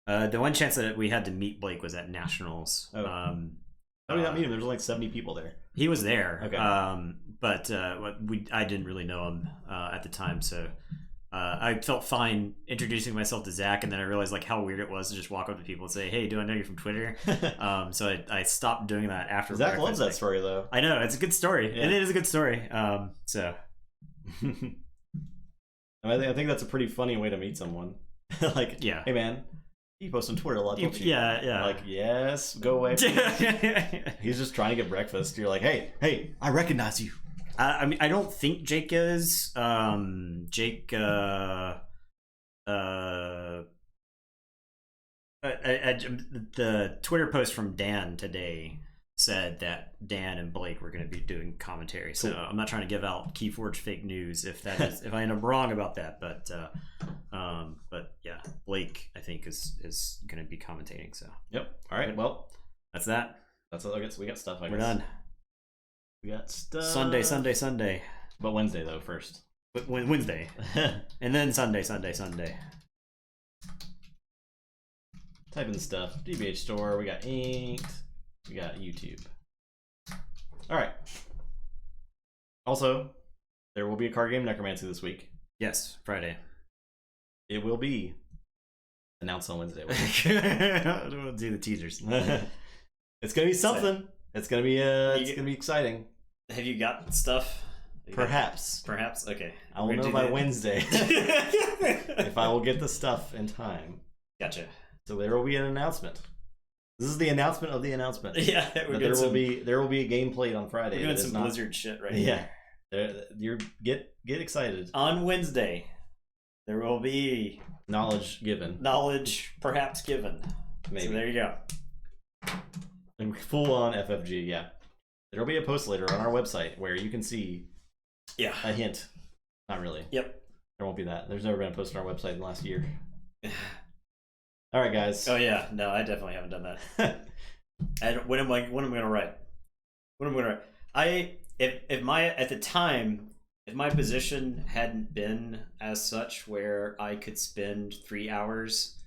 the one chance that we had to meet Blake was at Nationals. Oh. How did we not meet him? There's like 70 people there. He was there. Okay. But I didn't really know him at the time, so I felt fine introducing myself to Zach, and then I realized like how weird it was to just walk up to people and say, "Hey, do I know you from Twitter?" So I stopped doing that after. Zach loves that story, though. I know, it's a good story. Yeah. It is a good story. So I think that's a pretty funny way to meet someone. Like, hey man, you post on Twitter a lot, don't you? Yeah. Like, yes, go away. He's just trying to get breakfast. You're like, hey, I recognize you. I mean, I don't think Jake is. Jake. The Twitter post from Dan today said that Dan and Blake were going to be doing commentary. So I'm not trying to give out Keyforge fake news if I end up wrong about that. But yeah, Blake I think is going to be commentating. So yep. All right. Well, that's that. That's all I guess. We got stuff. We're done. We got stuff. Sunday. But Wednesday though first. But Wednesday, and then Sunday. Type in stuff. DBH store. We got Inked. We got YouTube. All right. Also, there will be a card game Necromancy this week. Yes, Friday. It will be announced on Wednesday. We'll do the teasers. It's gonna be something. It's gonna be exciting. Have you got stuff? Perhaps. Okay. I will know by Wednesday if I will get the stuff in time. Gotcha. So there will be an announcement. This is the announcement of the announcement. Yeah, there will be a game played on Friday. We're doing some Blizzard shit right here. Yeah. Get excited. On Wednesday, there will be knowledge given. Knowledge perhaps given. Maybe. So there you go. And full on FFG, yeah. There'll be a post later on our website where you can see a hint. Not really. Yep. There won't be that. There's never been a post on our website in the last year. All right, guys. Oh yeah, no, I definitely haven't done that. And when am I gonna write? If my position hadn't been as such where I could spend 3 hours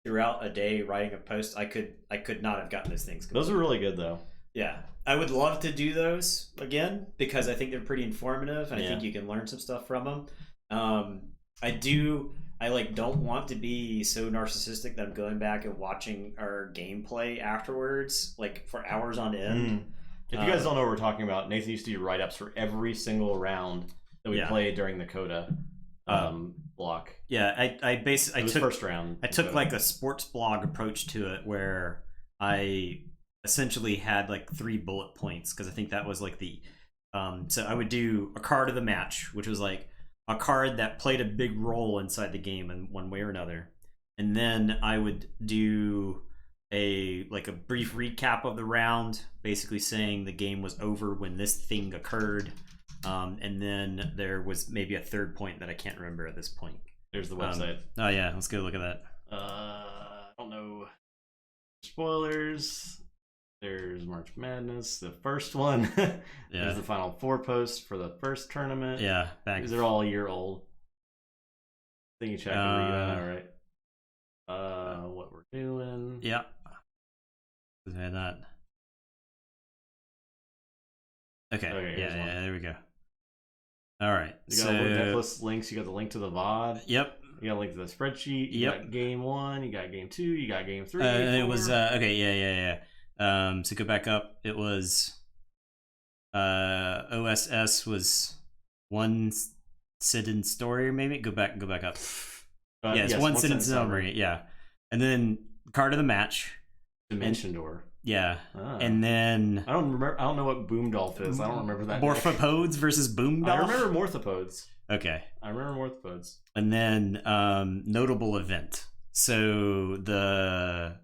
throughout a day writing a post, I could not have gotten those things completed. Those are really good though. Yeah, I would love to do those again because I think they're pretty informative and I think you can learn some stuff from them. I don't want to be so narcissistic that I'm going back and watching our gameplay afterwards, like for hours on end. If you guys don't know what we're talking about, Nathan used to do write-ups for every single round that we played during the Coda block. Yeah, I took first round. I took like a sports blog approach to it where I essentially had like 3 bullet points because I think that was like the so I would do a card of the match, which was like a card that played a big role inside the game in one way or another, and then I would do a brief recap of the round, basically saying the game was over when this thing occurred, and then there was maybe a third point that I can't remember at this point. There's the website. Oh yeah, let's go look at that. I don't know. Spoilers. There's March Madness, the first one. There's the Final Four post for the first tournament. Yeah, these are all a year old. I think you check it. All right. What we're doing. Yeah. Say that. Okay. Yeah. There we go. All right. You got necklace links. You got the link to the VOD. Yep. You got a link to the spreadsheet. You got game 1. You got game 2. You got game 3. It was okay. Yeah. So go back up. It was OSS was one sentence story, maybe. Go back up. Yes, one sentence summary. Yeah, and then card of the match. Dimension Door. Yeah, and then I don't know what Boomdolph is. I don't remember that. Morphopodes versus Boomdolph. I remember Morphopodes. Okay, I remember Morphopodes. And then notable event. So the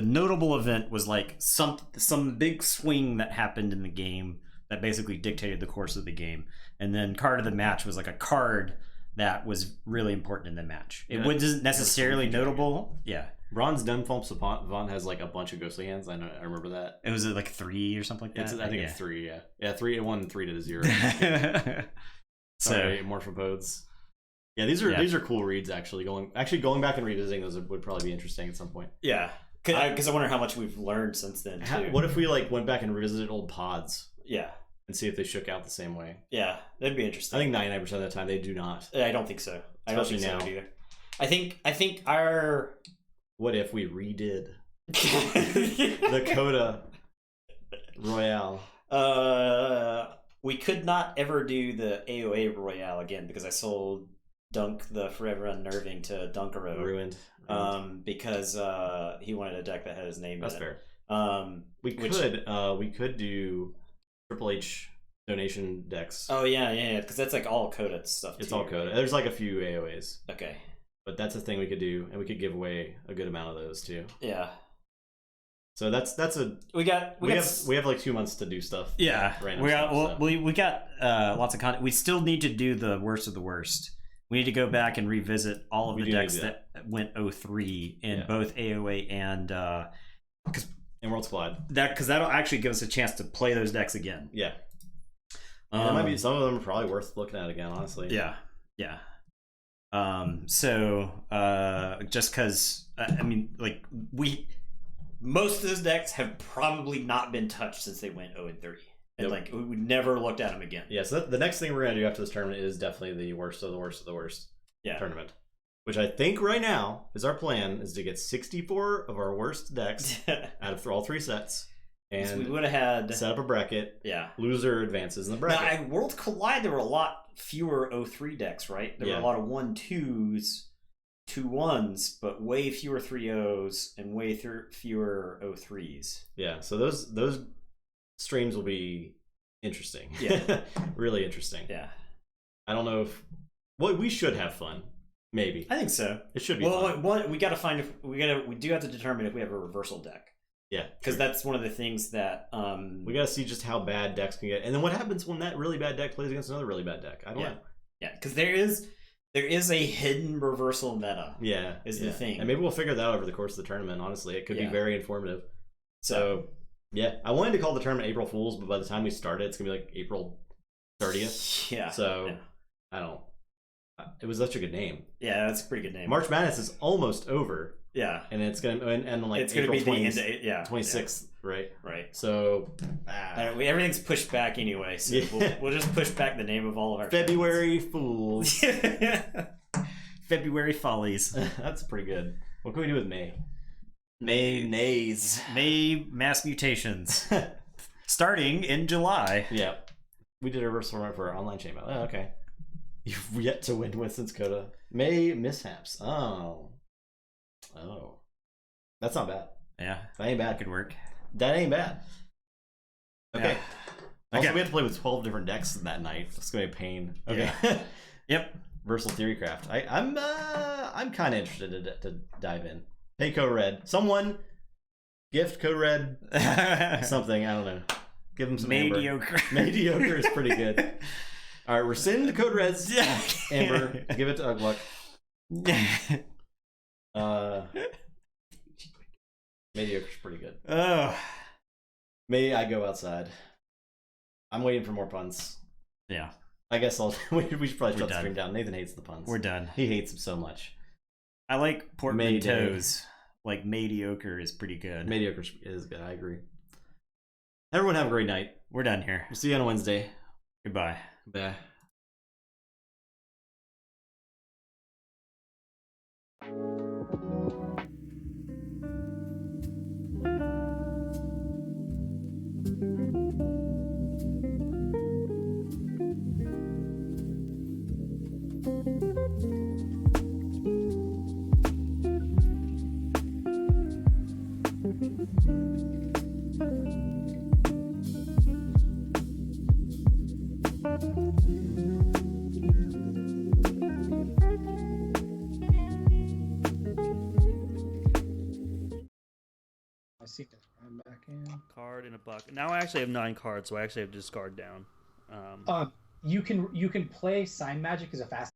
notable event was like some big swing that happened in the game that basically dictated the course of the game. And then card of the match was like a card that was really important in the match. It wasn't necessarily notable. Yeah. Bronze Denfalp Savant has like a bunch of ghostly hands. I remember that. It was like 3 or something like that. I think it's 3. Yeah, 3 and 1, 3 to 0. So Morphopodes. Yeah, these are cool reads. Actually, going back and revisiting those would probably be interesting at some point. Yeah, because I wonder how much we've learned since then. Too. What if we went back and revisited old pods? Yeah, and see if they shook out the same way. Yeah, that'd be interesting. I think 99% of the time they do not. I don't think so. Especially I don't think now. So either. I think our. What if we redid the Coda Royale? We could not ever do the AOA Royale again because I sold Dunk the Forever Unnerving to Dunkaro. Ruined. Because he wanted a deck that had his name That's in fair. it. We could do Triple H donation decks. Oh yeah, because that's like all Coda stuff. It's too, all Coda. Right? There's like a few AOAs. Okay. But that's a thing we could do, and we could give away a good amount of those too. Yeah. So that's a we have like 2 months to do stuff. Yeah. We got lots of content. We still need to do the worst of the worst. We need to go back and revisit all of the decks that went 03 in both AOA and World Squad. Because that'll actually give us a chance to play those decks again. Yeah. There might be some of them are probably worth looking at again, honestly. Yeah. Just because most of those decks have probably not been touched since they went 0-3, and we never looked at them again. Yeah, so the next thing we're gonna do after this tournament is definitely the worst of the worst of the worst tournament, which I think right now is our plan is to get 64 of our worst decks out of all 3 sets. And so we would have had set up a bracket. Yeah. Loser advances in the bracket. Now, at World Collide, there were a lot fewer 0-3 decks, right? There were a lot of 1-2s, 2-1s, but way fewer 3-0s and way fewer 0-3s. Yeah, so those streams will be interesting. Yeah. Really interesting. Yeah. I don't know if... Well, we should have fun. Maybe. I think so. It should be fun. Well, we got to find... We do have to determine if we have a reversal deck. Yeah, because that's one of the things that we gotta see just how bad decks can get, and then what happens when that really bad deck plays against another really bad deck. I don't know. Yeah, because there is a hidden reversal meta. Yeah, is the thing, and maybe we'll figure that out over the course of the tournament. Honestly, it could be very informative. So yeah, I wanted to call the tournament April Fools, but by the time we start it, it's gonna be like April 30th. Yeah. So I don't. It was such a good name. Yeah, that's a pretty good name. March Madness is almost over. Yeah, and it's gonna end like it's April gonna be 20th, the end of 26th, right? Right. So everything's pushed back anyway, so we'll just push back the name of all of our February Fools. February Follies. That's pretty good. What can we do with May? May Nays. May Mass Mutations. Starting in July. Yeah. We did a reversal run for our online chain. Oh, okay. You've yet to win Winston's Coda. May Mishaps. Oh. That's not bad. Yeah. That ain't bad. That could work. That ain't bad. Okay. Yeah. Also, we had to play with 12 different decks that night. It's gonna be a pain. Okay. Yeah. Yep. Versal Theorycraft. I'm kind of interested to dive in. Hey, Code Red. Someone gift Code Red something. I don't know. Give him some mediocre. Amber. Mediocre is pretty good. All right, rescind Code Red's Amber. Give it to Ugluck. Mediocre's pretty good. May I go outside? I'm waiting for more puns. Yeah. I guess we should probably shut the stream down. Nathan hates the puns. We're done. He hates them so much. I like portmanteaus. Like mediocre is pretty good. Mediocre is good. I agree. Everyone have a great night. We're done here. We'll see you on Wednesday. Goodbye. Bye. I see that. I'm back in. Card in a bucket. Now I actually have 9 cards, so I actually have to discard down. You can play Sign Magic as a fast